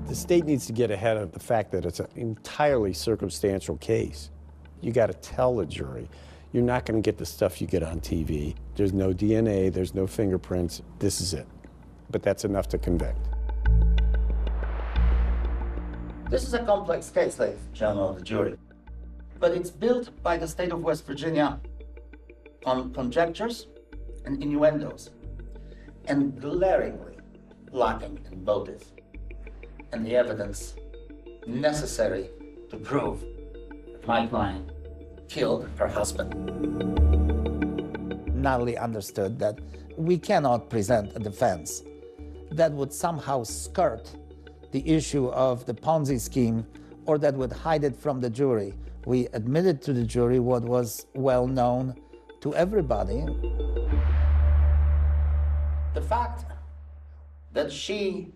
The state needs to get ahead of the fact that it's an entirely circumstantial case. You got to tell the jury. You're not going to get the stuff you get on TV. There's no DNA, there's no fingerprints. This is it. But that's enough to convict. This is a complex case, ladies and gentlemen of the jury. But it's built by the state of West Virginia on conjectures and innuendos, and glaringly lacking in motive and the evidence necessary to prove that my client killed her husband. Natalie understood that we cannot present a defense that would somehow skirt the issue of the Ponzi scheme or that would hide it from the jury. We admitted to the jury what was well known to everybody. The fact that she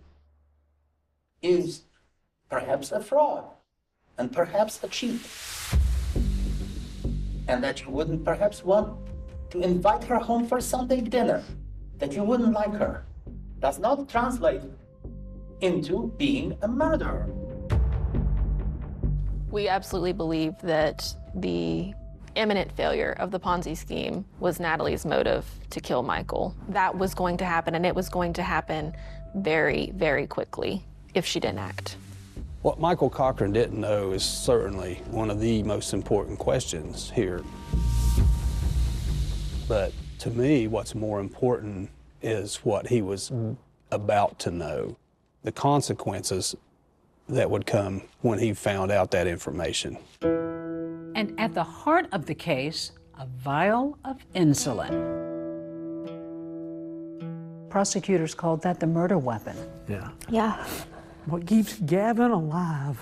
is perhaps a fraud and perhaps a cheat, and that you wouldn't perhaps want to invite her home for Sunday dinner, that you wouldn't like her, does not translate into being a murderer. We absolutely believe that the imminent failure of the Ponzi scheme was Natalie's motive to kill Michael. That was going to happen, and it was going to happen very, very quickly if she didn't act. What Michael Cochran didn't know is certainly one of the most important questions here. But to me, what's more important is what he was about to know, the consequences that would come when he found out that information. And at the heart of the case, a vial of insulin. Prosecutors called that the murder weapon. Yeah. Yeah. What keeps Gavin alive,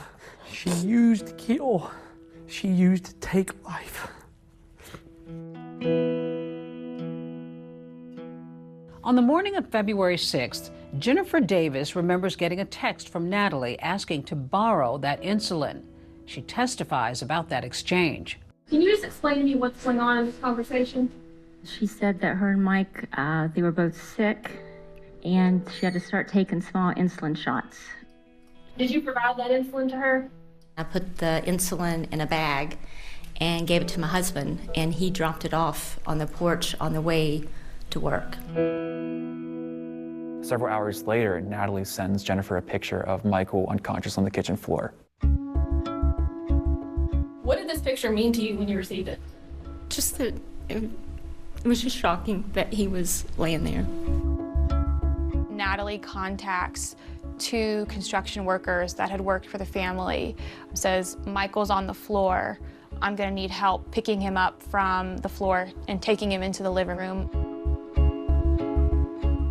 she used to kill. She used to take life. On the morning of February 6th, Jennifer Davis remembers getting a text from Natalie asking to borrow that insulin. She testifies about that exchange. Can you just explain to me what's going on in this conversation? She said that her and Mike, they were both sick, and she had to start taking small insulin shots. Did you provide that insulin to her? I put the insulin in a bag and gave it to my husband, and he dropped it off on the porch on the way to work. Several hours later, Natalie sends Jennifer a picture of Michael unconscious on the kitchen floor. What did this picture mean to you when you received it? Just that it was just shocking that he was laying there. Natalie contacts 2 construction workers that had worked for the family, says, Michael's on the floor. I'm gonna need help picking him up from the floor and taking him into the living room.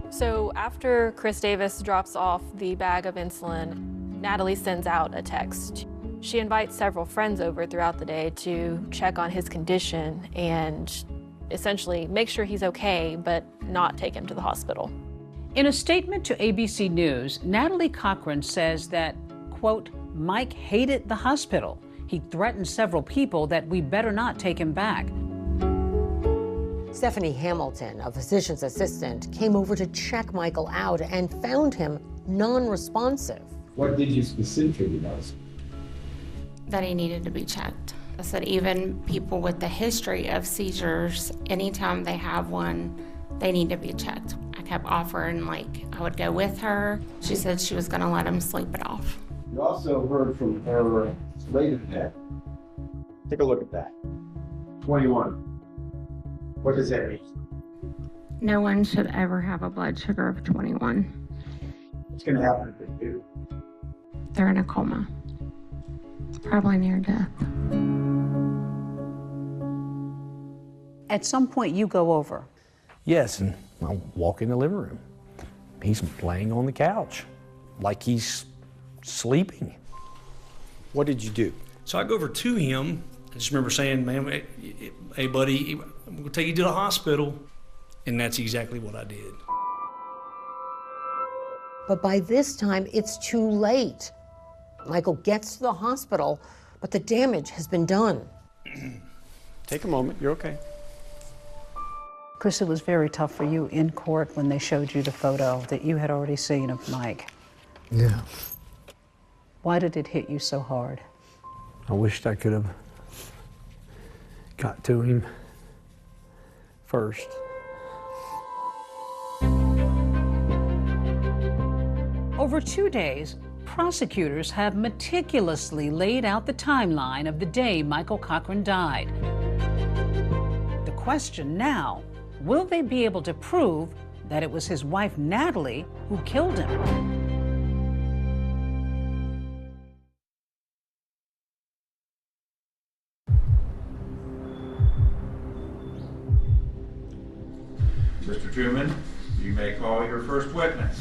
So after Chris Davis drops off the bag of insulin, Natalie sends out a text. She invites several friends over throughout the day to check on his condition and essentially make sure he's okay, but not take him to the hospital. In a statement to ABC News, Natalie Cochran says that, quote, Mike hated the hospital. He threatened several people that we better not take him back. Stephanie Hamilton, a physician's assistant, came over to check Michael out and found him non-responsive. What did you specifically notice? That he needed to be checked. I said even people with the history of seizures, anytime they have one, they need to be checked. I kept offering, like, I would go with her. She said she was gonna let him sleep it off. You also heard from her later today. Take a look at that. 21. What does that mean? No one should ever have a blood sugar of 21. What's gonna happen if they do? They're in a coma. Probably near death. At some point, you go over. Yes, and I walk in the living room. He's laying on the couch, like he's sleeping. What did you do? So I go over to him. I just remember saying, man, hey, buddy, I'm going to take you to the hospital. And that's exactly what I did. But by this time, it's too late. Michael gets to the hospital, but the damage has been done. Take a moment, you're okay. Chris, it was very tough for you in court when they showed you the photo that you had already seen of Mike. Yeah. Why did it hit you so hard? I wished I could have got to him first. Over 2 days, prosecutors have meticulously laid out the timeline of the day Michael Cochran died. The question now, will they be able to prove that it was his wife, Natalie, who killed him? Mr. Truman, you may call your first witness.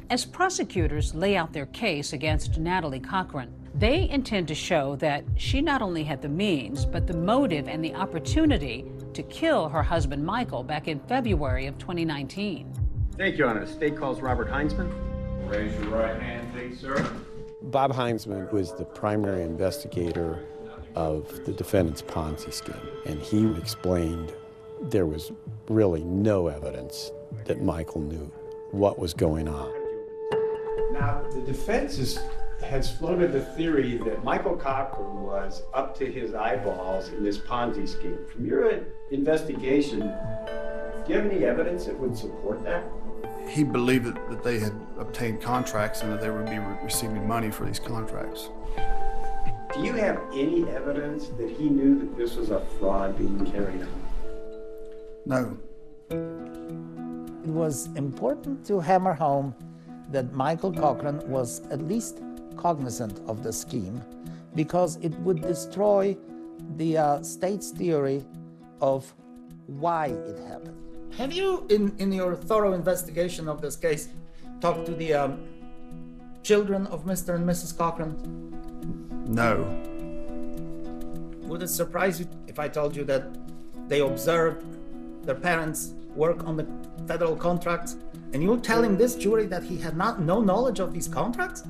As prosecutors lay out their case against Natalie Cochran, they intend to show that she not only had the means, but the motive and the opportunity to kill her husband, Michael, back in February of 2019. Thank you, Your Honor. The state calls Robert Heinzman. Raise your right hand, please, sir. Bob Heinzman was the primary investigator of the defendant's Ponzi scheme, and he explained there was really no evidence that Michael knew what was going on. Now, the defense has floated the theory that Michael Cochran was up to his eyeballs in this Ponzi scheme. From your investigation, do you have any evidence that would support that? He believed that they had obtained contracts and that they would be receiving money for these contracts. Do you have any evidence that he knew that this was a fraud being carried on? No. It was important to hammer home that Michael Cochran was at least cognizant of the scheme because it would destroy the state's theory of why it happened. Have you, in your thorough investigation of this case, talked to the children of Mr. and Mrs. Cochran? No. Would it surprise you if I told you that they observed their parents work on the federal contracts, and you're telling this jury that he had no knowledge of these contracts?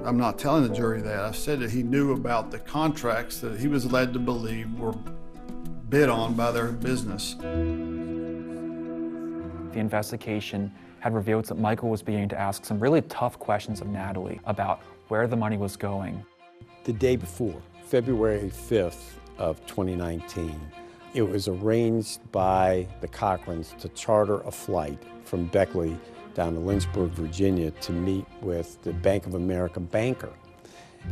I'm not telling the jury that. I said that he knew about the contracts that he was led to believe were bid on by their business. The investigation had revealed that Michael was beginning to ask some really tough questions of Natalie about where the money was going. The day before, February 5th of 2019, it was arranged by the Cochrans to charter a flight from Beckley down to Lynchburg, Virginia to meet with the Bank of America banker.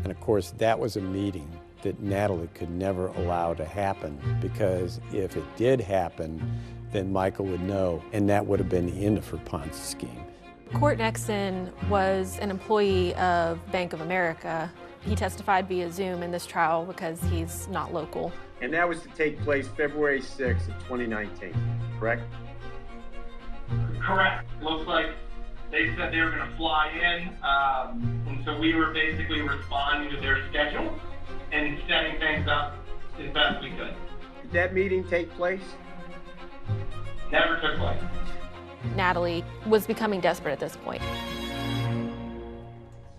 And of course, that was a meeting that Natalie could never allow to happen, because if it did happen, then Michael would know, and that would have been the end of her Ponzi scheme. Court Nexon was an employee of Bank of America. He testified via Zoom in this trial because he's not local. And that was to take place February 6th of 2019, correct? Correct. Looks like they said they were going to fly in, and so we were basically responding to their schedule and setting things up as best we could. Did that meeting take place? Never took place. Natalie was becoming desperate at this point.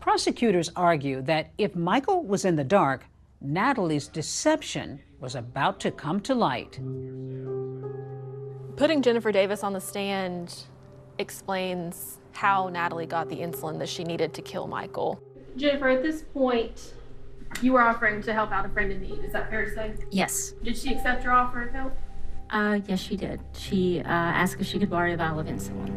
Prosecutors argue that if Michael was in the dark, Natalie's deception was about to come to light. Putting Jennifer Davis on the stand explains how Natalie got the insulin that she needed to kill Michael. Jennifer, at this point, you were offering to help out a friend in need. Is that fair to say? Yes. Did she accept your offer of help? Yes, she did. She asked if she could borrow a vial of insulin.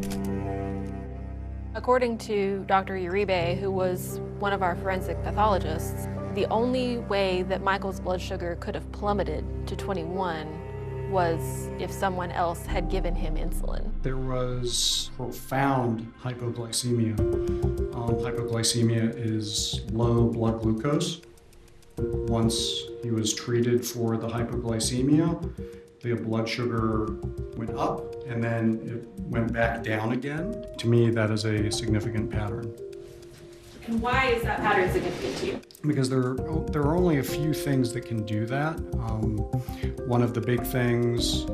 According to Dr. Uribe, who was one of our forensic pathologists, the only way that Michael's blood sugar could have plummeted to 21 was if someone else had given him insulin. There was profound hypoglycemia. Hypoglycemia is low blood glucose. Once he was treated for the hypoglycemia, the blood sugar went up and then it went back down again. To me, that is a significant pattern. And why is that pattern significant to you? Because there are only a few things that can do that. One of the big things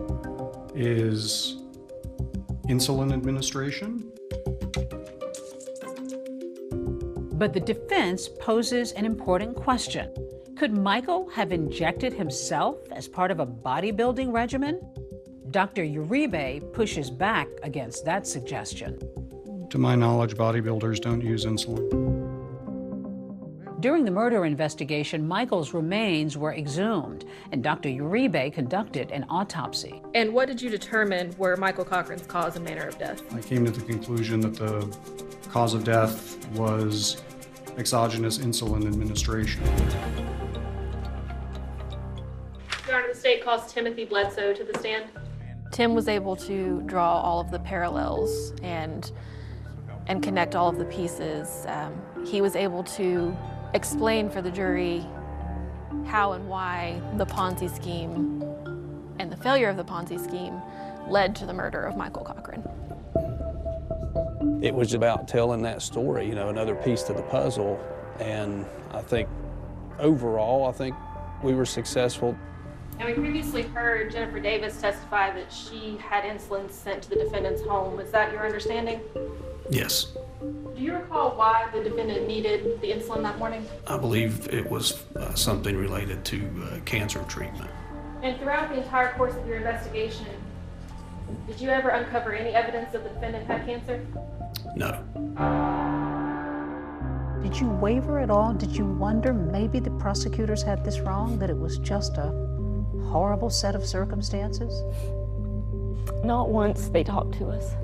is insulin administration. But the defense poses an important question. Could Michael have injected himself as part of a bodybuilding regimen? Dr. Uribe pushes back against that suggestion. To my knowledge, bodybuilders don't use insulin. During the murder investigation, Michael's remains were exhumed, and Dr. Uribe conducted an autopsy. And what did you determine were Michael Cochran's cause and manner of death? I came to the conclusion that the cause of death was exogenous insulin administration. Your Honor, the state calls Timothy Bledsoe to the stand. Tim was able to draw all of the parallels and connect all of the pieces. He was able to explain for the jury how and why the Ponzi scheme and the failure of the Ponzi scheme led to the murder of Michael Cochran. It was about telling that story, you know, another piece to the puzzle. And I think overall, I think we were successful. And we previously heard Jennifer Davis testify that she had insulin sent to the defendant's home. Is that your understanding? Yes. Do you recall why the defendant needed the insulin that morning? I believe it was something related to cancer treatment. And throughout the entire course of your investigation, did you ever uncover any evidence that the defendant had cancer? No. Did you waver at all? Did you wonder maybe the prosecutors had this wrong, that it was just a horrible set of circumstances? Not once they talked to us.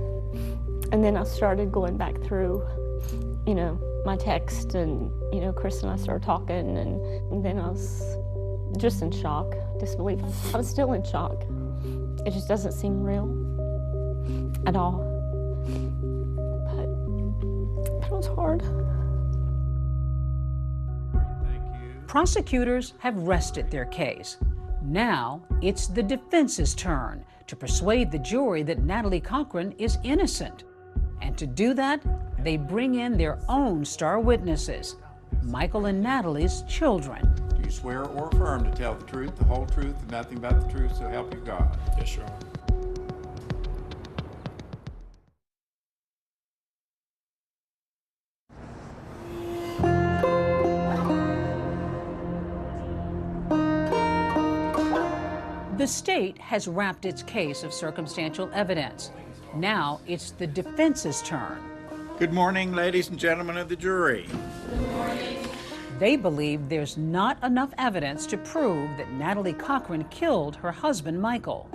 And then I started going back through, you know, my text, and, you know, Chris and I started talking, and then I was just in shock, disbelief. I was still in shock. It just doesn't seem real at all. But it was hard. Prosecutors have rested their case. Now it's the defense's turn to persuade the jury that Natalie Cochran is innocent. And to do that, they bring in their own star witnesses, Michael and Natalie's children. Do you swear or affirm to tell the truth, the whole truth, and nothing but the truth, so help you God? Yes, Your Honor. The state has wrapped its case of circumstantial evidence. Now it's the defense's turn. Good morning, ladies and gentlemen of the jury. Good morning. They believe there's not enough evidence to prove that Natalie Cochran killed her husband, Michael.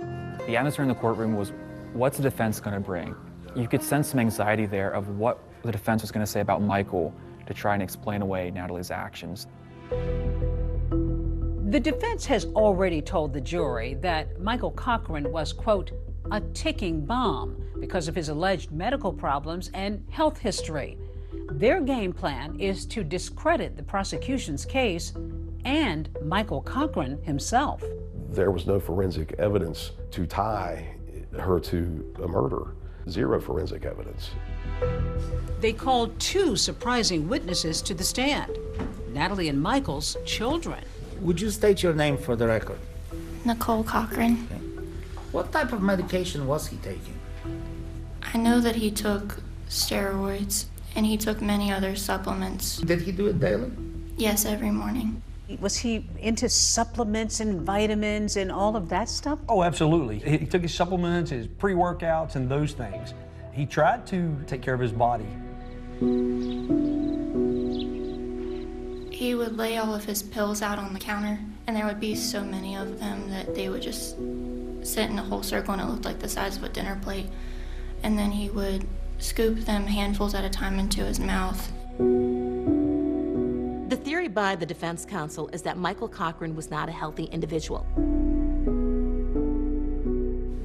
The atmosphere in the courtroom was, what's the defense going to bring? You could sense some anxiety there of what the defense was going to say about Michael to try and explain away Natalie's actions. The defense has already told the jury that Michael Cochran was, quote, a ticking bomb because of his alleged medical problems and health history. Their game plan is to discredit the prosecution's case and Michael Cochran himself. There was no forensic evidence to tie her to a murder. Zero forensic evidence. They called two surprising witnesses to the stand, Natalie and Michael's children. Would you state your name for the record? Nicole Cochran. Okay. What type of medication was he taking? I know that he took steroids and he took many other supplements. Did he do it daily? Yes, every morning. Was he into supplements and vitamins and all of that stuff? Oh, absolutely. He took his supplements, his pre-workouts, and those things. He tried to take care of his body. He would lay all of his pills out on the counter, and there would be so many of them that they would just sit in a whole circle, and it looked like the size of a dinner plate. And then he would scoop them handfuls at a time into his mouth. The theory by the defense counsel is that Michael Cochran was not a healthy individual.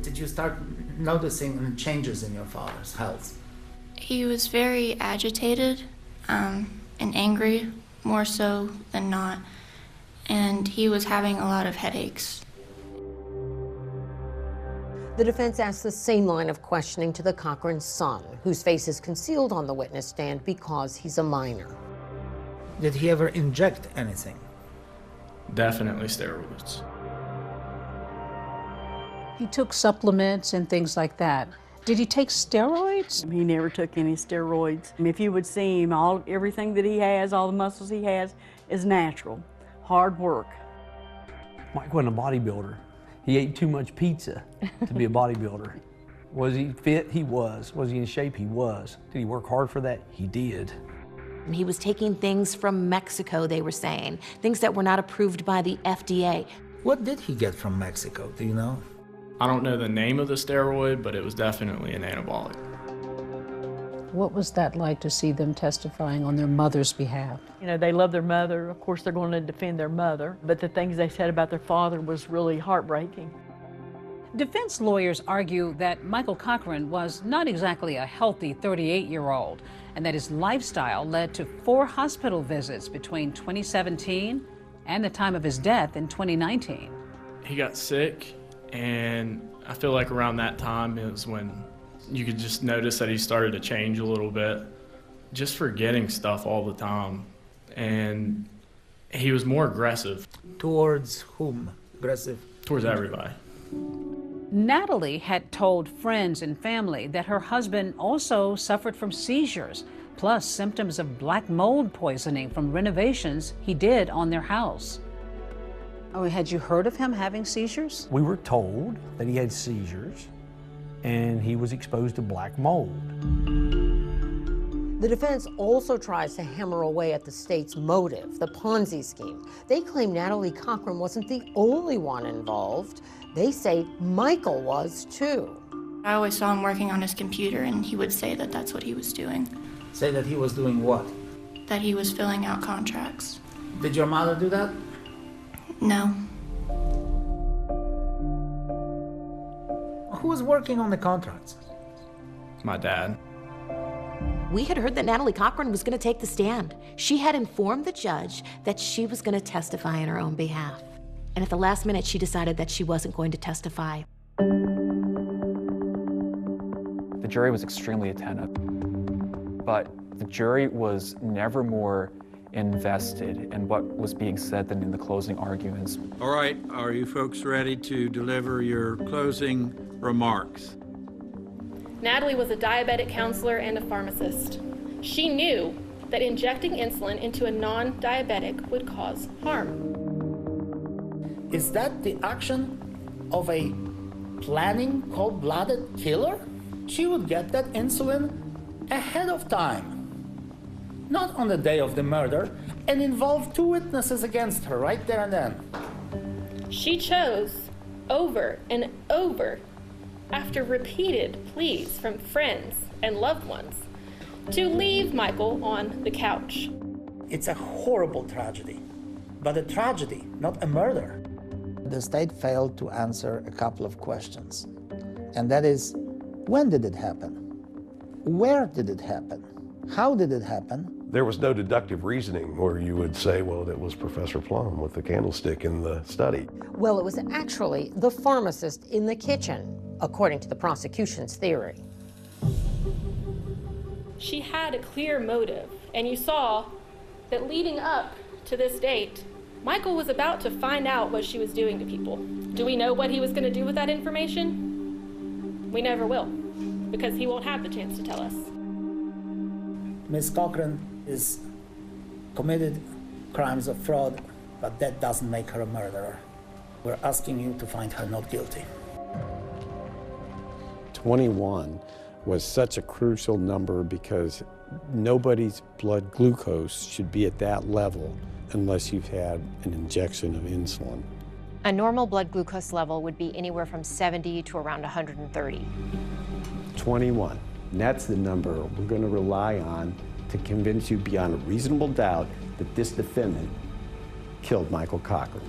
Did you start noticing changes in your father's health? He was very agitated and angry, more so than not, and he was having a lot of headaches. The defense asked the same line of questioning to the Cochran son, whose face is concealed on the witness stand because he's a minor. Did he ever inject anything? Definitely steroids. He took supplements and things like that. Did he take steroids? He never took any steroids. If you would see him, everything that he has, all the muscles he has, is natural, hard work. Mike wasn't a bodybuilder. He ate too much pizza to be a bodybuilder. Was he fit? He was. Was he in shape? He was. Did he work hard for that? He did. And he was taking things from Mexico, they were saying, things that were not approved by the FDA. What did he get from Mexico, do you know? I don't know the name of the steroid, but it was definitely an anabolic. What was that like to see them testifying on their mother's behalf? You know, they love their mother. Of course, they're going to defend their mother, but the things they said about their father was really heartbreaking. Defense lawyers argue that Michael Cochran was not exactly a healthy 38-year-old and that his lifestyle led to 4 hospital visits between 2017 and the time of his death in 2019. He got sick, and I feel like around that time is when you could just notice that he started to change a little bit, just forgetting stuff all the time. And he was more aggressive. Towards whom? Aggressive? Towards everybody. Natalie had told friends and family that her husband also suffered from seizures, plus symptoms of black mold poisoning from renovations he did on their house. Oh, had you heard of him having seizures? We were told that he had seizures and he was exposed to black mold. The defense also tries to hammer away at the state's motive, the Ponzi scheme. They claim Natalie Cochran wasn't the only one involved. They say Michael was too. I always saw him working on his computer, and he would say that that's what he was doing. Say that he was doing what? That he was filling out contracts. Did your mother do that? No. Who was working on the contracts? My dad. We had heard that Natalie Cochran was going to take the stand. She had informed the judge that she was going to testify in her own behalf. And at the last minute, she decided that she wasn't going to testify. The jury was extremely attentive, but the jury was never more invested in what was being said than in the closing arguments. All right, are you folks ready to deliver your closing remarks? Natalie was a diabetic counselor and a pharmacist. She knew that injecting insulin into a non-diabetic would cause harm. Is that the action of a planning cold-blooded killer? She would get that insulin ahead of time, not on the day of the murder, and involve 2 witnesses against her right there and then. She chose over and over, after repeated pleas from friends and loved ones, to leave Michael on the couch. It's a horrible tragedy, but a tragedy, not a murder. The state failed to answer a couple of questions, and that is, when did it happen? Where did it happen? How did it happen? There was no deductive reasoning where you would say, well, it was Professor Plum with the candlestick in the study. Well, it was actually the pharmacist in the kitchen, according to the prosecution's theory. She had a clear motive, and you saw that leading up to this date, Michael was about to find out what she was doing to people. Do we know what he was going to do with that information? We never will, because he won't have the chance to tell us. Ms. Cochran is committed crimes of fraud, but that doesn't make her a murderer. We're asking you to find her not guilty. 21 was such a crucial number because nobody's blood glucose should be at that level unless you've had an injection of insulin. A normal blood glucose level would be anywhere from 70 to around 130. 21. And that's the number we're going to rely on to convince you beyond a reasonable doubt that this defendant killed Michael Cochran.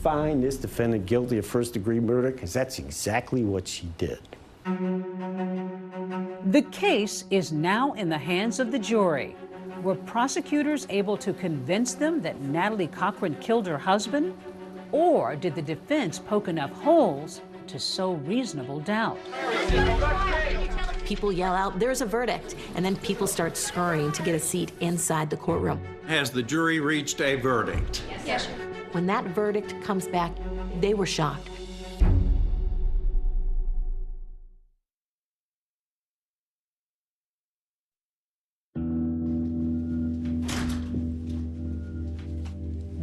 Find this defendant guilty of first-degree murder, because that's exactly what she did. The case is now in the hands of the jury. Were prosecutors able to convince them that Natalie Cochran killed her husband? Or did the defense poke enough holes to sow reasonable doubt? People yell out, "There's a verdict," and then people start scurrying to get a seat inside the courtroom. Has the jury reached a verdict? Yes. When that verdict comes back, they were shocked.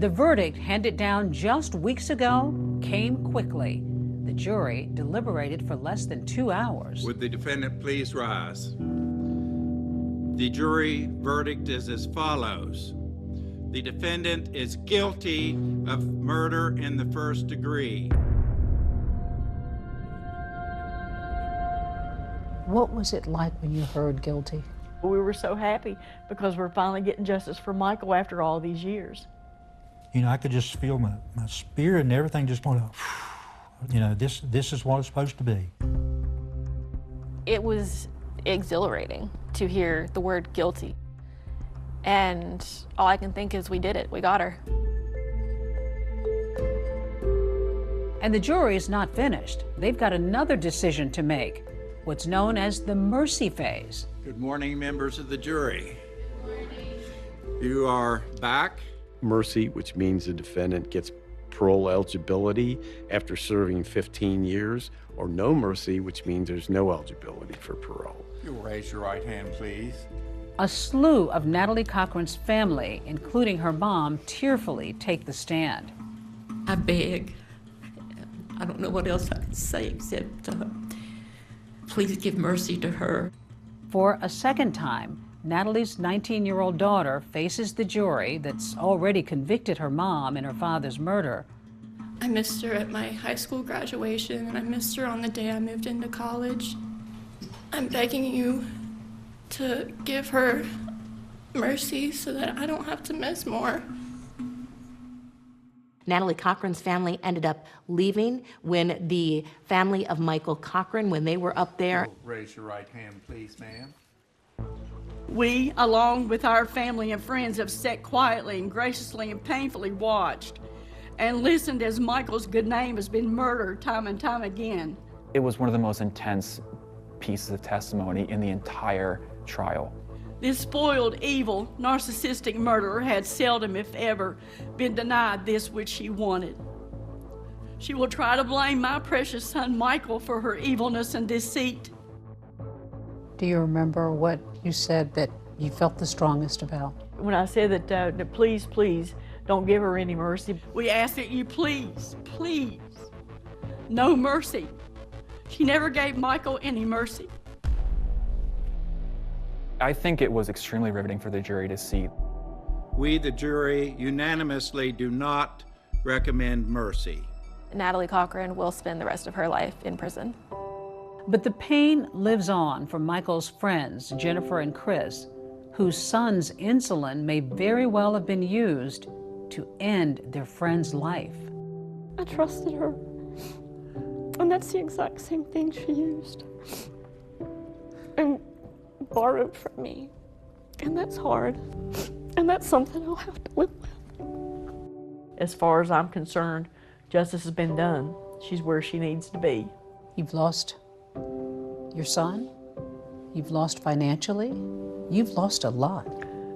The verdict, handed down just weeks ago, came quickly. The jury deliberated for less than 2 hours. Would the defendant please rise? The jury verdict is as follows. The defendant is guilty of murder in the first degree. What was it like when you heard guilty? We were so happy because we're finally getting justice for Michael after all these years. You know, I could just feel my spirit and everything just went, you know, this is what it's supposed to be. It was exhilarating to hear the word guilty. And all I can think is we did it, we got her. And the jury is not finished. They've got another decision to make, what's known as the mercy phase. Good morning, members of the jury. Good morning. You are back. Mercy, which means the defendant gets parole eligibility after serving 15 years, or no mercy, which means there's no eligibility for parole. You'll raise your right hand, please. A slew of Natalie Cochran's family, including her mom, tearfully take the stand. I beg. I don't know what else I can say except please give mercy to her. For a second time, Natalie's 19-year-old daughter faces the jury that's already convicted her mom in her father's murder. I missed her at my high school graduation, and I missed her on the day I moved into college. I'm begging you to give her mercy so that I don't have to miss more. Natalie Cochran's family ended up leaving when the family of Michael Cochran, when they were up there. Raise your right hand, please, ma'am. We, along with our family and friends, have sat quietly and graciously and painfully watched and listened as Michael's good name has been murdered time and time again. It was one of the most intense pieces of testimony in the entire trial. This spoiled, evil, narcissistic murderer had seldom, if ever, been denied this which she wanted. She will try to blame my precious son Michael for her evilness and deceit. Do you remember what you said that you felt the strongest about? When I said that please, please, don't give her any mercy, we ask that you please, please, no mercy. She never gave Michael any mercy. I think it was extremely riveting for the jury to see. We, the jury, unanimously do not recommend mercy. Natalie Cochran will spend the rest of her life in prison. But the pain lives on for Michael's friends, Jennifer and Chris, whose son's insulin may very well have been used to end their friend's life. I trusted her, and that's the exact same thing she used and borrowed from me, and that's hard, and that's something I'll have to live with. As far as I'm concerned, justice has been done. She's where she needs to be. You've lost your son, you've lost financially, you've lost a lot.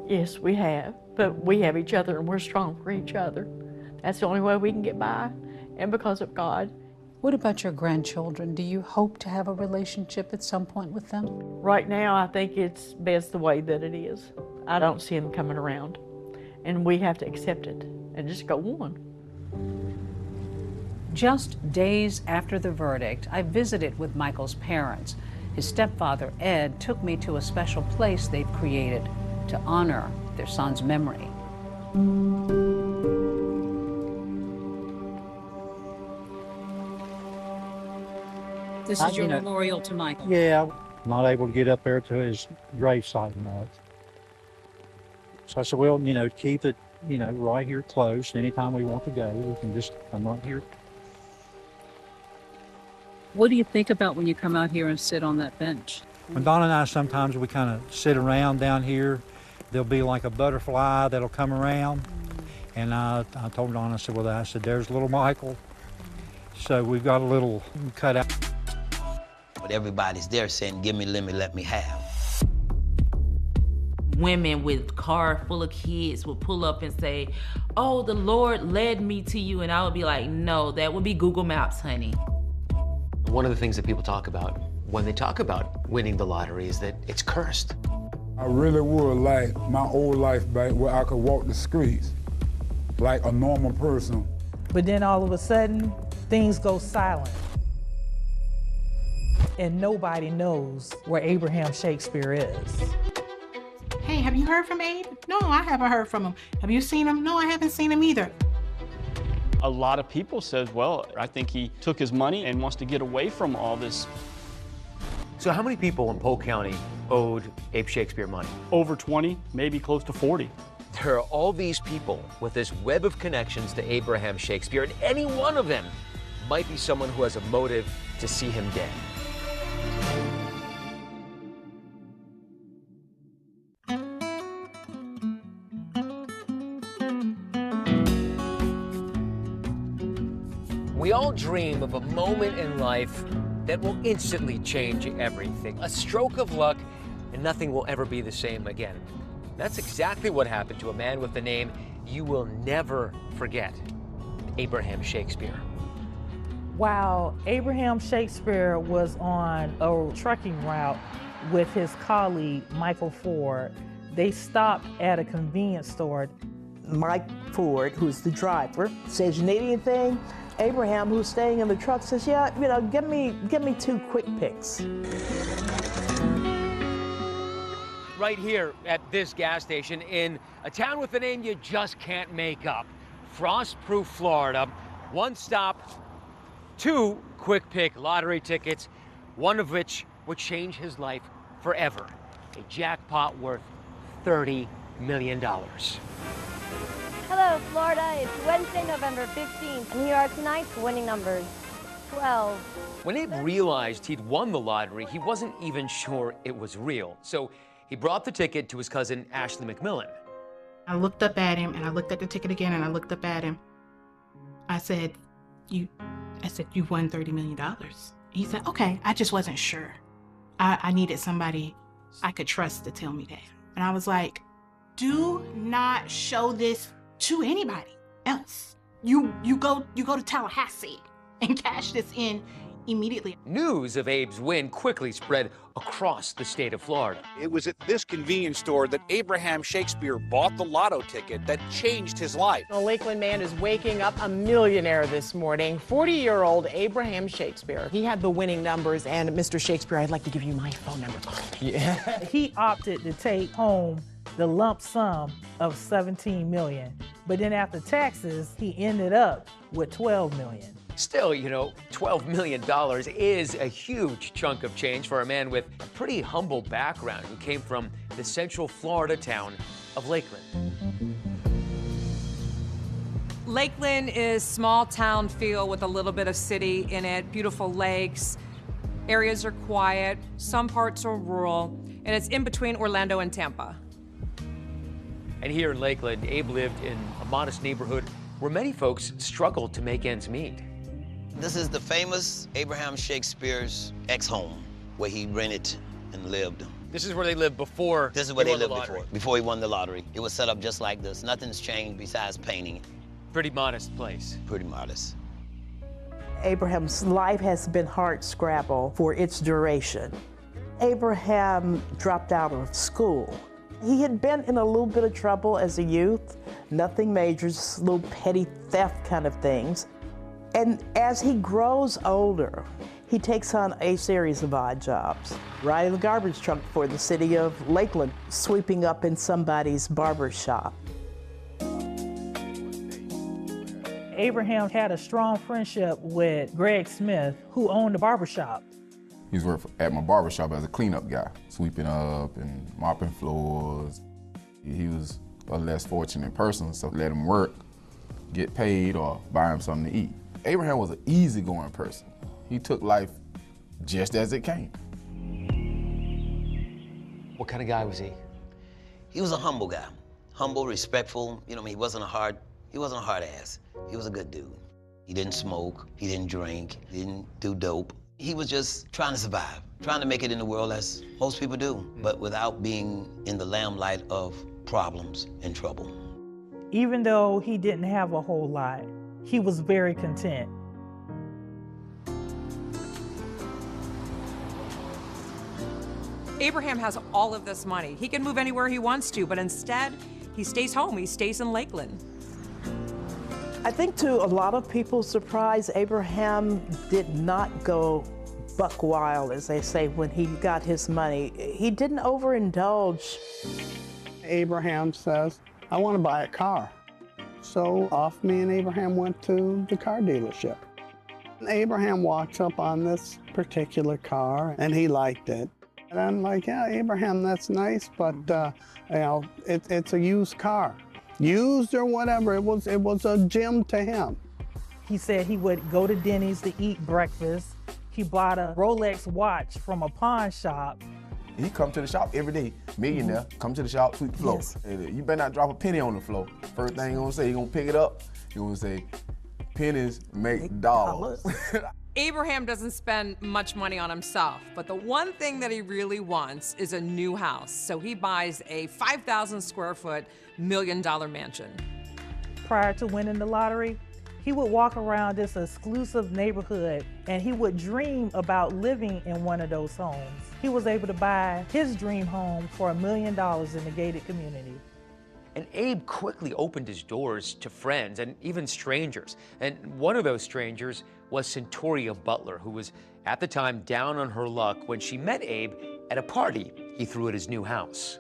Yes, we have, but we have each other and we're strong for each other. That's the only way we can get by, and because of God. What about your grandchildren? Do you hope to have a relationship at some point with them? Right now, I think it's best the way that it is. I don't see them coming around, and we have to accept it and just go on. Just days after the verdict, I visited with Michael's parents. His stepfather, Ed, took me to a special place they've created to honor their son's memory. This is your memorial to Michael? Yeah, not able to get up there to his gravesite much. So I said, well, you know, keep it, you know, right here close. Anytime we want to go, we can just come right here. What do you think about when you come out here and sit on that bench? When Donna and I, sometimes we kind of sit around down here. There'll be like a butterfly that'll come around. And I told Donna, I said, well, there's little Michael. So we've got a little cutout. But everybody's there saying, give me, let me have. Women with car full of kids would pull up and say, oh, the Lord led me to you. And I would be like, no, that would be Google Maps, honey. One of the things that people talk about when they talk about winning the lottery is that it's cursed. I really would like my old life back where I could walk the streets like a normal person. But then all of a sudden, things go silent. And nobody knows where Abraham Shakespeare is. Hey, have you heard from Abe? No, I haven't heard from him. Have you seen him? No, I haven't seen him either. A lot of people said, well, I think he took his money and wants to get away from all this. So how many people in Polk County owed Abe Shakespeare money? Over 20, maybe close to 40. There are all these people with this web of connections to Abraham Shakespeare, and any one of them might be someone who has a motive to see him dead. We all dream of a moment in life that will instantly change everything. A stroke of luck, and nothing will ever be the same again. That's exactly what happened to a man with the name you will never forget, Abraham Shakespeare. While Abraham Shakespeare was on a trucking route with his colleague, Michael Ford, they stopped at a convenience store. Mike Ford, who's the driver, says, "You need anything?" Abraham, who's staying in the truck, says, "Yeah, you know, give me 2 quick picks." Right here at this gas station in a town with a name you just can't make up, Frostproof, Florida. 1 stop, 2 quick pick lottery tickets, one of which would change his life forever. A jackpot worth $30 million. Hello, Florida. It's Wednesday, November 15th, and here are tonight's winning numbers. 12. When Abe realized he'd won the lottery, he wasn't even sure it was real. So he brought the ticket to his cousin, Ashley McMillan. I looked up at him, and I looked at the ticket again, and I looked up at him. I said, you won $30 million. He said, okay, I just wasn't sure. I needed somebody I could trust to tell me that. And I was like, do not show this to anybody else. You go to Tallahassee and cash this in immediately. News of Abe's win quickly spread across the state of Florida. It was at this convenience store that Abraham Shakespeare bought the lotto ticket that changed his life. A Lakeland man is waking up a millionaire this morning. 40-year-old Abraham Shakespeare. He had the winning numbers, and Mr. Shakespeare, I'd like to give you my phone number. Yeah. He opted to take home the lump sum of $17 million. But then after taxes, he ended up with $12 million. Still, you know, $12 million is a huge chunk of change for a man with a pretty humble background who came from the central Florida town of Lakeland. Lakeland is small town feel with a little bit of city in it, beautiful lakes. Areas are quiet, some parts are rural, and it's in between Orlando and Tampa. And here in Lakeland, Abe lived in a modest neighborhood where many folks struggled to make ends meet. This is the famous Abraham Shakespeare's ex-home, where he rented and lived. This is where they lived before. This is where they lived before he won the lottery. It was set up just like this. Nothing's changed besides painting. Pretty modest place. Pretty modest. Abraham's life has been hardscrabble for its duration. Abraham dropped out of school. He had been in a little bit of trouble as a youth, nothing major, just little petty theft kind of things. And as he grows older, he takes on a series of odd jobs. Riding the garbage truck for the city of Lakeland, sweeping up in somebody's barber shop. Abraham had a strong friendship with Greg Smith, who owned the barber shop. He was working at my barbershop as a cleanup guy, sweeping up and mopping floors. He was a less fortunate person, so let him work, get paid, or buy him something to eat. Abraham was an easygoing person. He took life just as it came. What kind of guy was he? He was a humble guy. Humble, respectful. You know, he wasn't a hard ass. He was a good dude. He didn't smoke, he didn't drink, he didn't do dope. He was just trying to survive, trying to make it in the world as most people do, but without being in the limelight of problems and trouble. Even though he didn't have a whole lot, he was very content. Abraham has all of this money. He can move anywhere he wants to, but instead, he stays home. He stays in Lakeland. I think to a lot of people's surprise, Abraham did not go buck wild, as they say, when he got his money. He didn't overindulge. Abraham says, I want to buy a car. So off me and Abraham went to the car dealership. Abraham walks up on this particular car and he liked it. And I'm like, yeah, Abraham, that's nice, but you know, it's a used car. Used or whatever, it was a gem to him. He said he would go to Denny's to eat breakfast. He bought a Rolex watch from a pawn shop. He come to the shop every day, millionaire, come to the shop, sweep the floor. Yes. You better not drop a penny on the floor. First thing he gonna say, he gonna pick it up, he gonna say, pennies make dollars. Abraham doesn't spend much money on himself, but the one thing that he really wants is a new house. So he buys a 5,000 square foot, $1 million mansion. Prior to winning the lottery, he would walk around this exclusive neighborhood and he would dream about living in one of those homes. He was able to buy his dream home for $1 million in the gated community. And Abe quickly opened his doors to friends and even strangers. And one of those strangers was Centuria Butler, who was at the time down on her luck when she met Abe at a party he threw at his new house.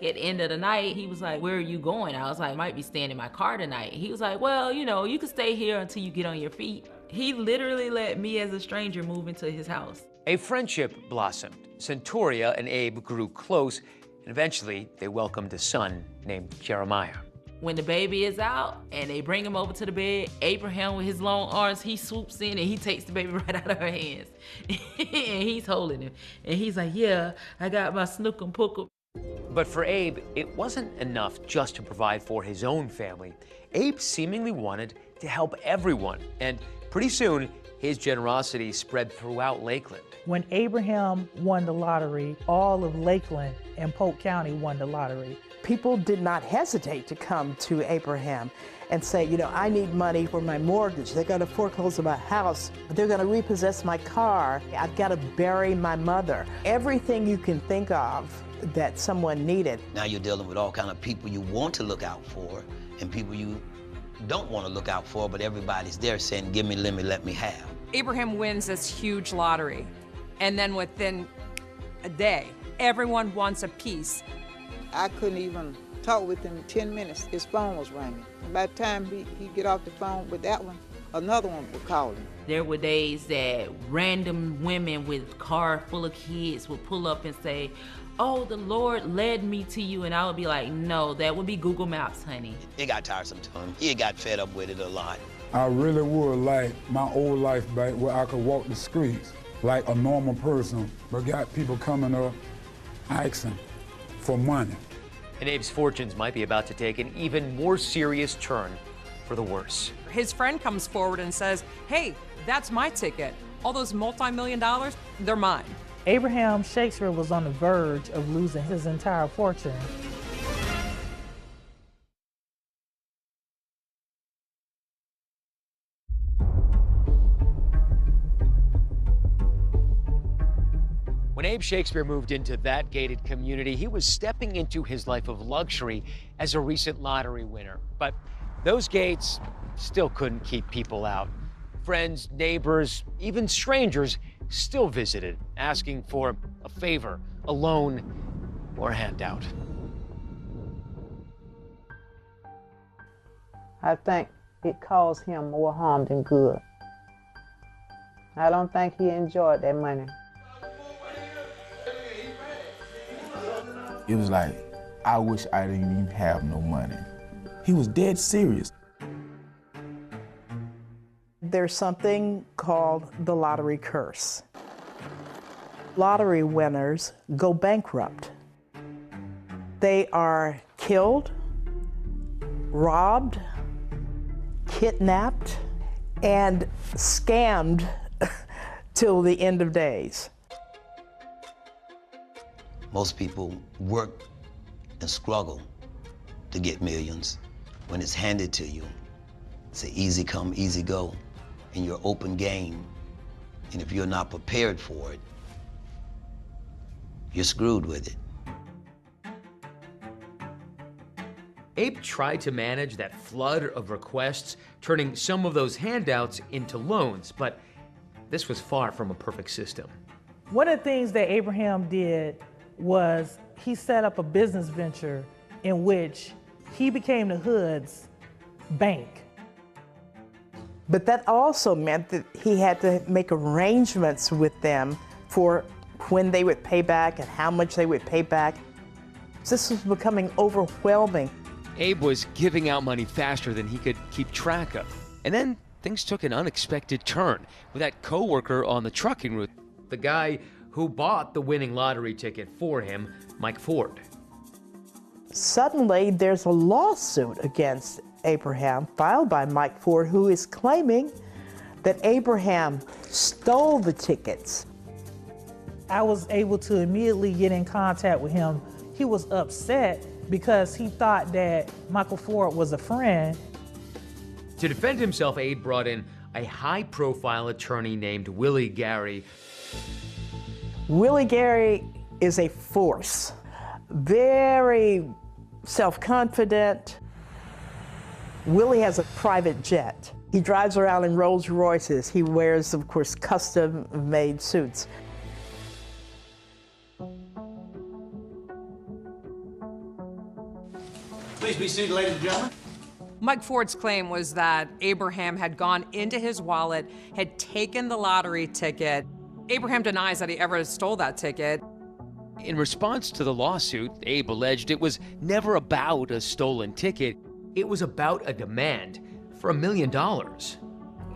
At the end of the night, he was like, where are you going? I was like, might be staying in my car tonight. He was like, well, you know, you can stay here until you get on your feet. He literally let me as a stranger move into his house. A friendship blossomed. Centuria and Abe grew close, and eventually they welcomed a son named Jeremiah. When the baby is out and they bring him over to the bed, Abraham with his long arms, he swoops in and he takes the baby right out of her hands. And he's holding him. And he's like, yeah, I got my snook and pook. But for Abe, it wasn't enough just to provide for his own family. Abe seemingly wanted to help everyone. And pretty soon, his generosity spread throughout Lakeland. When Abraham won the lottery, all of Lakeland and Polk County won the lottery. People did not hesitate to come to Abraham and say, you know, I need money for my mortgage. They're going to foreclose on my house. They're going to repossess my car. I've got to bury my mother. Everything you can think of that someone needed. Now you're dealing with all kind of people you want to look out for and people you don't want to look out for, but everybody's there saying, give me, let me have. Abraham wins this huge lottery. And then within a day, everyone wants a piece. I couldn't even talk with him in 10 minutes. His phone was ringing. By the time he get off the phone with that one, another one would call him. There were days that random women with car full of kids would pull up and say, oh, the Lord led me to you. And I would be like, no, that would be Google Maps, honey. It got tiresome to him. He got fed up with it a lot. I really would like my old life back where I could walk the streets like a normal person, but got people coming up asking for money. And Abe's fortunes might be about to take an even more serious turn for the worse. His friend comes forward and says, hey, that's my ticket. All those multi-million dollars, they're mine. Abraham Shakespeare was on the verge of losing his entire fortune. When Abe Shakespeare moved into that gated community, he was stepping into his life of luxury as a recent lottery winner. But those gates still couldn't keep people out. Friends, neighbors, even strangers still visited, asking for a favor, a loan, or a handout. I think it caused him more harm than good. I don't think he enjoyed that money. It was like, I wish I didn't even have no money. He was dead serious. There's something called the lottery curse. Lottery winners go bankrupt. They are killed, robbed, kidnapped, and scammed till the end of days. Most people work and struggle to get millions. When it's handed to you, it's an easy come, easy go, and you're open game. And if you're not prepared for it, you're screwed with it. Abe tried to manage that flood of requests, turning some of those handouts into loans, but this was far from a perfect system. One of the things that Abraham did was he set up a business venture in which he became the Hood's bank. But that also meant that he had to make arrangements with them for when they would pay back and how much they would pay back. This was becoming overwhelming. Abe was giving out money faster than he could keep track of. And then things took an unexpected turn with that coworker on the trucking route, the guy who bought the winning lottery ticket for him, Mike Ford. Suddenly, there's a lawsuit against Abraham filed by Mike Ford, who is claiming that Abraham stole the tickets. I was able to immediately get in contact with him. He was upset because he thought that Michael Ford was a friend. To defend himself, Abe brought in a high-profile attorney named Willie Gary. Willie Gary is a force, very self-confident. Willie has a private jet. He drives around in Rolls Royces. He wears, of course, custom-made suits. Please be seated, ladies and gentlemen. Mike Ford's claim was that Abraham had gone into his wallet, had taken the lottery ticket. Abraham denies that he ever stole that ticket. In response to the lawsuit, Abe alleged it was never about a stolen ticket. It was about a demand for $1 million.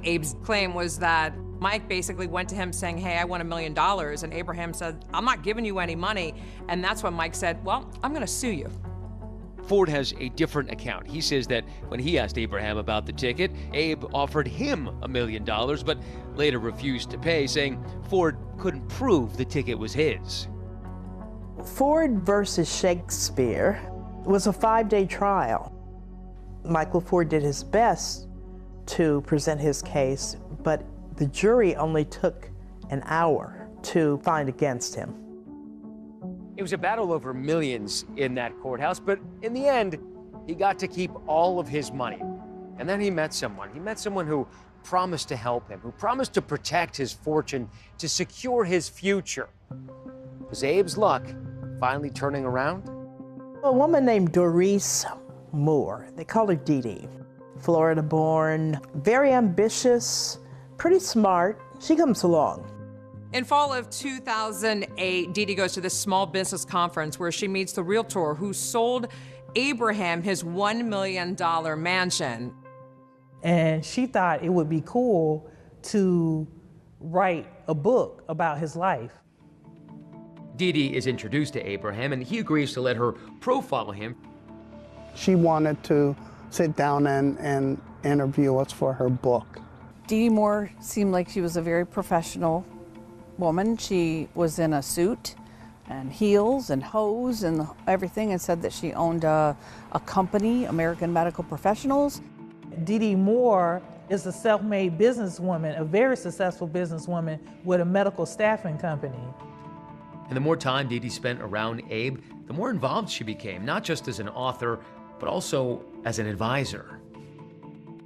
Abe's claim was that Mike basically went to him saying, hey, I want $1 million. And Abraham said, I'm not giving you any money. And that's when Mike said, well, I'm going to sue you. Ford has a different account. He says that when he asked Abraham about the ticket, Abe offered him $1 million, but later refused to pay, saying Ford couldn't prove the ticket was his. Ford versus Shakespeare was a 5-day trial. Michael Ford did his best to present his case, but the jury only took an hour to find against him. It was a battle over millions in that courthouse, but in the end, he got to keep all of his money. And then he met someone. He met someone who promised to help him, who promised to protect his fortune, to secure his future. Was Abe's luck finally turning around? A woman named Doris Moore, they called her Dee Dee, Florida-born, very ambitious, pretty smart. She comes along. In fall of 2008, Dee Dee goes to this small business conference where she meets the realtor who sold Abraham his $1 million mansion. And she thought it would be cool to write a book about his life. Dee Dee is introduced to Abraham, and he agrees to let her profile him. She wanted to sit down and interview us for her book. Dee Dee Moore seemed like she was a very professional woman. She was in a suit and heels and hose and everything, and said that she owned a company, American Medical Professionals. Dee Dee Moore is a self-made businesswoman, a very successful businesswoman with a medical staffing company. And the more time Dee Dee spent around Abe, the more involved she became, not just as an author, but also as an advisor.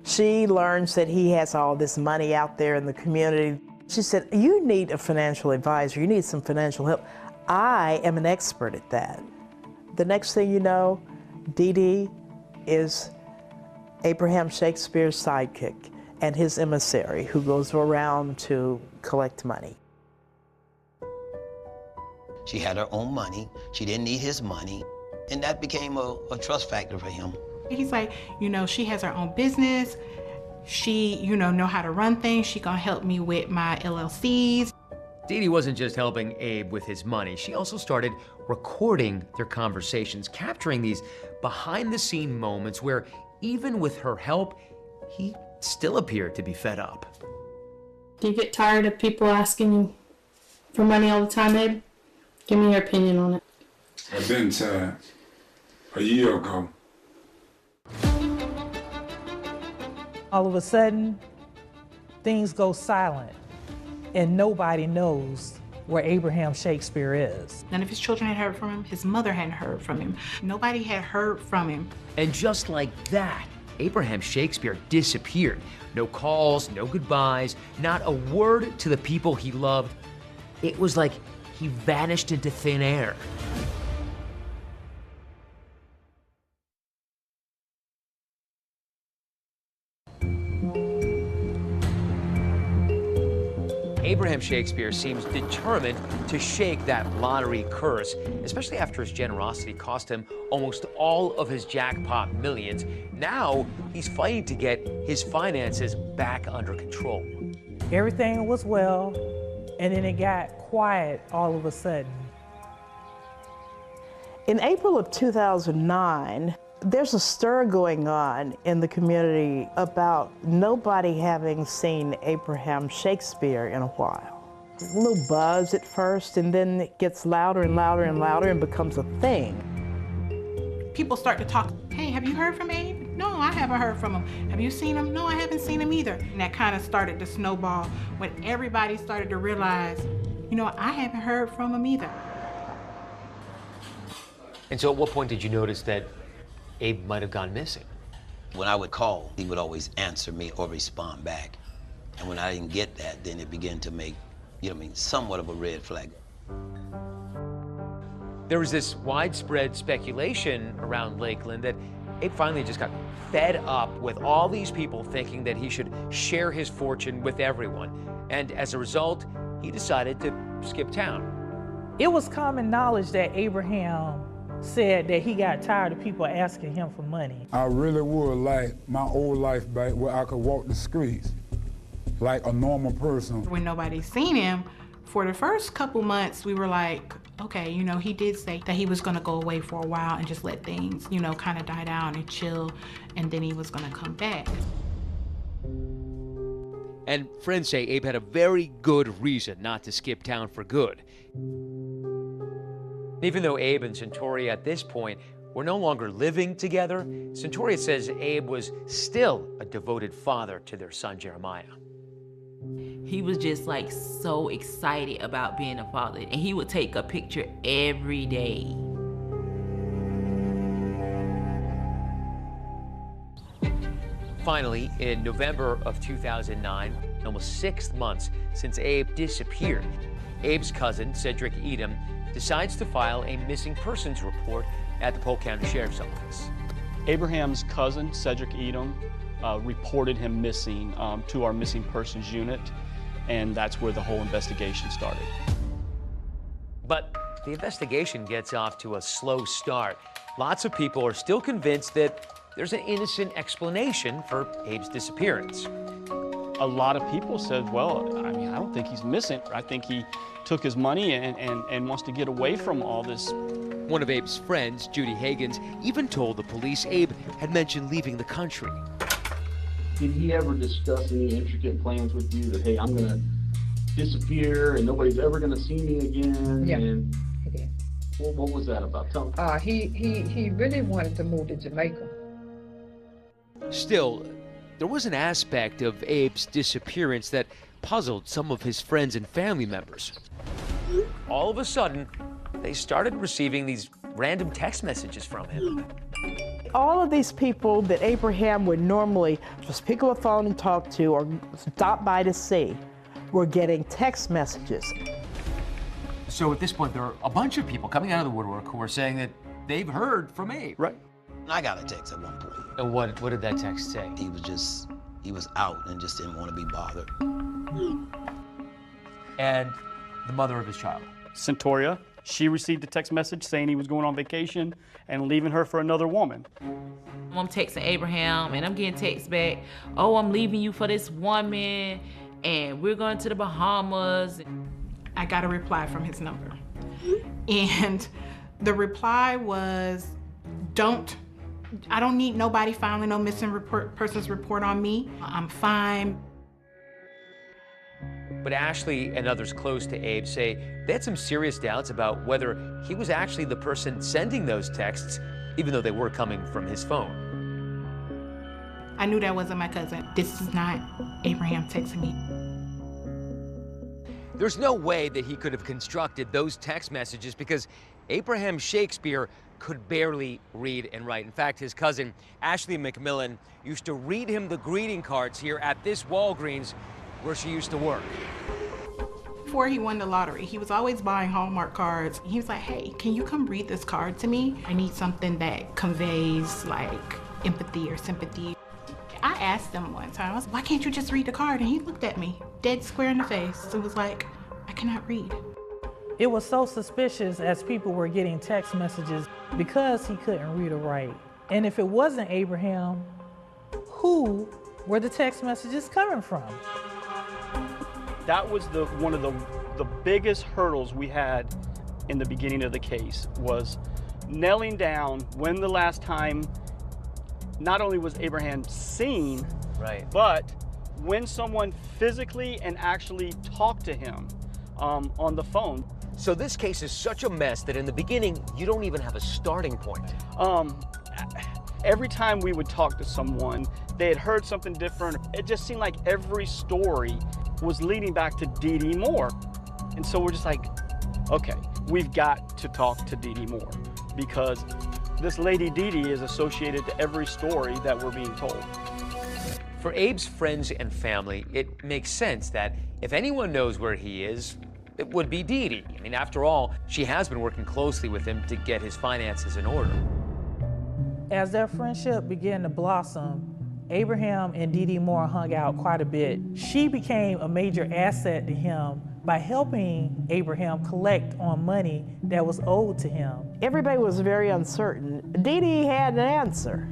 She learns that he has all this money out there in the community. She said, you need a financial advisor, you need some financial help. I am an expert at that. The next thing you know, Dee Dee is Abraham Shakespeare's sidekick and his emissary who goes around to collect money. She had her own money. She didn't need his money. And that became a trust factor for him. He's like, you know, she has her own business. She, you know how to run things. She gonna help me with my LLCs. Dee Dee wasn't just helping Abe with his money. She also started recording their conversations, capturing these behind-the-scene moments where, even with her help, he still appeared to be fed up. Do you get tired of people asking you for money all the time, Abe? Give me your opinion on it. I've been tired. A year ago. All of a sudden, things go silent, and nobody knows where Abraham Shakespeare is. None of his children had heard from him. His mother hadn't heard from him. Nobody had heard from him. And just like that, Abraham Shakespeare disappeared. No calls, no goodbyes, not a word to the people he loved. It was like he vanished into thin air. Abraham Shakespeare seems determined to shake that lottery curse, especially after his generosity cost him almost all of his jackpot millions. Now he's fighting to get his finances back under control. Everything was well, and then it got quiet all of a sudden. In April of 2009, there's a stir going on in the community about nobody having seen Abraham Shakespeare in a while. A little buzz at first, and then it gets louder and louder and louder and becomes a thing. People start to talk, hey, have you heard from Abe? No, I haven't heard from him. Have you seen him? No, I haven't seen him either. And that kind of started to snowball when everybody started to realize, you know, I haven't heard from him either. And so at what point did you notice that Abe might have gone missing? When I would call, he would always answer me or respond back. And when I didn't get that, then it began to make, somewhat of a red flag. There was this widespread speculation around Lakeland that Abe finally just got fed up with all these people thinking that he should share his fortune with everyone. And as a result, he decided to skip town. It was common knowledge that Abraham said that he got tired of people asking him for money. I really would like my old life back where I could walk the streets like a normal person. When nobody's seen him, for the first couple months, we were like, okay, you know, he did say that he was gonna go away for a while and just let things, you know, kind of die down and chill, and then he was gonna come back. And friends say Abe had a very good reason not to skip town for good. Even though Abe and Centauria at this point were no longer living together, Centauria says Abe was still a devoted father to their son, Jeremiah. He was just like so excited about being a father, and he would take a picture every day. Finally, in November of 2009, almost 6 months since Abe disappeared, Abe's cousin, Cedric Edom, decides to file a missing persons report at the Polk County Sheriff's Office. Abraham's cousin, Cedric Edom, reported him missing to our missing persons unit, and that's where the whole investigation started. But the investigation gets off to a slow start. Lots of people are still convinced that there's an innocent explanation for Abe's disappearance. A lot of people said, well, I mean, I don't think he's missing. I think he took his money and wants to get away from all this. One of Abe's friends, Judy Hagans, even told the police Abe had mentioned leaving the country. Did he ever discuss any intricate plans with you that, hey, I'm going to disappear and nobody's ever going to see me again? Yeah, and he did. What was that about? Tell me. He really wanted to move to Jamaica. Still, there was an aspect of Abe's disappearance that puzzled some of his friends and family members. All of a sudden, they started receiving these random text messages from him. All of these people that Abraham would normally just pick up a phone and talk to or stop by to see were getting text messages. So at this point, there are a bunch of people coming out of the woodwork who are saying that they've heard from Abe. Right. I got a text at one point. And what did that text say? He was out and just didn't want to be bothered. And the mother of his child? Centauria, she received a text message saying he was going on vacation and leaving her for another woman. I'm texting Abraham, and I'm getting texts back, oh, I'm leaving you for this woman, and we're going to the Bahamas. I got a reply from his number. And the reply was, I don't need nobody filing no missing persons report on me. I'm fine. But Ashley and others close to Abe say they had some serious doubts about whether he was actually the person sending those texts, even though they were coming from his phone. I knew that wasn't my cousin. This is not Abraham texting me. There's no way that he could have constructed those text messages because Abraham Shakespeare could barely read and write. In fact, his cousin, Ashley McMillan, used to read him the greeting cards here at this Walgreens where she used to work. Before he won the lottery, he was always buying Hallmark cards. He was like, hey, can you come read this card to me? I need something that conveys like empathy or sympathy. I asked him one time, I was like, why can't you just read the card? And he looked at me dead square in the face and was like, I cannot read. It was so suspicious as people were getting text messages because he couldn't read or write. And if it wasn't Abraham, who were the text messages coming from? That was one of the biggest hurdles we had in the beginning of the case, was nailing down when the last time not only was Abraham seen, but when someone physically and actually talked to him on the phone. So this case is such a mess that in the beginning, you don't even have a starting point. Every time we would talk to someone, they had heard something different. It just seemed like every story was leading back to Dee Dee Moore. And so we're just like, okay, we've got to talk to Dee Dee Moore, because this lady Dee Dee is associated to every story that we're being told. For Abe's friends and family, it makes sense that if anyone knows where he is, it would be Dee Dee. I mean, after all, she has been working closely with him to get his finances in order. As their friendship began to blossom, Abraham and Dee Dee Moore hung out quite a bit. She became a major asset to him by helping Abraham collect on money that was owed to him. Everybody was very uncertain. Dee Dee had an answer.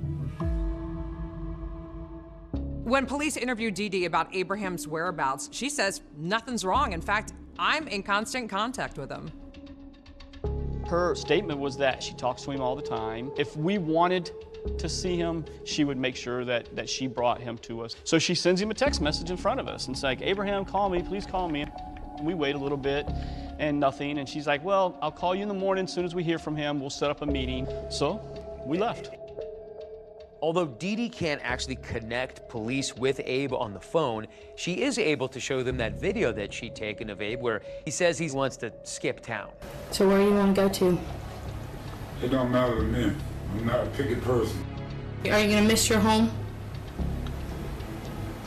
When police interviewed Dee Dee about Abraham's whereabouts, she says nothing's wrong. In fact, I'm in constant contact with him. Her statement was that she talks to him all the time. If we wanted to see him, she would make sure that she brought him to us. So she sends him a text message in front of us and it's like, Abraham, call me, please call me. We wait a little bit and nothing. And she's like, well, I'll call you in the morning as soon as we hear from him. We'll set up a meeting. So we left. Although Dee Dee can't actually connect police with Abe on the phone, she is able to show them that video that she'd taken of Abe where he says he wants to skip town. So where do you want to go to? It don't matter to me. I'm not a picky person. Are you going to miss your home?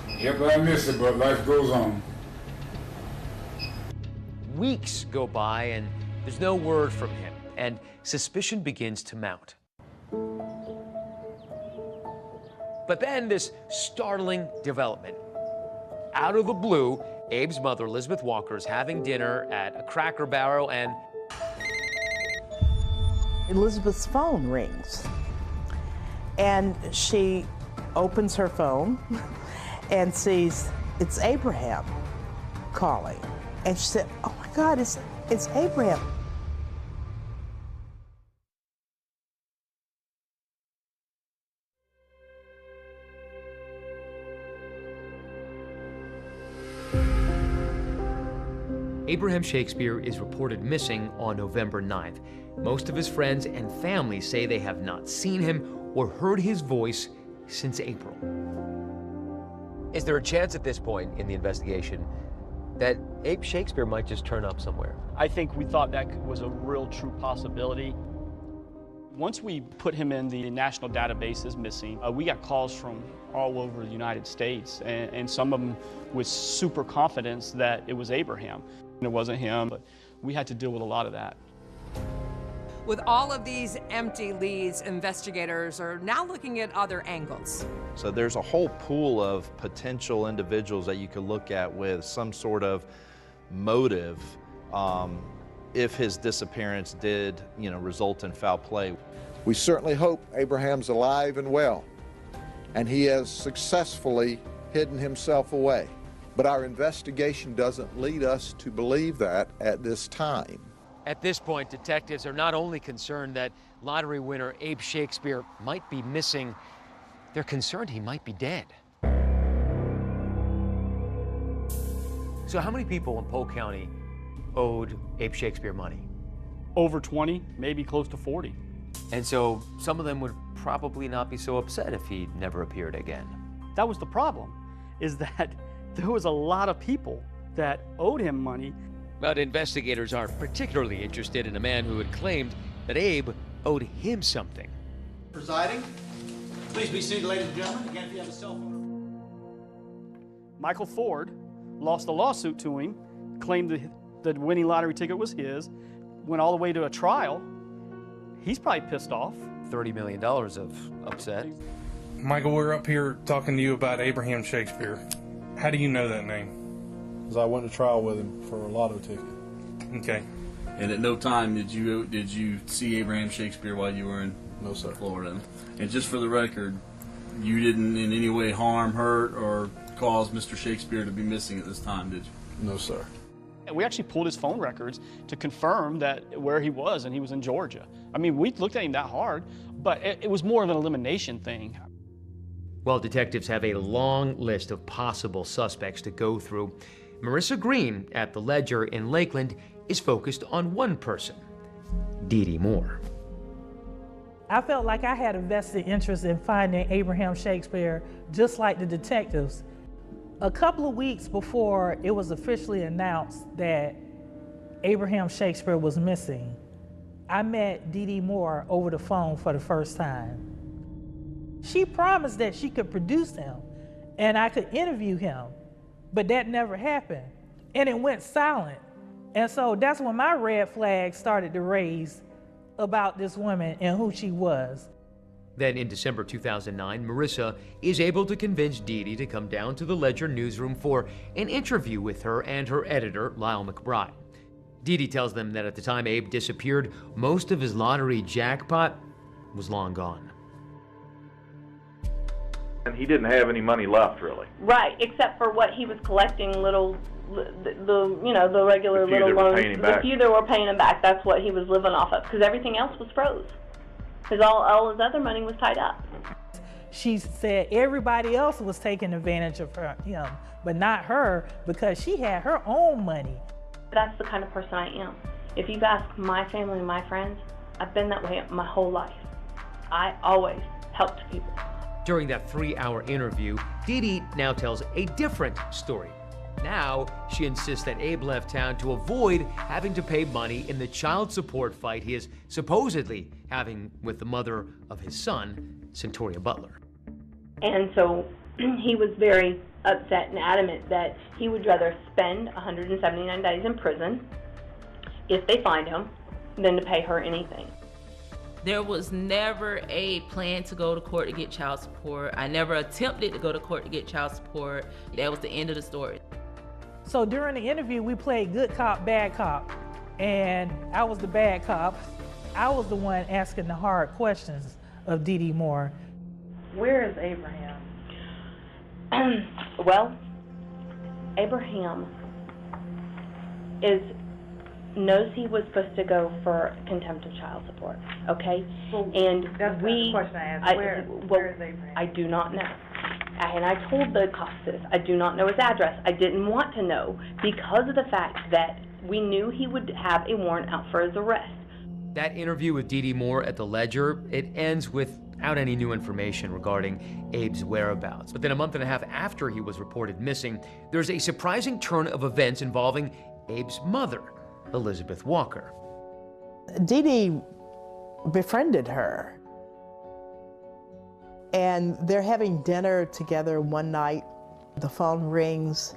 Yep, I miss it, but life goes on. Weeks go by and there's no word from him, and suspicion begins to mount. But then this startling development. Out of the blue, Abe's mother, Elizabeth Walker, is having dinner at a Cracker Barrel and Elizabeth's phone rings. And she opens her phone and sees it's Abraham calling. And she said, oh my God, it's Abraham. Abraham Shakespeare is reported missing on November 9th. Most of his friends and family say they have not seen him or heard his voice since April. Is there a chance at this point in the investigation that Abe Shakespeare might just turn up somewhere? I think we thought that was a real true possibility. Once we put him in the national database as missing, we got calls from all over the United States, and some of them with super confidence that it was Abraham. It wasn't him, but we had to deal with a lot of that. With all of these empty leads, investigators are now looking at other angles. So there's a whole pool of potential individuals that you could look at with some sort of motive if his disappearance did, result in foul play. We certainly hope Abraham's alive and well, and he has successfully hidden himself away. But our investigation doesn't lead us to believe that at this time. At this point, detectives are not only concerned that lottery winner Abe Shakespeare might be missing, they're concerned he might be dead. So how many people in Polk County owed Abe Shakespeare money? Over 20, maybe close to 40. And so some of them would probably not be so upset if he never appeared again. That was the problem, is that there was a lot of people that owed him money. But investigators aren't particularly interested in a man who had claimed that Abe owed him something. Presiding. Please be seated, ladies and gentlemen. Again, if you have a cell phone. Michael Ford lost a lawsuit to him, claimed the winning lottery ticket was his, went all the way to a trial. He's probably pissed off. $30 million of upset. Michael, we're up here talking to you about Abraham Shakespeare. How do you know that name? Because I went to trial with him for a lotto ticket. Okay. And at no time did you see Abraham Shakespeare while you were in Florida? And just for the record, you didn't in any way harm, hurt, or cause Mr. Shakespeare to be missing at this time, did you? No, sir. We actually pulled his phone records to confirm that where he was, and he was in Georgia. I mean, we looked at him that hard, but it was more of an elimination thing. Well, detectives have a long list of possible suspects to go through. Marissa Green at the Ledger in Lakeland is focused on one person, Dee Dee Moore. I felt like I had a vested interest in finding Abraham Shakespeare, just like the detectives. A couple of weeks before it was officially announced that Abraham Shakespeare was missing, I met Dee Dee Moore over the phone for the first time. She promised that she could produce him and I could interview him, but that never happened, and it went silent. And so that's when my red flag started to raise about this woman and who she was. Then in December 2009, Marissa is able to convince Dee Dee to come down to the Ledger newsroom for an interview with her and her editor, Lyle McBride. Dee Dee tells them that at the time Abe disappeared, most of his lottery jackpot was long gone. And he didn't have any money left, really. Right, except for what he was collecting, the regular little loans. The few that were paying him back, that's what he was living off of, because everything else was froze. Because all his other money was tied up. She said everybody else was taking advantage of him, but not her, because she had her own money. That's the kind of person I am. If you've asked my family and my friends, I've been that way my whole life. I always helped people. During that 3-hour interview, Dee Dee now tells a different story. Now, she insists that Abe left town to avoid having to pay money in the child support fight he is supposedly having with the mother of his son, Centoria Butler. And so he was very upset and adamant that he would rather spend 179 days in prison, if they find him, than to pay her anything. There was never a plan to go to court to get child support. I never attempted to go to court to get child support. That was the end of the story. So during the interview, we played good cop, bad cop, and I was the bad cop. I was the one asking the hard questions of Dee Dee Moore. Where is Abraham? Well, Abraham knows he was supposed to go for contempt of child support, okay? And that's the question I asked. Where is Abraham? I do not know. And I told the cops this. I do not know his address. I didn't want to know because of the fact that we knew he would have a warrant out for his arrest. That interview with Dee Dee Moore at the Ledger, it ends without any new information regarding Abe's whereabouts. But then a month and a half after he was reported missing, there's a surprising turn of events involving Abe's mother, Elizabeth Walker. Dee Dee befriended her. And they're having dinner together one night. The phone rings,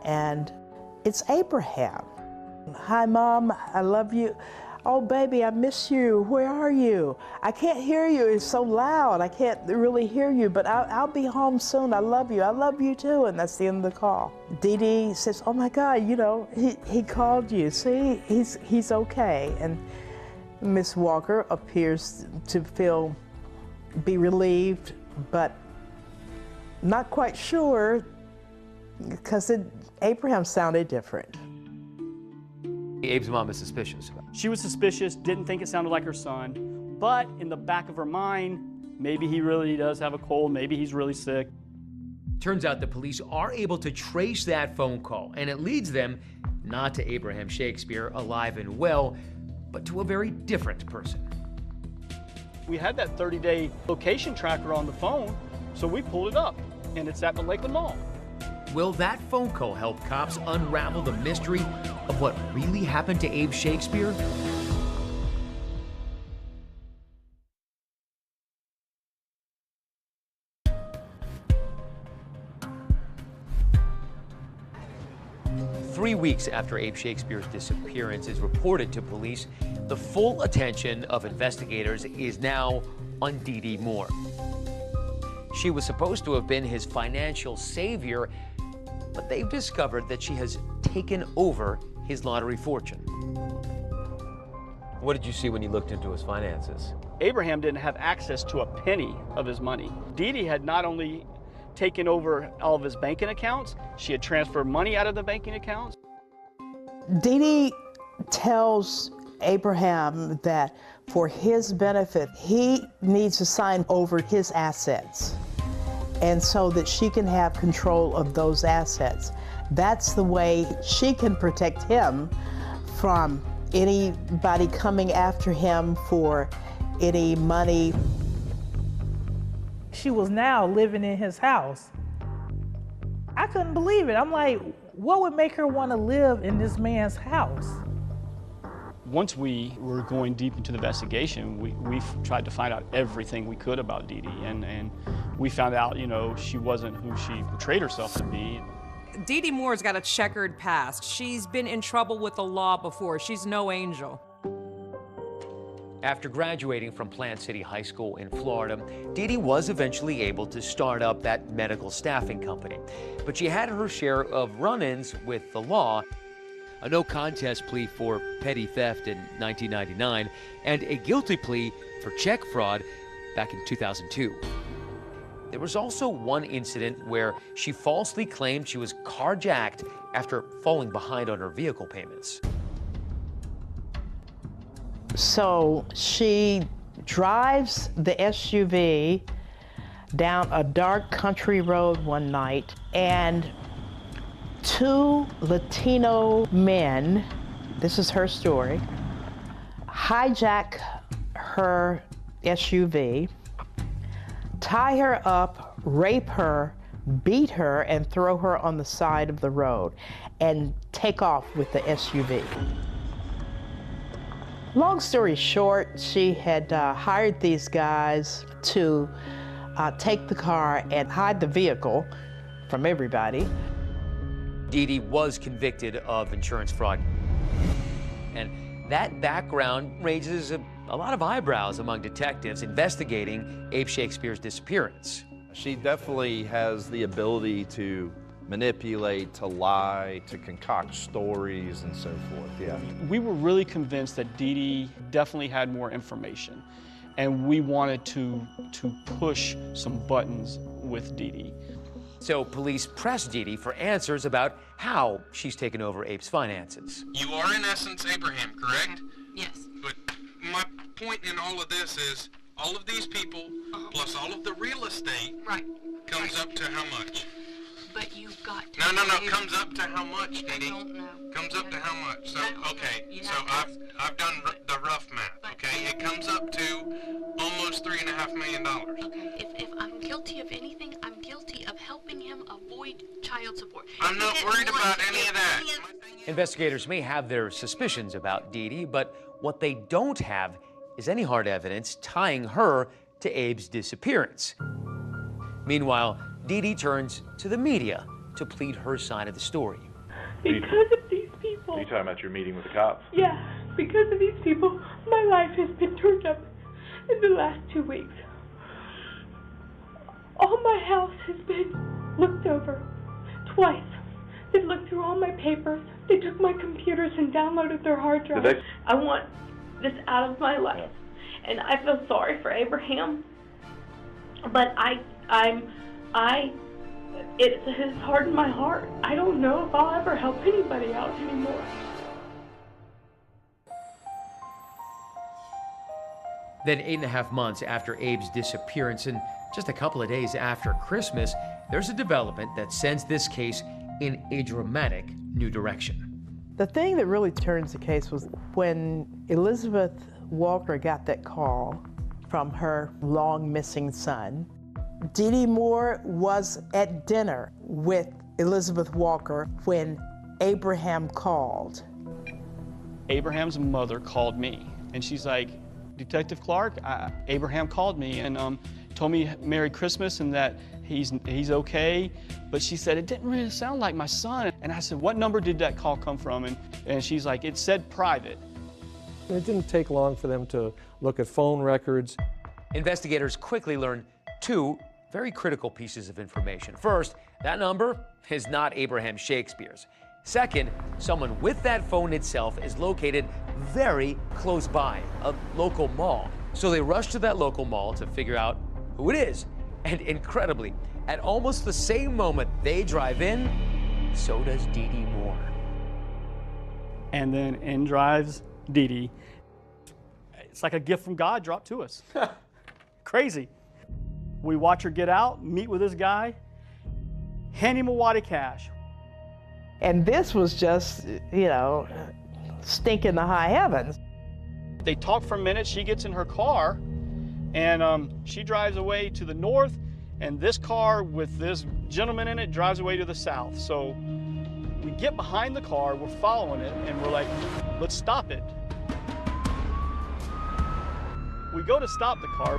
and it's Abraham. Hi, Mom, I love you. Oh, baby, I miss you. Where are you? I can't hear you. It's so loud. I can't really hear you, but I'll be home soon. I love you. I love you too. And that's the end of the call. Dee Dee says, oh my God, he called you. See, he's okay. And Miss Walker appears to be relieved, but not quite sure, because Abraham sounded different. Abe's mom is suspicious. She was suspicious, didn't think it sounded like her son, but in the back of her mind, maybe he really does have a cold, maybe he's really sick. Turns out the police are able to trace that phone call, and it leads them not to Abraham Shakespeare, alive and well, but to a very different person. We had that 30-day location tracker on the phone, so we pulled it up, and it's at the Lakeland Mall. Will that phone call help cops unravel the mystery of what really happened to Abe Shakespeare? 3 weeks after Abe Shakespeare's disappearance is reported to police, the full attention of investigators is now on Dee Dee Moore. She was supposed to have been his financial savior, but they've discovered that she has taken over his lottery fortune. What did you see when you looked into his finances? Abraham didn't have access to a penny of his money. Dee Dee had not only taken over all of his banking accounts, she had transferred money out of the banking accounts. Dee Dee tells Abraham that for his benefit, he needs to sign over his assets, and so that she can have control of those assets. That's the way she can protect him from anybody coming after him for any money. She was now living in his house. I couldn't believe it. I'm like, what would make her want to live in this man's house? Once we were going deep into the investigation, we tried to find out everything we could about Dee Dee, and we found out, you know, she wasn't who she portrayed herself to be. Dee Dee Moore's got a checkered past. She's been in trouble with the law before. She's no angel. After graduating from Plant City High School in Florida, Dee Dee was eventually able to start up that medical staffing company. But she had her share of run-ins with the law, a no-contest plea for petty theft in 1999, and a guilty plea for check fraud back in 2002. There was also one incident where she falsely claimed she was carjacked after falling behind on her vehicle payments. So she drives the SUV down a dark country road one night, and two Latino men, this is her story, hijack her SUV, tie her up, rape her, beat her, and throw her on the side of the road, and take off with the SUV. Long story short, she had hired these guys to take the car and hide the vehicle from everybody. Dee Dee was convicted of insurance fraud. And that background raises a lot of eyebrows among detectives investigating Abe Shakespeare's disappearance. She definitely has the ability to manipulate, to lie, to concoct stories and so forth, yeah. We were really convinced that Dee Dee definitely had more information, and we wanted to push some buttons with Dee Dee. So police pressed Dee Dee for answers about how she's taken over Abe's finances. You are in essence Abraham, correct? Yes. But my point in all of this is all of these people plus all of the real estate comes up to how much? But you've got to... No, comes up to how much, Dee Dee? I don't know. Comes up to how much? So, okay, so I've done the rough math, okay? It comes up to almost $3.5 million. Okay, if I'm guilty of anything, I'm guilty of helping him avoid child support. I'm not worried about any of that. Investigators may have their suspicions about Dee Dee, but what they don't have is any hard evidence tying her to Abe's disappearance. Meanwhile, Dee Dee turns to the media to plead her side of the story. Because of these people. Are you talking about your meeting with the cops? Yeah, because of these people, my life has been turned up in the last 2 weeks. All my house has been looked over twice. They looked through all my papers. They took my computers and downloaded their hard drive. I want this out of my life. And I feel sorry for Abraham. But it's hardened my heart. I don't know if I'll ever help anybody out anymore. Then 8.5 months after Abe's disappearance and just a couple of days after Christmas, there's a development that sends this case in a dramatic new direction. The thing that really turns the case was when Elizabeth Walker got that call from her long missing son. Dee Dee Moore was at dinner with Elizabeth Walker when Abraham called. Abraham's mother called me, and she's like, Detective Clark, Abraham called me, and told me Merry Christmas and that he's okay, but she said, it didn't really sound like my son. And I said, what number did that call come from? And she's like, it said private. It didn't take long for them to look at phone records. Investigators quickly learned two very critical pieces of information. First, that number is not Abraham Shakespeare's. Second, someone with that phone itself is located very close by, a local mall. So they rush to that local mall to figure out who it is. And incredibly, at almost the same moment they drive in, so does Dee Dee Moore. And then in drives Dee Dee. It's like a gift from God dropped to us. Crazy. We watch her get out, meet with this guy, hand him a wad of cash. And this was just, you know, stinking the high heavens. They talk for a minute, she gets in her car, and she drives away to the north, and this car with this gentleman in it drives away to the south. So we get behind the car, we're following it, and we're like, let's stop it. We go to stop the car.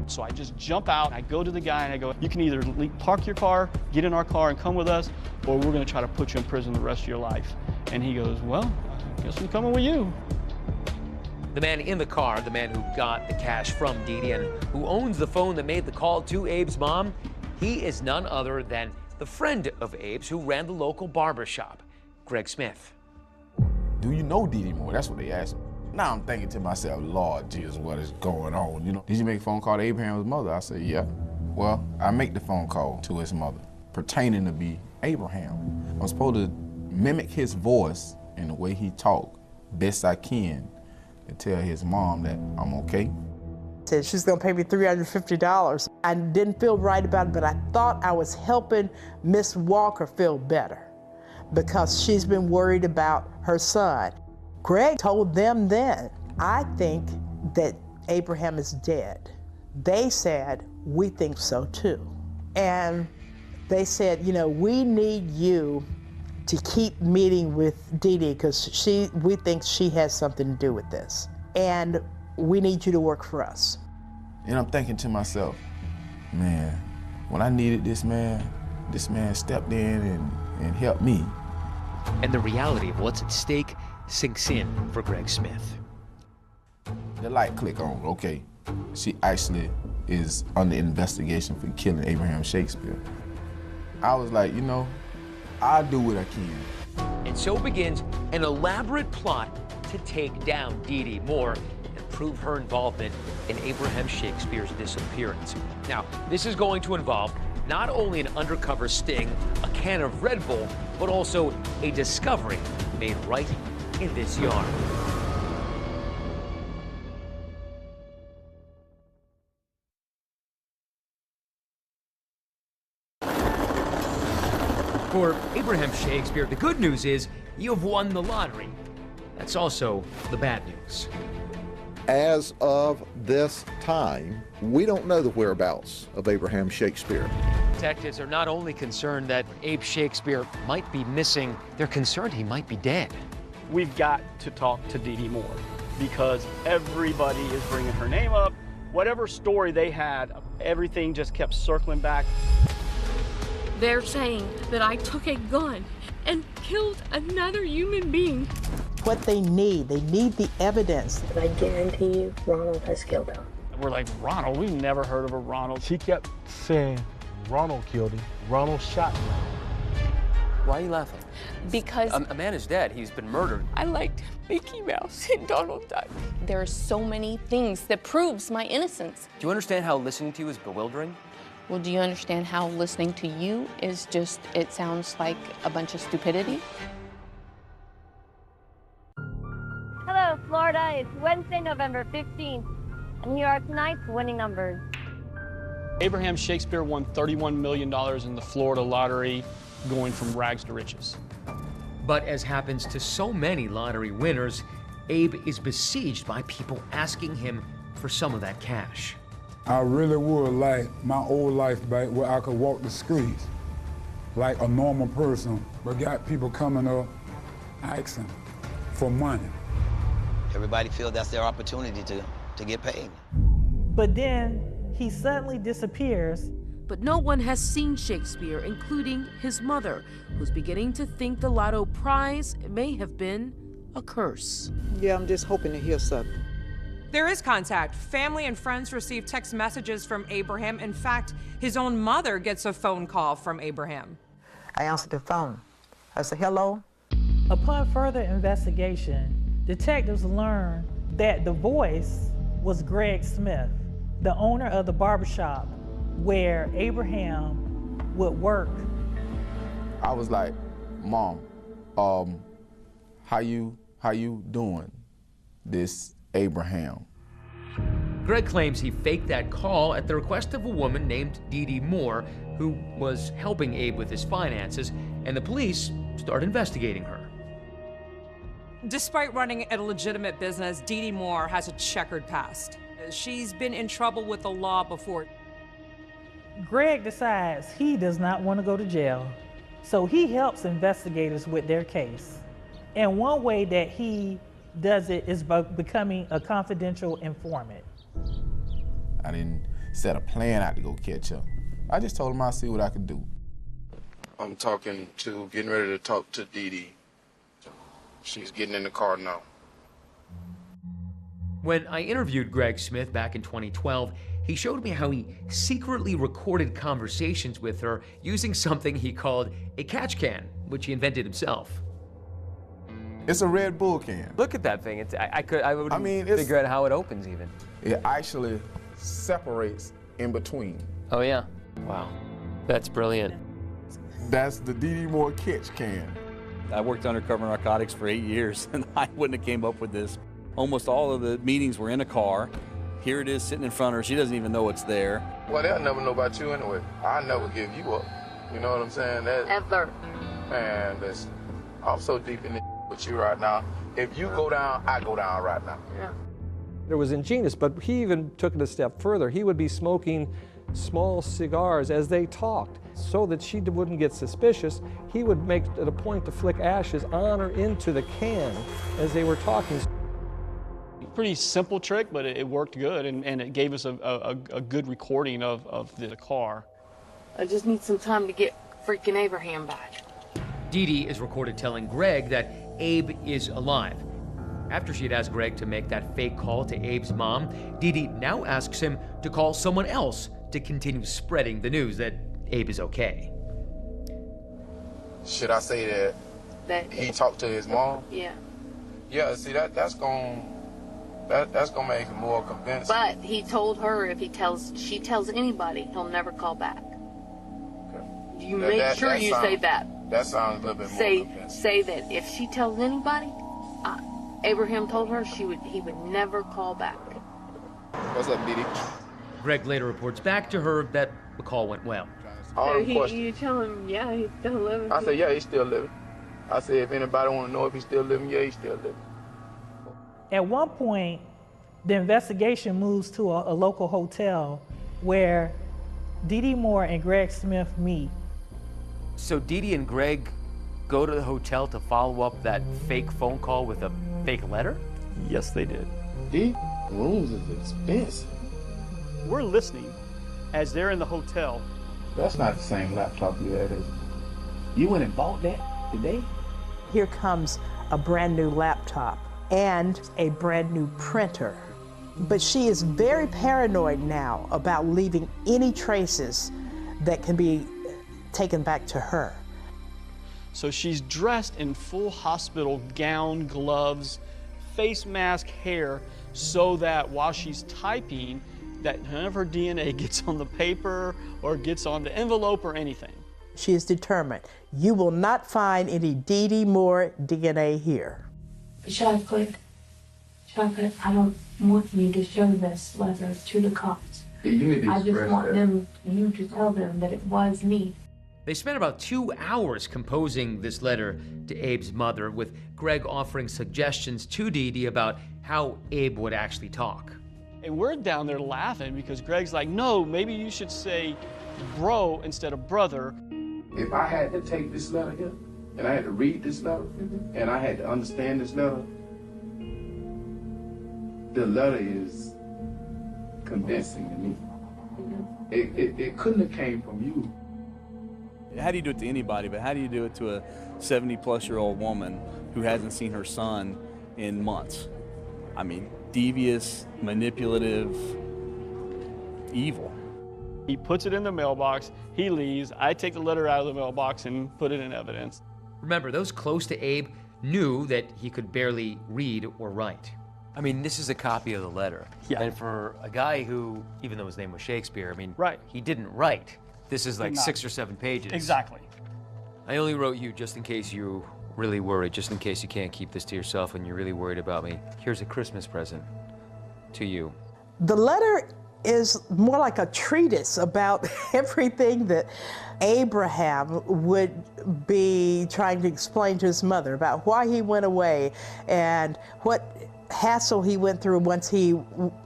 So I just jump out, I go to the guy and I go, you can either park your car, get in our car and come with us, or we're gonna try to put you in prison the rest of your life. And he goes, well, I guess I'm coming with you. The man in the car, the man who got the cash from Dee Dee and who owns the phone that made the call to Abe's mom, he is none other than the friend of Abe's who ran the local barber shop, Greg Smith. Do you know Dee Dee Moore? That's what they asked me. Now I'm thinking to myself, Lord Jesus, what is going on? You know, did you make a phone call to Abraham's mother? I said, yeah. Well, I make the phone call to his mother, pertaining to be Abraham. I'm supposed to mimic his voice and the way he talked best I can and tell his mom that I'm okay. Said she's gonna pay me $350. I didn't feel right about it, but I thought I was helping Miss Walker feel better because she's been worried about her son. Greg told them then, I think that Abraham is dead. They said, we think so too. And they said, you know, we need you to keep meeting with Dee Dee because we think she has something to do with this. And we need you to work for us. And I'm thinking to myself, man, when I needed this man stepped in and helped me. And the reality of what's at stake sinks in for Greg Smith. The light click on, okay, she actually is under investigation for killing Abraham Shakespeare. I was like, you know, I'll do what I can. And so begins an elaborate plot to take down Dee Dee Moore and prove her involvement in Abraham Shakespeare's disappearance. Now, this is going to involve not only an undercover sting, a can of Red Bull, but also a discovery made right in this yard. For Abraham Shakespeare, the good news is you've won the lottery. That's also the bad news. As of this time, we don't know the whereabouts of Abraham Shakespeare. Detectives are not only concerned that Abe Shakespeare might be missing, they're concerned he might be dead. We've got to talk to Dee Dee Moore because everybody is bringing her name up. Whatever story they had, everything just kept circling back. They're saying that I took a gun and killed another human being. What they need the evidence. But I guarantee you, Ronald has killed him. We're like, Ronald? We've never heard of a Ronald. She kept saying, Ronald killed him. Ronald shot him. Why are you laughing? Because a man is dead. He's been murdered. I liked Mickey Mouse and Donald Duck. There are so many things that proves my innocence. Do you understand how listening to you is bewildering? Well, do you understand how listening to you is just, it sounds like a bunch of stupidity? Hello, Florida. It's Wednesday, November 15th. And here are tonight's winning numbers. Abraham Shakespeare won $31 million in the Florida lottery, going from rags to riches. But as happens to so many lottery winners, Abe is besieged by people asking him for some of that cash. I really would like my old life back where I could walk the streets like a normal person, but got people coming up asking for money. Everybody feels that's their opportunity to get paid. But then he suddenly disappears. But no one has seen Shakespeare, including his mother, who's beginning to think the lotto prize may have been a curse. Yeah, I'm just hoping to hear something. There is contact. Family and friends receive text messages from Abraham. In fact, his own mother gets a phone call from Abraham. I answered the phone. I said, hello? Upon further investigation, detectives learned that the voice was Greg Smith, the owner of the barbershop where Abraham would work. I was like, Mom, how you doing? This Abraham. Greg claims he faked that call at the request of a woman named Dee Dee Moore, who was helping Abe with his finances, and the police start investigating her. Despite running a legitimate business, Dee Dee Moore has a checkered past. She's been in trouble with the law before. Greg decides he does not want to go to jail, so he helps investigators with their case. And one way that he does it is by becoming a confidential informant. I didn't set a plan out to go catch her. I just told him I'd see what I could do. I'm getting ready to talk to Dee Dee. She's getting in the car now. When I interviewed Greg Smith back in 2012, he showed me how he secretly recorded conversations with her using something he called a catch can, which he invented himself. It's a Red Bull can. Look at that thing. I wouldn't figure out how it opens even. It actually separates in between. Oh yeah? Wow. That's brilliant. That's the Dee Dee Moore catch can. I worked undercover narcotics for 8 years, and I wouldn't have came up with this. Almost all of the meetings were in a car. Here it is sitting in front of her. She doesn't even know it's there. Well, they'll never know about you anyway. I'll never give you up. You know what I'm saying? Ever. Man, listen, I'm so deep in it with you right now. If you go down, I go down right now. Yeah. It was ingenious, but he even took it a step further. He would be smoking small cigars as they talked. So that she wouldn't get suspicious, he would make it a point to flick ashes on or into the can as they were talking. Pretty simple trick, but it worked good, and it gave us a good recording of the car. I just need some time to get freaking Abraham back. Dee Dee is recorded telling Greg that Abe is alive. After she had asked Greg to make that fake call to Abe's mom, Dee Dee now asks him to call someone else to continue spreading the news that Abe is okay. Should I say that he talked to his mom? Yeah. Yeah, see, that's gonna make him more convincing. But he told her if she tells anybody, he'll never call back. Okay. You make sure you say that. That sounds a little bit more convincing. Say that if she tells anybody, Abraham told her he would never call back. What's up, Dee Dee? Greg later reports back to her that the call went well. So you tell him, yeah, he's still living. I said, yeah, he's still living. I said, if anybody want to know if he's still living, yeah, he's still living. At one point, the investigation moves to a local hotel where Dee Dee Moore and Greg Smith meet. So Dee Dee and Greg go to the hotel to follow up that fake phone call with a fake letter? Yes, they did. These rooms is expensive. We're listening as they're in the hotel. That's not the same laptop you had, is it? You went and bought that today? Here comes a brand new laptop and a brand new printer. But she is very paranoid now about leaving any traces that can be taken back to her. So she's dressed in full hospital gown, gloves, face mask, hair, so that while she's typing, that none of her DNA gets on the paper or gets on the envelope or anything. She is determined. You will not find any Dee Dee Moore DNA here. Chocolate, I don't want you to show this letter to the cops. I just want you to tell them that it was me. They spent about 2 hours composing this letter to Abe's mother, with Greg offering suggestions to Dee Dee about how Abe would actually talk. And we're down there laughing because Greg's like, no, maybe you should say bro instead of brother. If I had to take this letter here, and I had to read this letter, and I had to understand this letter, the letter is convincing to me. It couldn't have came from you. How do you do it to anybody, but how do you do it to a 70-plus-year-old woman who hasn't seen her son in months? I mean, devious, manipulative, evil. He puts it in the mailbox, he leaves, I take the letter out of the mailbox and put it in evidence. Remember, those close to Abe knew that he could barely read or write. I mean, this is a copy of the letter. Yeah. And for a guy who, even though his name was Shakespeare, I mean, right. He didn't write. This is like Not. 6 or 7 pages. Exactly. I only wrote you just in case you really worried, just in case you can't keep this to yourself and you're really worried about me. Here's a Christmas present to you. The letter is more like a treatise about everything that Abraham would be trying to explain to his mother about why he went away and what hassle he went through once he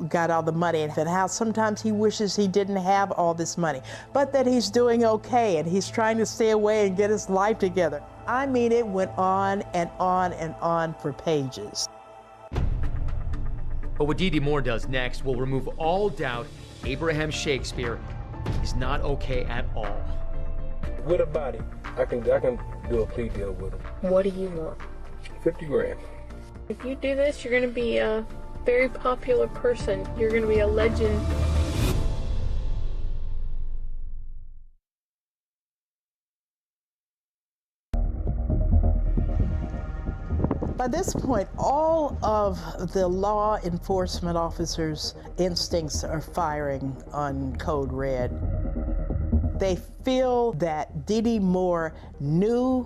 got all the money, and how sometimes he wishes he didn't have all this money, but that he's doing okay and he's trying to stay away and get his life together. I mean, it went on and on and on for pages. But what Dee Dee Moore does next will remove all doubt Abraham Shakespeare is not okay at all. With a body, I can do a plea deal with him. What do you want? 50 grand. If you do this, you're going to be a very popular person. You're going to be a legend. By this point, all of the law enforcement officers' instincts are firing on code red. They feel that Dee Dee Moore knew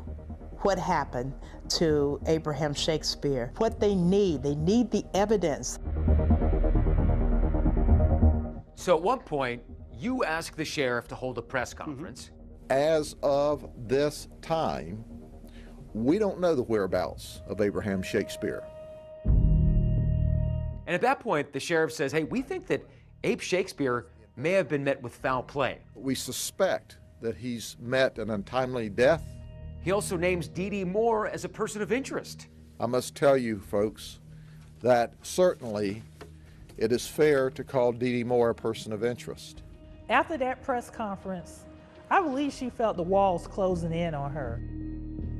what happened to Abraham Shakespeare. What they need the evidence. So at one point, you ask the sheriff to hold a press conference. As of this time, we don't know the whereabouts of Abraham Shakespeare. And at that point, the sheriff says, hey, we think that Abe Shakespeare may have been met with foul play. We suspect that he's met an untimely death. He also names Dee Dee Moore as a person of interest. I must tell you, folks, that certainly it is fair to call Dee Dee Moore a person of interest. After that press conference, I believe she felt the walls closing in on her.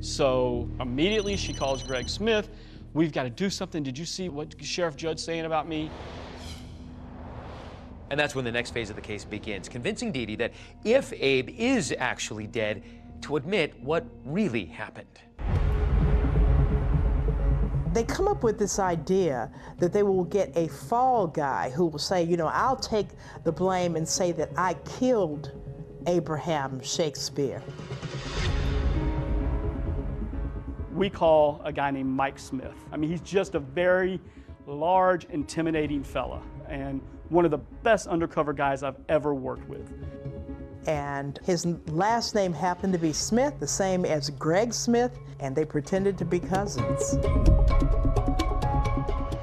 So immediately she calls Greg Smith. We've got to do something. Did you see what Sheriff Judd's saying about me? And that's when the next phase of the case begins, convincing Dee Dee that if Abe is actually dead, to admit what really happened. They come up with this idea that they will get a fall guy who will say, you know, I'll take the blame and say that I killed Abraham Shakespeare. We call a guy named Mike Smith. I mean, he's just a very large, intimidating fella, and one of the best undercover guys I've ever worked with. And his last name happened to be Smith, the same as Greg Smith, and they pretended to be cousins.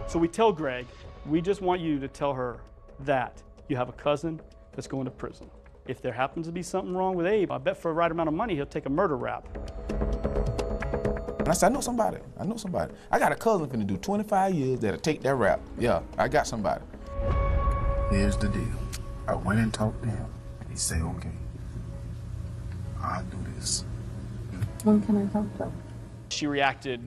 So we tell Greg, we just want you to tell her that you have a cousin that's going to prison. If there happens to be something wrong with Abe, I bet for the right amount of money, he'll take a murder rap. And I said, I know somebody. I got a cousin finna do 25 years that'll take that rap. Yeah, I got somebody. Here's the deal. I went and talked to him. He said, okay, I'll do this. When can I talk to him? She reacted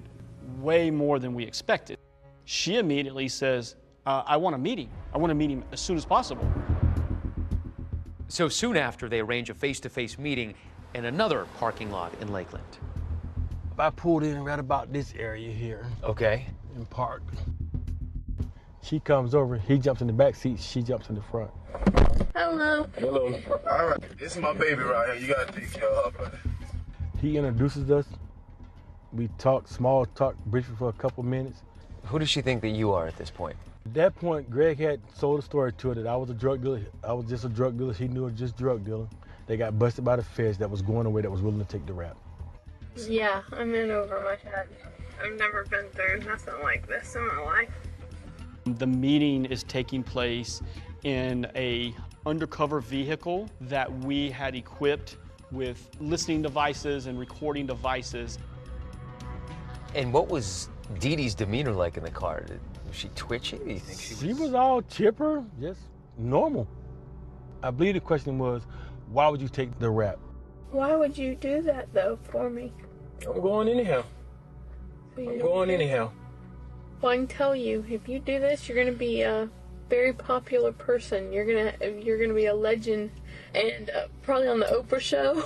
way more than we expected. She immediately says, I want a meeting. I want to meet him as soon as possible. So soon after, they arrange a face-to-face meeting in another parking lot in Lakeland. I pulled in right about this area here. Okay. And parked. She comes over, he jumps in the back seat, she jumps in the front. Hello. Hello. All right, this is my baby right here. You gotta take care of her, buddy. He introduces us. We talk, small talk, briefly for a couple minutes. Who does she think that you are at this point? At that point, Greg had sold a story to her that I was a drug dealer. I was just a drug dealer. He knew I was just drug dealer. They got busted by the feds that was going away, that was willing to take the rap. Yeah, I'm in over my head. I've never been through nothing like this in my life. The meeting is taking place in a undercover vehicle that we had equipped with listening devices and recording devices. And what was Dee Dee's demeanor like in the car? Was she twitchy? Do you think she was all chipper, just normal. I believe the question was, why would you take the rap? Why would you do that, though, for me? I'm going anyhow. I'm going anyhow. Well, I can tell you, if you do this, you're going to be a very popular person. You're gonna be a legend, and probably on the Oprah show.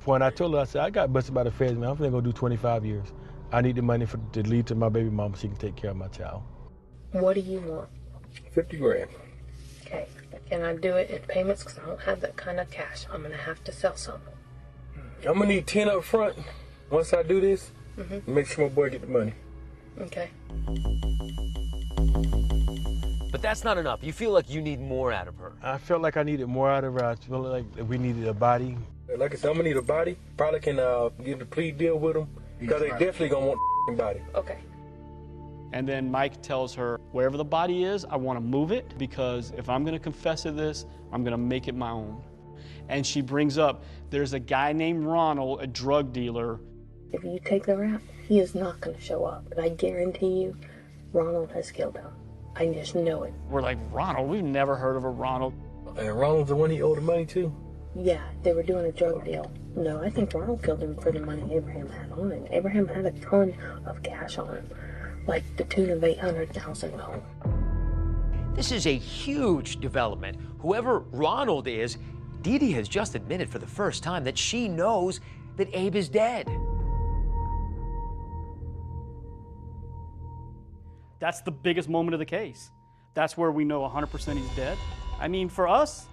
When I told her, I said, I got busted by the feds, man. I'm finna go do 25 years. I need the money to leave to my baby mama so she can take care of my child. What do you want? 50 grand. Okay, can I do it in payments? Because I don't have that kind of cash. I'm gonna have to sell something. I'm gonna need 10 up front. Once I do this, make sure my boy get the money. Okay. But that's not enough. You feel like you need more out of her. I felt like I needed more out of her. I felt like we needed a body. Like I said, I'm gonna need a body. Probably can get a plea deal with them because they definitely gonna want the body. Okay. And then Mike tells her, wherever the body is, I want to move it because if I'm going to confess to this, I'm going to make it my own. And she brings up, there's a guy named Ronald, a drug dealer. If you take the rap, he is not going to show up. But I guarantee you, Ronald has killed him. I just know it. We're like, Ronald? We've never heard of a Ronald. And Ronald's the one he owed the money to? Yeah, they were doing a drug deal. No, I think Ronald killed him for the money Abraham had on him. Abraham had a ton of cash on him, like the tune of $800,000. This is a huge development. Whoever Ronald is, Dee Dee has just admitted for the first time that she knows that Abe is dead. That's the biggest moment of the case. That's where we know 100% he's dead. I mean, for us,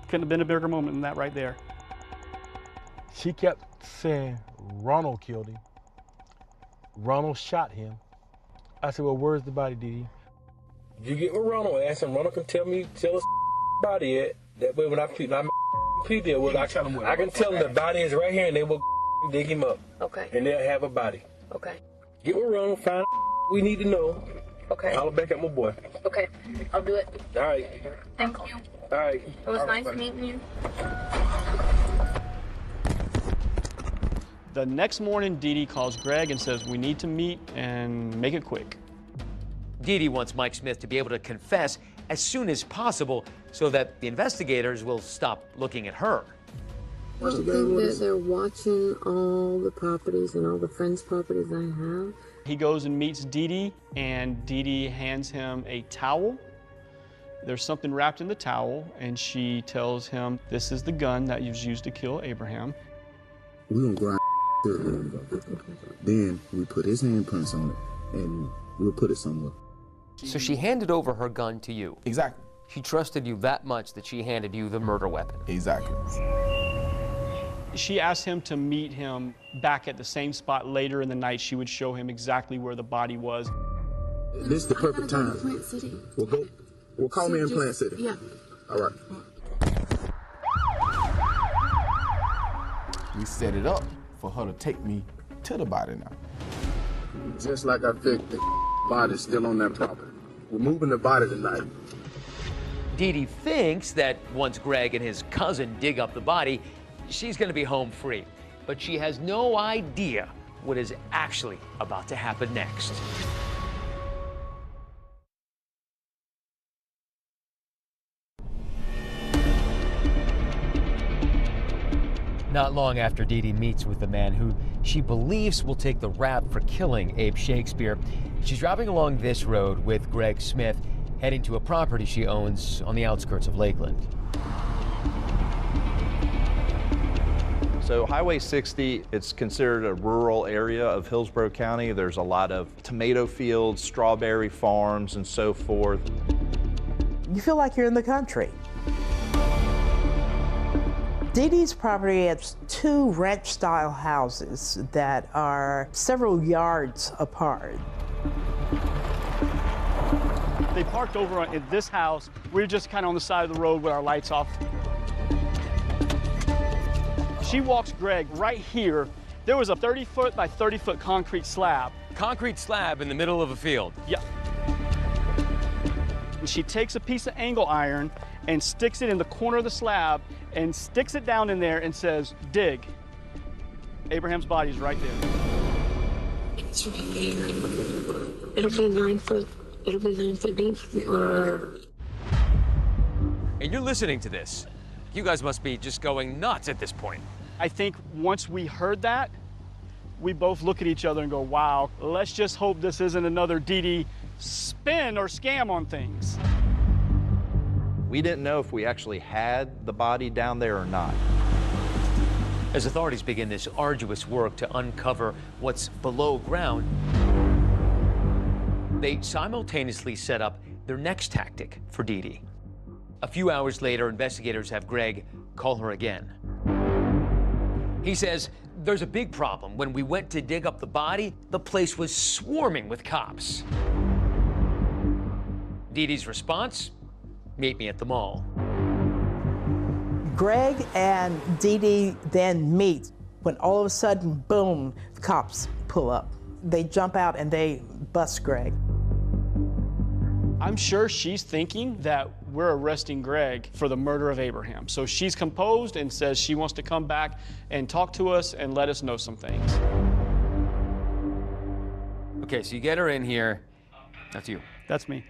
couldn't have been a bigger moment than that right there. She kept saying, Ronald killed him. Ronald shot him. I said, well, where's the body, Dee Dee? You get with Ronald and ask him, Ronald can tell us body at. That way when I plea deal with, I can tell them the body is right here and they will dig him up. Okay. And they'll have a body. Okay. Get with Ronald, find we need to know. Okay. I'll back up my boy. Okay, I'll do it. All right. Thank you. All right. It was nice meeting you. The next morning, Dee Dee calls Greg and says, we need to meet and make it quick. Dee Dee wants Mike Smith to be able to confess as soon as possible so that the investigators will stop looking at her. I think that they're watching all the properties and all the friends' properties I have. He goes and meets Dee Dee, and Dee Dee hands him a towel. There's something wrapped in the towel, and she tells him, this is the gun that was used to kill Abraham. We're gonna grind then we put his handprints on it, and we'll put it somewhere. So she handed over her gun to you. Exactly. She trusted you that much that she handed you the murder weapon. Exactly. She asked him to meet him back at the same spot later in the night. She would show him exactly where the body was. This is the perfect time. Plant City. We'll call me in Plant City. Yeah. All right. We set it up for her to take me to the body now. Just like I figured, the body's still on that property. We're moving the body tonight. Dee Dee thinks that once Greg and his cousin dig up the body, she's going to be home free. But she has no idea what is actually about to happen next. Not long after Dee Dee meets with the man who she believes will take the rap for killing Abe Shakespeare, she's driving along this road with Greg Smith, heading to a property she owns on the outskirts of Lakeland. So Highway 60, it's considered a rural area of Hillsborough County. There's a lot of tomato fields, strawberry farms, and so forth. You feel like you're in the country. Dee Dee's property has two ranch-style houses that are several yards apart. They parked over at this house. We're just kind of on the side of the road with our lights off. She walks Greg right here. There was a 30-foot by 30-foot concrete slab. Concrete slab in the middle of a field. Yeah. And she takes a piece of angle iron and sticks it in the corner of the slab and sticks it down in there and says, dig. Abraham's body's right there. It's right here. It'll be 9 foot. It'll be 9 foot deep. and you're listening to this, you guys must be just going nuts at this point. I think once we heard that, we both look at each other and go, wow, let's just hope this isn't another Dee Dee spin or scam on things. We didn't know if we actually had the body down there or not. As authorities begin this arduous work to uncover what's below ground, they simultaneously set up their next tactic for Dee Dee. A few hours later, investigators have Greg call her again. He says, there's a big problem. When we went to dig up the body, the place was swarming with cops. Dee Dee's response? Meet me at the mall. Greg and Dee Dee then meet when all of a sudden, boom, the cops pull up. They jump out and they bust Greg. I'm sure she's thinking that we're arresting Greg for the murder of Abraham. So she's composed and says she wants to come back and talk to us and let us know some things. Okay, so you get her in here. That's you. That's me.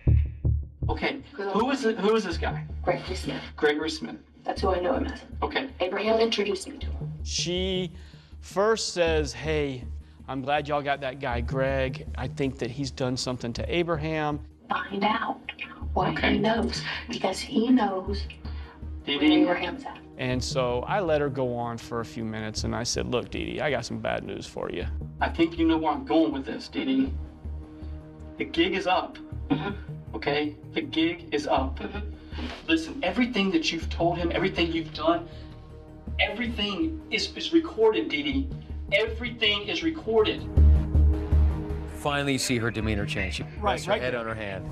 Okay, who is this guy? Gregory Smith. Gregory Smith. That's who I know him as. Okay. Abraham introduced me to him. She first says, hey, I'm glad y'all got that guy, Greg. I think that he's done something to Abraham. Find out what he knows, because he knows where Abraham's at. And so I let her go on for a few minutes, and I said, look, Dee Dee, I got some bad news for you. I think you know where I'm going with this, Dee Dee. The gig is up. Okay? The gig is up. Listen, everything that you've told him, everything you've done, everything is recorded, Dee Dee. Everything is recorded. Finally, you see her demeanor change. She rests her head on her hand.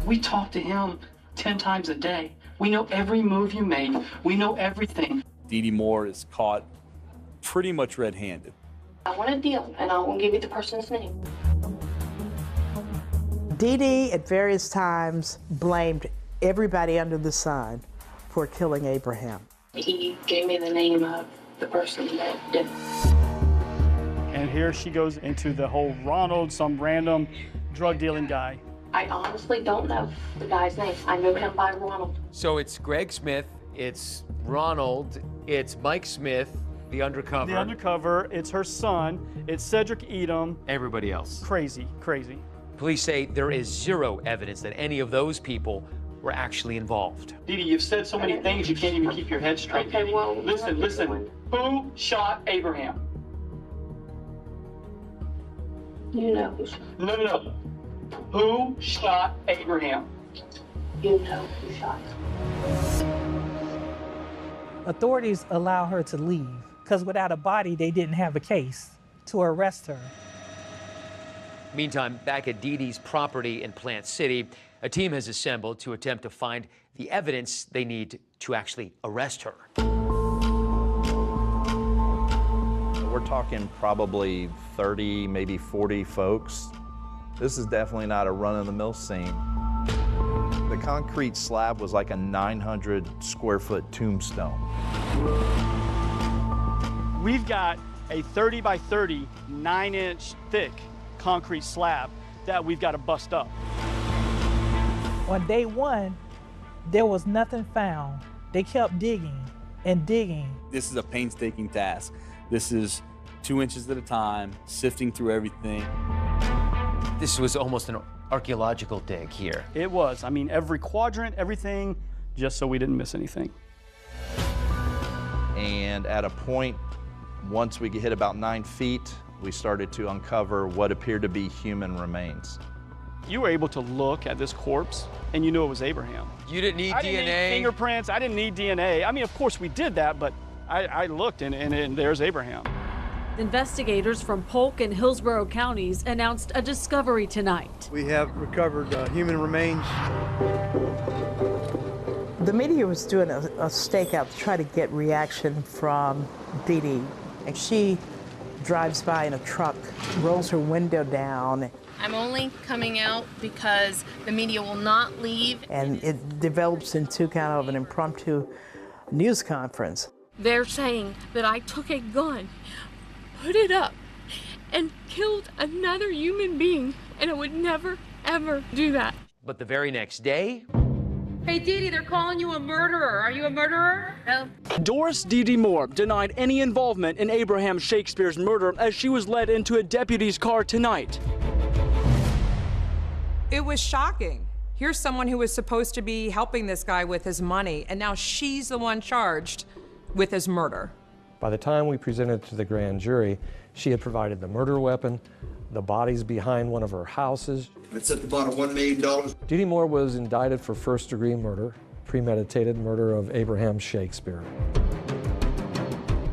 We talk to him 10 times a day. We know every move you made. We know everything. Dee Dee Moore is caught pretty much red-handed. I want a deal, and I won't give you the person's name. Dee Dee at various times blamed everybody under the sun for killing Abraham. He gave me the name of the person that did it. And here she goes into the whole Ronald, some random drug dealing guy. I honestly don't know the guy's name. I know him by Ronald. So it's Greg Smith, it's Ronald, it's Mike Smith, the undercover. The undercover, it's her son, it's Cedric Edom. Everybody else. Crazy, crazy. Police say there is zero evidence that any of those people were actually involved. Dee Dee, you've said so many things you can't even keep your head straight. Okay, well, listen. Who shot Abraham? You know who shot him. No. Who shot Abraham? You know who shot him. Authorities allow her to leave because without a body, they didn't have a case to arrest her. Meantime, back at Dee Dee's property in Plant City, a team has assembled to attempt to find the evidence they need to actually arrest her. We're talking probably 30, maybe 40 folks. This is definitely not a run-of-the-mill scene. The concrete slab was like a 900 square foot tombstone. We've got a 30 by 30, 9-inch thick concrete slab that we've got to bust up. On day one, there was nothing found. They kept digging and digging. This is a painstaking task. This is 2 inches at a time, sifting through everything. This was almost an archaeological dig here. It was. I mean, every quadrant, everything, just so we didn't miss anything. And at a point, once we hit about 9 feet, we started to uncover what appeared to be human remains. You were able to look at this corpse and you knew it was Abraham. You didn't need I DNA? didn't need fingerprints, I didn't need DNA. I mean, of course we did that, but I looked and there's Abraham. Investigators from Polk and Hillsborough counties announced a discovery tonight. We have recovered human remains. The media was doing a stakeout to try to get reaction from Dee Dee. And she drives by in a truck, rolls her window down. I'm only coming out because the media will not leave. And it develops into kind of an impromptu news conference. They're saying that I took a gun, put it up, and killed another human being, and I would never, ever do that. But the very next day, Hey, Dee Dee, they're calling you a murderer. Are you a murderer? No. Doris Dee Dee Moore denied any involvement in Abraham Shakespeare's murder as she was led into a deputy's car tonight. It was shocking. Here's someone who was supposed to be helping this guy with his money, and now she's the one charged with his murder. By the time we presented it to the grand jury, she had provided the murder weapon, the bodies behind one of her houses. It's at about $1 million. Dee Dee Moore was indicted for first-degree murder, premeditated murder of Abraham Shakespeare.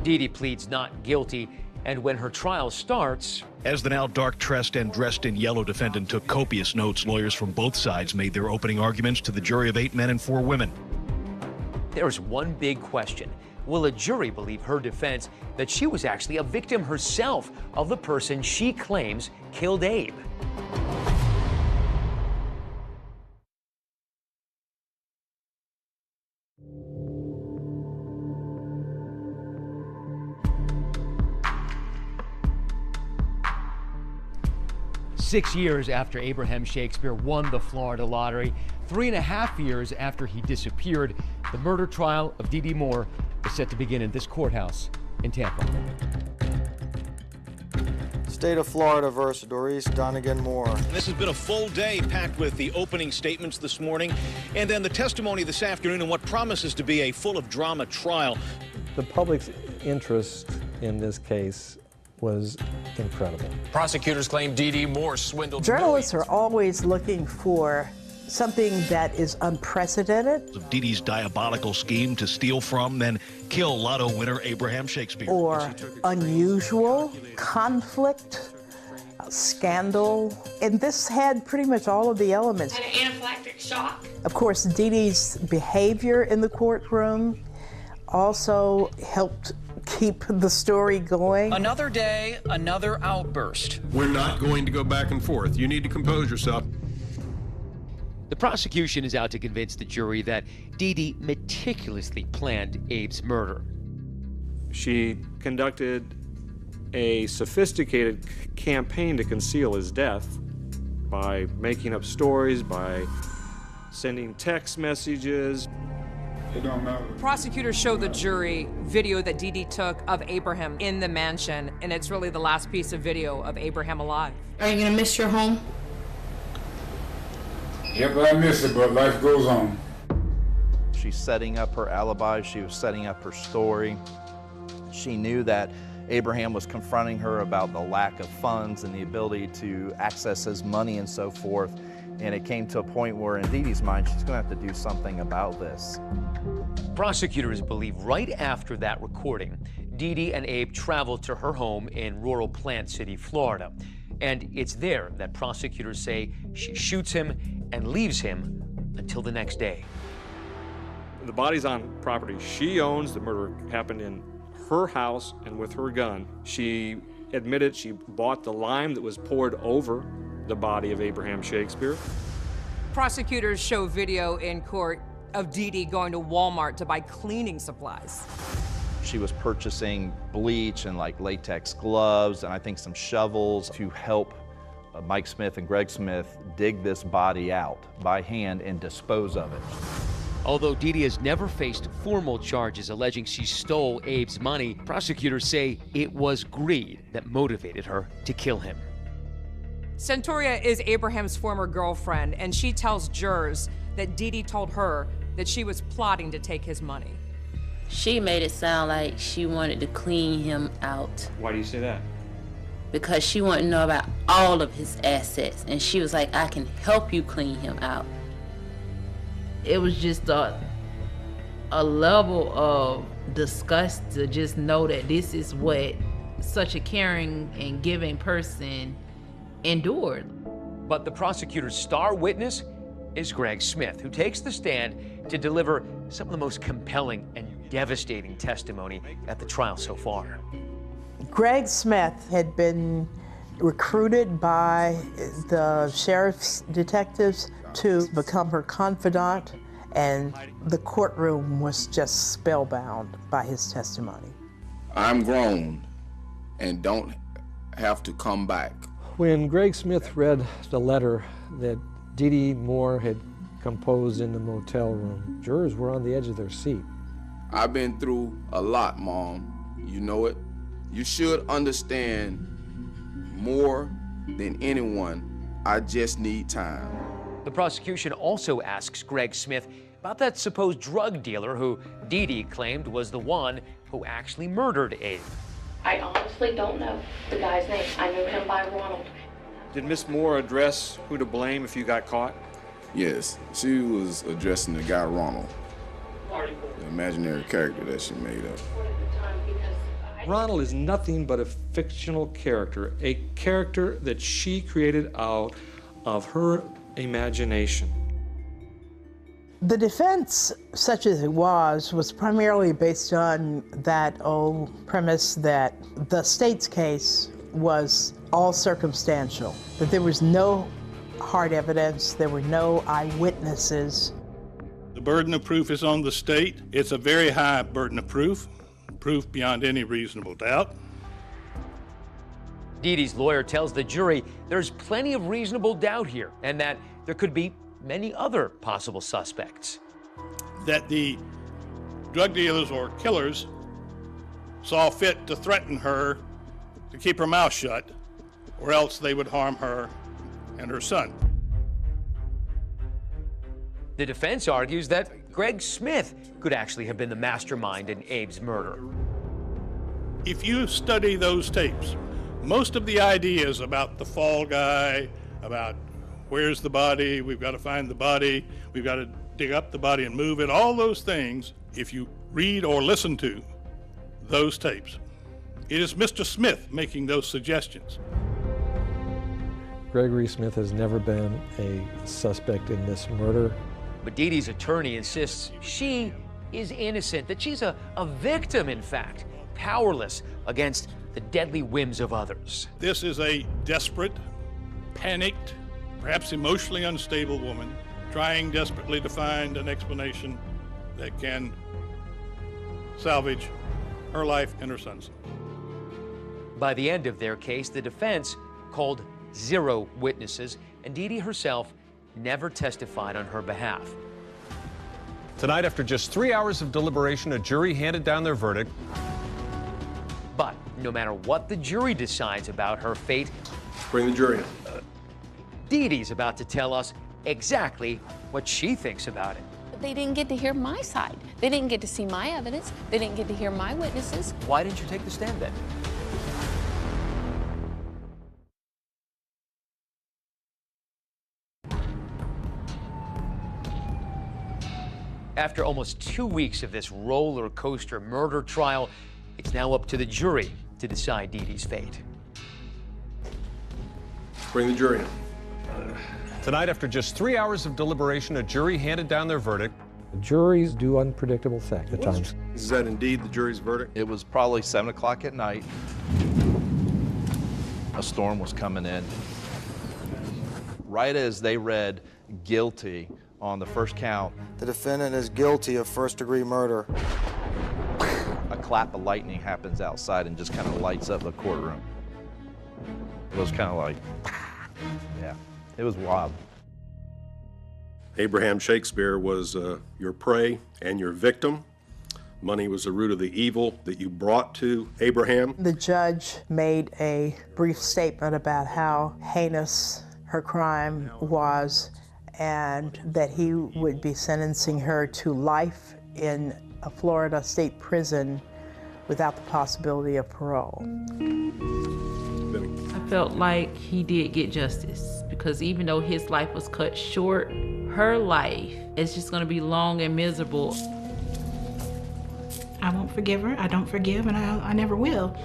Dee Dee pleads not guilty, and when her trial starts... As the now dark-dressed and dressed in yellow defendant took copious notes, lawyers from both sides made their opening arguments to the jury of 8 men and 4 women. There's one big question. Will a jury believe her defense that she was actually a victim herself of the person she claims killed Abe? Six years after Abraham Shakespeare won the Florida lottery, 3.5 years after he disappeared, the murder trial of Dee Dee Moore is set to begin in this courthouse in Tampa. State of Florida versus Doris Donegan Moore. This has been a full day packed with the opening statements this morning and then the testimony this afternoon in what promises to be a full of drama trial. The public's interest in this case was incredible. Prosecutors claim Dee Dee Moore swindled. Journalists are always looking for something that is unprecedented. Of Dee Dee's diabolical scheme to steal from, then kill lotto winner Abraham Shakespeare. Or unusual, conflict, scandal. And this had pretty much all of the elements. Had an anaphylactic shock. Of course, Dee Dee's behavior in the courtroom also helped keep the story going. Another day, another outburst. We're not going to go back and forth. You need to compose yourself. The prosecution is out to convince the jury that Dee Dee meticulously planned Abe's murder. She conducted a sophisticated campaign to conceal his death by making up stories, by sending text messages. It don't matter. Prosecutors show the jury video that Dee Dee took of Abraham in the mansion, and it's really the last piece of video of Abraham alive. Are you gonna miss your home? Yep, I miss it, but life goes on. She's setting up her alibi. She was setting up her story. She knew that Abraham was confronting her about the lack of funds and the ability to access his money and so forth. And it came to a point where, in Dee Dee's mind, she's going to have to do something about this. Prosecutors believe right after that recording, Dee Dee and Abe traveled to her home in rural Plant City, Florida. And it's there that prosecutors say she shoots him and leaves him until the next day. The body's on property she owns. The murder happened in her house and with her gun. She admitted she bought the lime that was poured over the body of Abraham Shakespeare. Prosecutors show video in court of Dee Dee going to Walmart to buy cleaning supplies. She was purchasing bleach and like latex gloves and I think some shovels to help Mike Smith and Greg Smith dig this body out by hand and dispose of it. Although Dee Dee has never faced formal charges alleging she stole Abe's money, prosecutors say it was greed that motivated her to kill him. Centuria is Abraham's former girlfriend, and she tells jurors that Dee Dee told her that she was plotting to take his money. She made it sound like she wanted to clean him out. Why do you say that? Because she wanted to know about all of his assets, and she was like, I can help you clean him out. It was just a level of disgust to just know that this is what such a caring and giving person endured. But the prosecutor's star witness is Greg Smith, who takes the stand to deliver some of the most compelling and devastating testimony at the trial so far. Greg Smith had been recruited by the sheriff's detectives to become her confidant, and the courtroom was just spellbound by his testimony. I'm grown and don't have to come back. When Greg Smith read the letter that Dee Dee Moore had composed in the motel room. Jurors were on the edge of their seat. I've been through a lot, Mom. You know it. You should understand more than anyone. I just need time. The prosecution also asks Greg Smith about that supposed drug dealer who Dee Dee claimed was the one who actually murdered Abe. I honestly don't know the guy's name. I knew him by Ronald. Did Miss Moore address who to blame if you got caught? Yes, she was addressing the guy Ronald, the imaginary character that she made up. Ronald is nothing but a fictional character, a character that she created out of her imagination. The defense, such as it was primarily based on that old premise that the state's case was all circumstantial, that there was no hard evidence, there were no eyewitnesses. The burden of proof is on the state. It's a very high burden of proof beyond any reasonable doubt. Dee Dee's lawyer tells the jury there's plenty of reasonable doubt here and that there could be many other possible suspects. That the drug dealers or killers saw fit to threaten her to keep her mouth shut, or else they would harm her and her son. The defense argues that Greg Smith could actually have been the mastermind in Abe's murder. If you study those tapes, most of the ideas about the fall guy, about where's the body, we've got to find the body, we've got to dig up the body and move it, all those things, if you read or listen to those tapes, it is Mr. Smith making those suggestions. Gregory Smith has never been a suspect in this murder. But Dee Dee's attorney insists she is innocent, that she's a victim, in fact, powerless against the deadly whims of others. This is a desperate, panicked, perhaps emotionally unstable woman trying desperately to find an explanation that can salvage her life and her son's. By the end of their case, the defense called 0 witnesses, and Dee Dee herself never testified on her behalf. Tonight, after just 3 hours of deliberation, a jury handed down their verdict. But no matter what the jury decides about her fate, Bring the jury in. Dee Dee's about to tell us exactly what she thinks about it. They didn't get to hear my side. They didn't get to see my evidence. They didn't get to hear my witnesses. Why didn't you take the stand then? After almost 2 weeks of this roller coaster murder trial, it's now up to the jury to decide Dee Dee's fate. Bring the jury in. Tonight, after just 3 hours of deliberation, a jury handed down their verdict. Juries do unpredictable things at times. Is that indeed the jury's verdict? It was probably 7 o'clock at night. A storm was coming in. Right as they read guilty on the first count, The defendant is guilty of first-degree murder. a clap of lightning happens outside and just kind of lights up the courtroom. It was kind of like, yeah, it was wild. Abraham Shakespeare was your prey and your victim. Money was the root of the evil that you brought to Abraham. The judge made a brief statement about how heinous her crime was and that he would be sentencing her to life in a Florida state prison without the possibility of parole. I felt like he did get justice because even though his life was cut short, her life is just going to be long and miserable. I won't forgive her. I don't forgive, and I never will.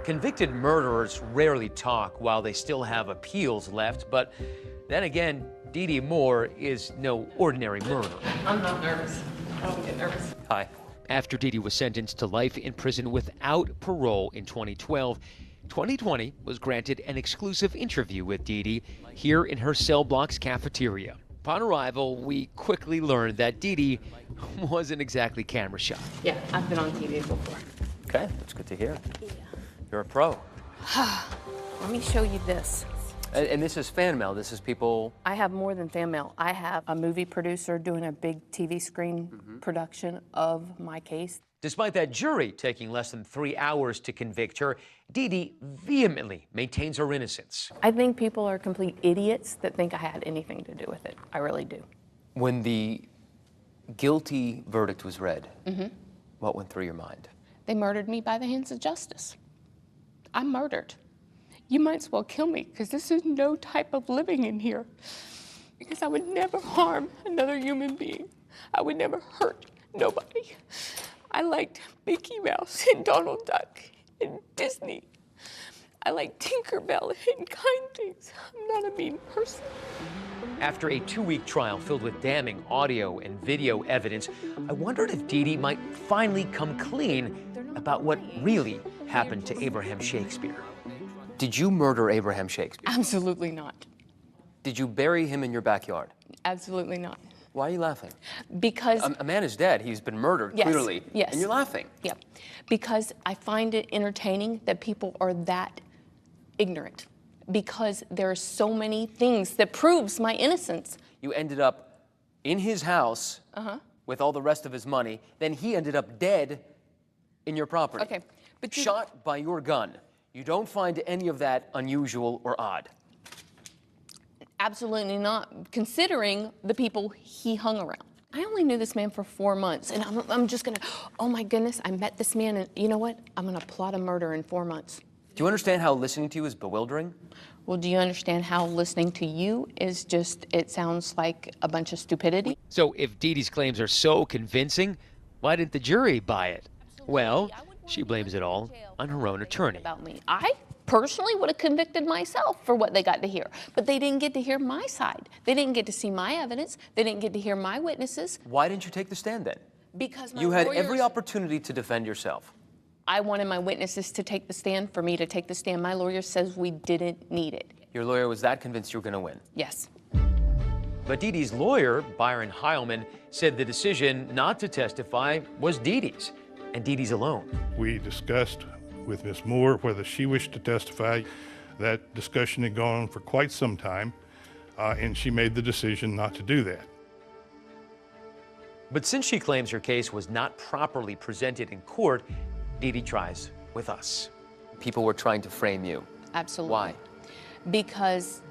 Convicted murderers rarely talk while they still have appeals left, but then again, Dee Dee Moore is no ordinary murderer. I'm not nervous. I don't get nervous. Hi. After Dee Dee was sentenced to life in prison without parole in 2012, 2020 was granted an exclusive interview with Dee Dee here in her cell block's cafeteria. Upon arrival, we quickly learned that Dee Dee wasn't exactly camera shy. Yeah, I've been on TV before. Okay, that's good to hear. Yeah. You're a pro. Let me show you this. And this is fan mail. This is people. I have more than fan mail. I have a movie producer doing a big TV screen production of my case. Despite that jury taking less than 3 hours to convict her, Dee Dee vehemently maintains her innocence. I think people are complete idiots that think I had anything to do with it. I really do. When the guilty verdict was read, what went through your mind? They murdered me by the hands of justice. I'm murdered. You might as well kill me, because this is no type of living in here. Because I would never harm another human being. I would never hurt nobody. I liked Mickey Mouse and Donald Duck and Disney. I like Tinkerbell and kind things. I'm not a mean person. After a 2-week trial filled with damning audio and video evidence, I wondered if Dee Dee might finally come clean about what really happened to Abraham Shakespeare. Did you murder Abraham Shakespeare? Absolutely not. Did you bury him in your backyard? Absolutely not. Why are you laughing? Because... A man is dead. He's been murdered, yes, clearly. Yes. And you're laughing. Yeah. Because I find it entertaining that people are that ignorant. Because there are so many things that proves my innocence. You ended up in his house with all the rest of his money. Then he ended up dead in your property. Okay. But shot by your gun. You don't find any of that unusual or odd? Absolutely not, considering the people he hung around. I only knew this man for 4 months, and I'm just gonna, oh my goodness, I met this man, and you know what? I'm gonna plot a murder in 4 months. Do you understand how listening to you is bewildering? Well, do you understand how listening to you is just, it sounds like a bunch of stupidity? So if Dee Dee's claims are so convincing, why didn't the jury buy it? Well, she blames it all on her own attorney. About me. I personally would have convicted myself for what they got to hear, but they didn't get to hear my side. They didn't get to see my evidence. They didn't get to hear my witnesses. Why didn't you take the stand then? Because my you had lawyers, every opportunity to defend yourself. I wanted my witnesses to take the stand for me to take the stand. My lawyer says we didn't need it. Your lawyer was that convinced you were going to win? Yes. But Dee Dee's lawyer, Byron Heilman, said the decision not to testify was Dee Dee's, and Dee Dee's alone. We discussed with Ms. Moore whether she wished to testify. That discussion had gone on for quite some time, and she made the decision not to do that. But since she claims her case was not properly presented in court, Dee Dee tries with us. People were trying to frame you. Absolutely. Why? Because,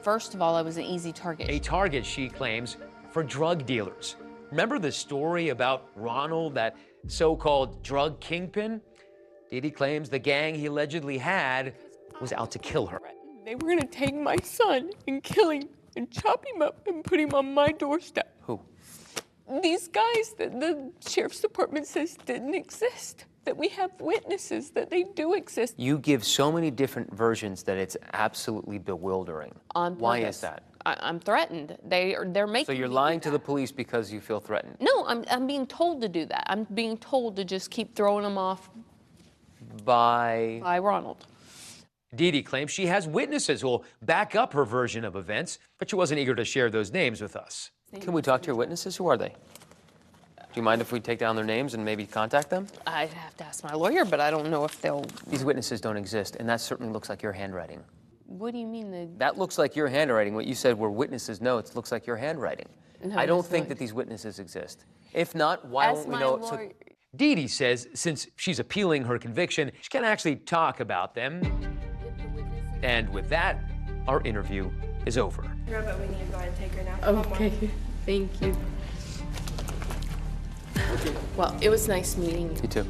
first of all, I was an easy target. A target, she claims, for drug dealers. Remember the story about Ronald, that so-called drug kingpin? Dee Dee claims the gang he allegedly had was out to kill her. They were going to take my son and kill him and chop him up and put him on my doorstep. Who? These guys that the sheriff's department says didn't exist. That we have witnesses that they do exist. You give so many different versions that it's absolutely bewildering. Why is that? I'm threatened. They're making. So you're lying to the police because you feel threatened? No, I'm being told to do that. I'm being told to just keep throwing them off. By Ronald. Dee Dee claims she has witnesses who will back up her version of events, but she wasn't eager to share those names with us. Can we talk to your witnesses? Who are they? Do you mind if we take down their names and maybe contact them? I'd have to ask my lawyer, but I don't know if they'll... These witnesses don't exist, and that certainly looks like your handwriting. What do you mean? That looks like your handwriting. What you said were witnesses' notes looks like your handwriting. No, I don't think that these witnesses exist. If not, why won't we know? So, Dee Dee says since she's appealing her conviction, she can't actually talk about them. And with that, our interview is over. Robert, we need to go ahead and take her now. Okay, thank you. Well, it was nice meeting you. You too.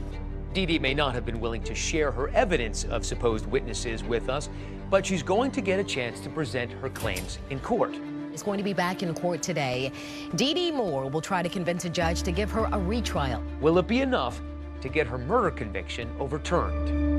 Dee Dee may not have been willing to share her evidence of supposed witnesses with us, but she's going to get a chance to present her claims in court. Is going to be back in court today. Dee Dee Moore will try to convince a judge to give her a retrial. Will it be enough to get her murder conviction overturned?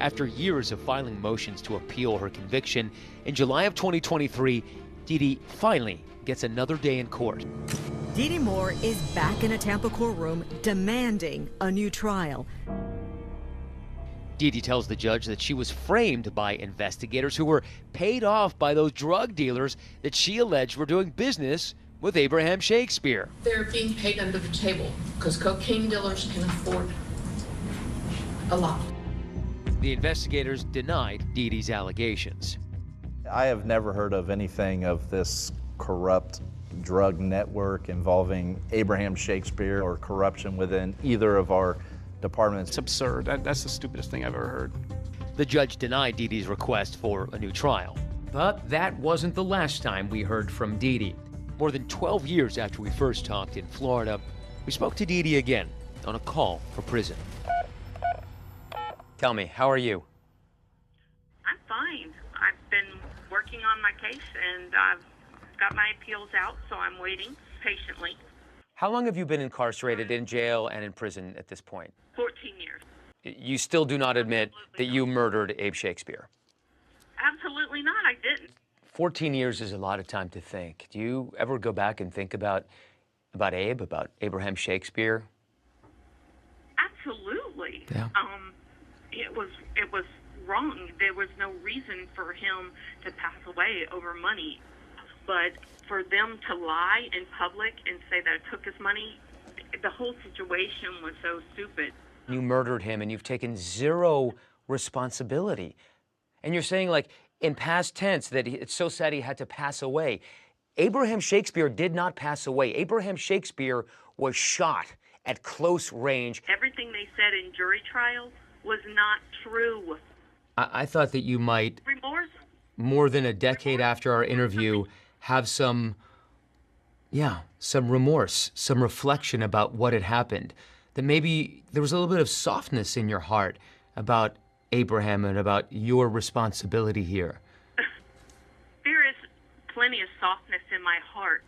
After years of filing motions to appeal her conviction, in July of 2023, Dee Dee finally gets another day in court. Dee Dee Moore is back in a Tampa courtroom demanding a new trial. Dee Dee tells the judge that she was framed by investigators who were paid off by those drug dealers that she alleged were doing business with Abraham Shakespeare. They're being paid under the table because cocaine dealers can afford a lot. The investigators denied Dee Dee's allegations. I have never heard of anything of this corrupt drug network involving Abraham Shakespeare or corruption within either of our departments. It's absurd. That's the stupidest thing I've ever heard. The judge denied Dee Dee's request for a new trial. But that wasn't the last time we heard from Dee Dee. More than 12 years after we first talked in Florida, we spoke to Dee Dee again on a call for prison. Tell me, how are you? I'm fine. I've been working on my case and I've got my appeals out, so I'm waiting patiently. How long have you been incarcerated in jail and in prison at this point? 14 years. You still do not admit that you murdered Abe Shakespeare? Absolutely not, I didn't. 14 years is a lot of time to think. Do you ever go back and think about Abe, about Abraham Shakespeare? Absolutely. Yeah. It was wrong. There was no reason for him to pass away over money. But for them to lie in public and say that it took his money, the whole situation was so stupid. You murdered him and you've taken zero responsibility. And you're saying, like, in past tense, that it's so sad he had to pass away. Abraham Shakespeare did not pass away. Abraham Shakespeare was shot at close range. Everything they said in jury trials was not true. I thought that you might, Remorse? more than a decade after our interview, have some remorse, some reflection about what had happened. That maybe there was a little bit of softness in your heart about Abraham and about your responsibility here. There is plenty of softness in my heart.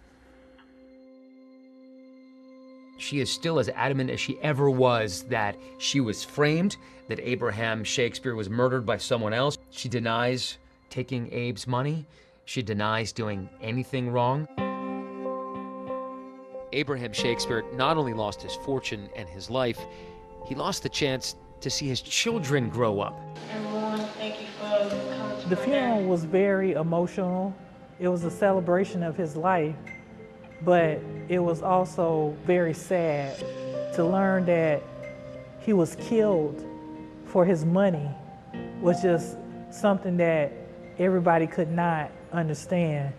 She is still as adamant as she ever was that she was framed, that Abraham Shakespeare was murdered by someone else. She denies taking Abe's money. She denies doing anything wrong. Abraham Shakespeare not only lost his fortune and his life, he lost the chance to see his children grow up. Everyone, thank you for coming. The funeral was very emotional. It was a celebration of his life, but it was also very sad to learn that he was killed for his money. Was just something that everybody could not understand.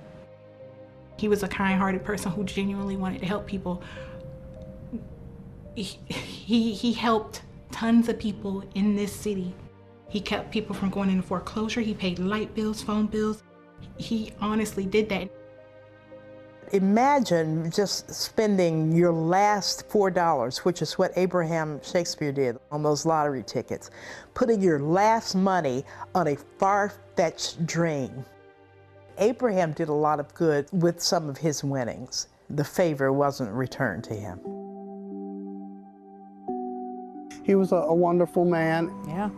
He was a kind-hearted person who genuinely wanted to help people. He helped tons of people in this city. He kept people from going into foreclosure. He paid light bills, phone bills. He honestly did that. Imagine just spending your last $4, which is what Abraham Shakespeare did on those lottery tickets, putting your last money on a far-fetched dream. Abraham did a lot of good with some of his winnings. The favor wasn't returned to him. He was a wonderful man. Yeah.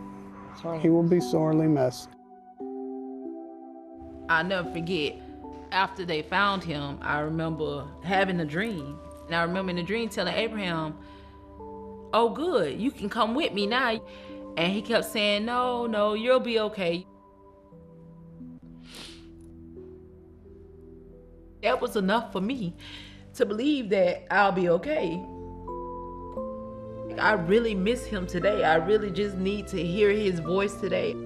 He will be sorely missed. I'll never forget, after they found him, I remember having a dream. And I remember in the dream telling Abraham, oh good, you can come with me now. And he kept saying, no, you'll be okay. That was enough for me to believe that I'll be okay. I really miss him today. I really just need to hear his voice today.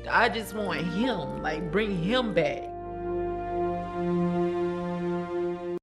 I just want him, like, bring him back.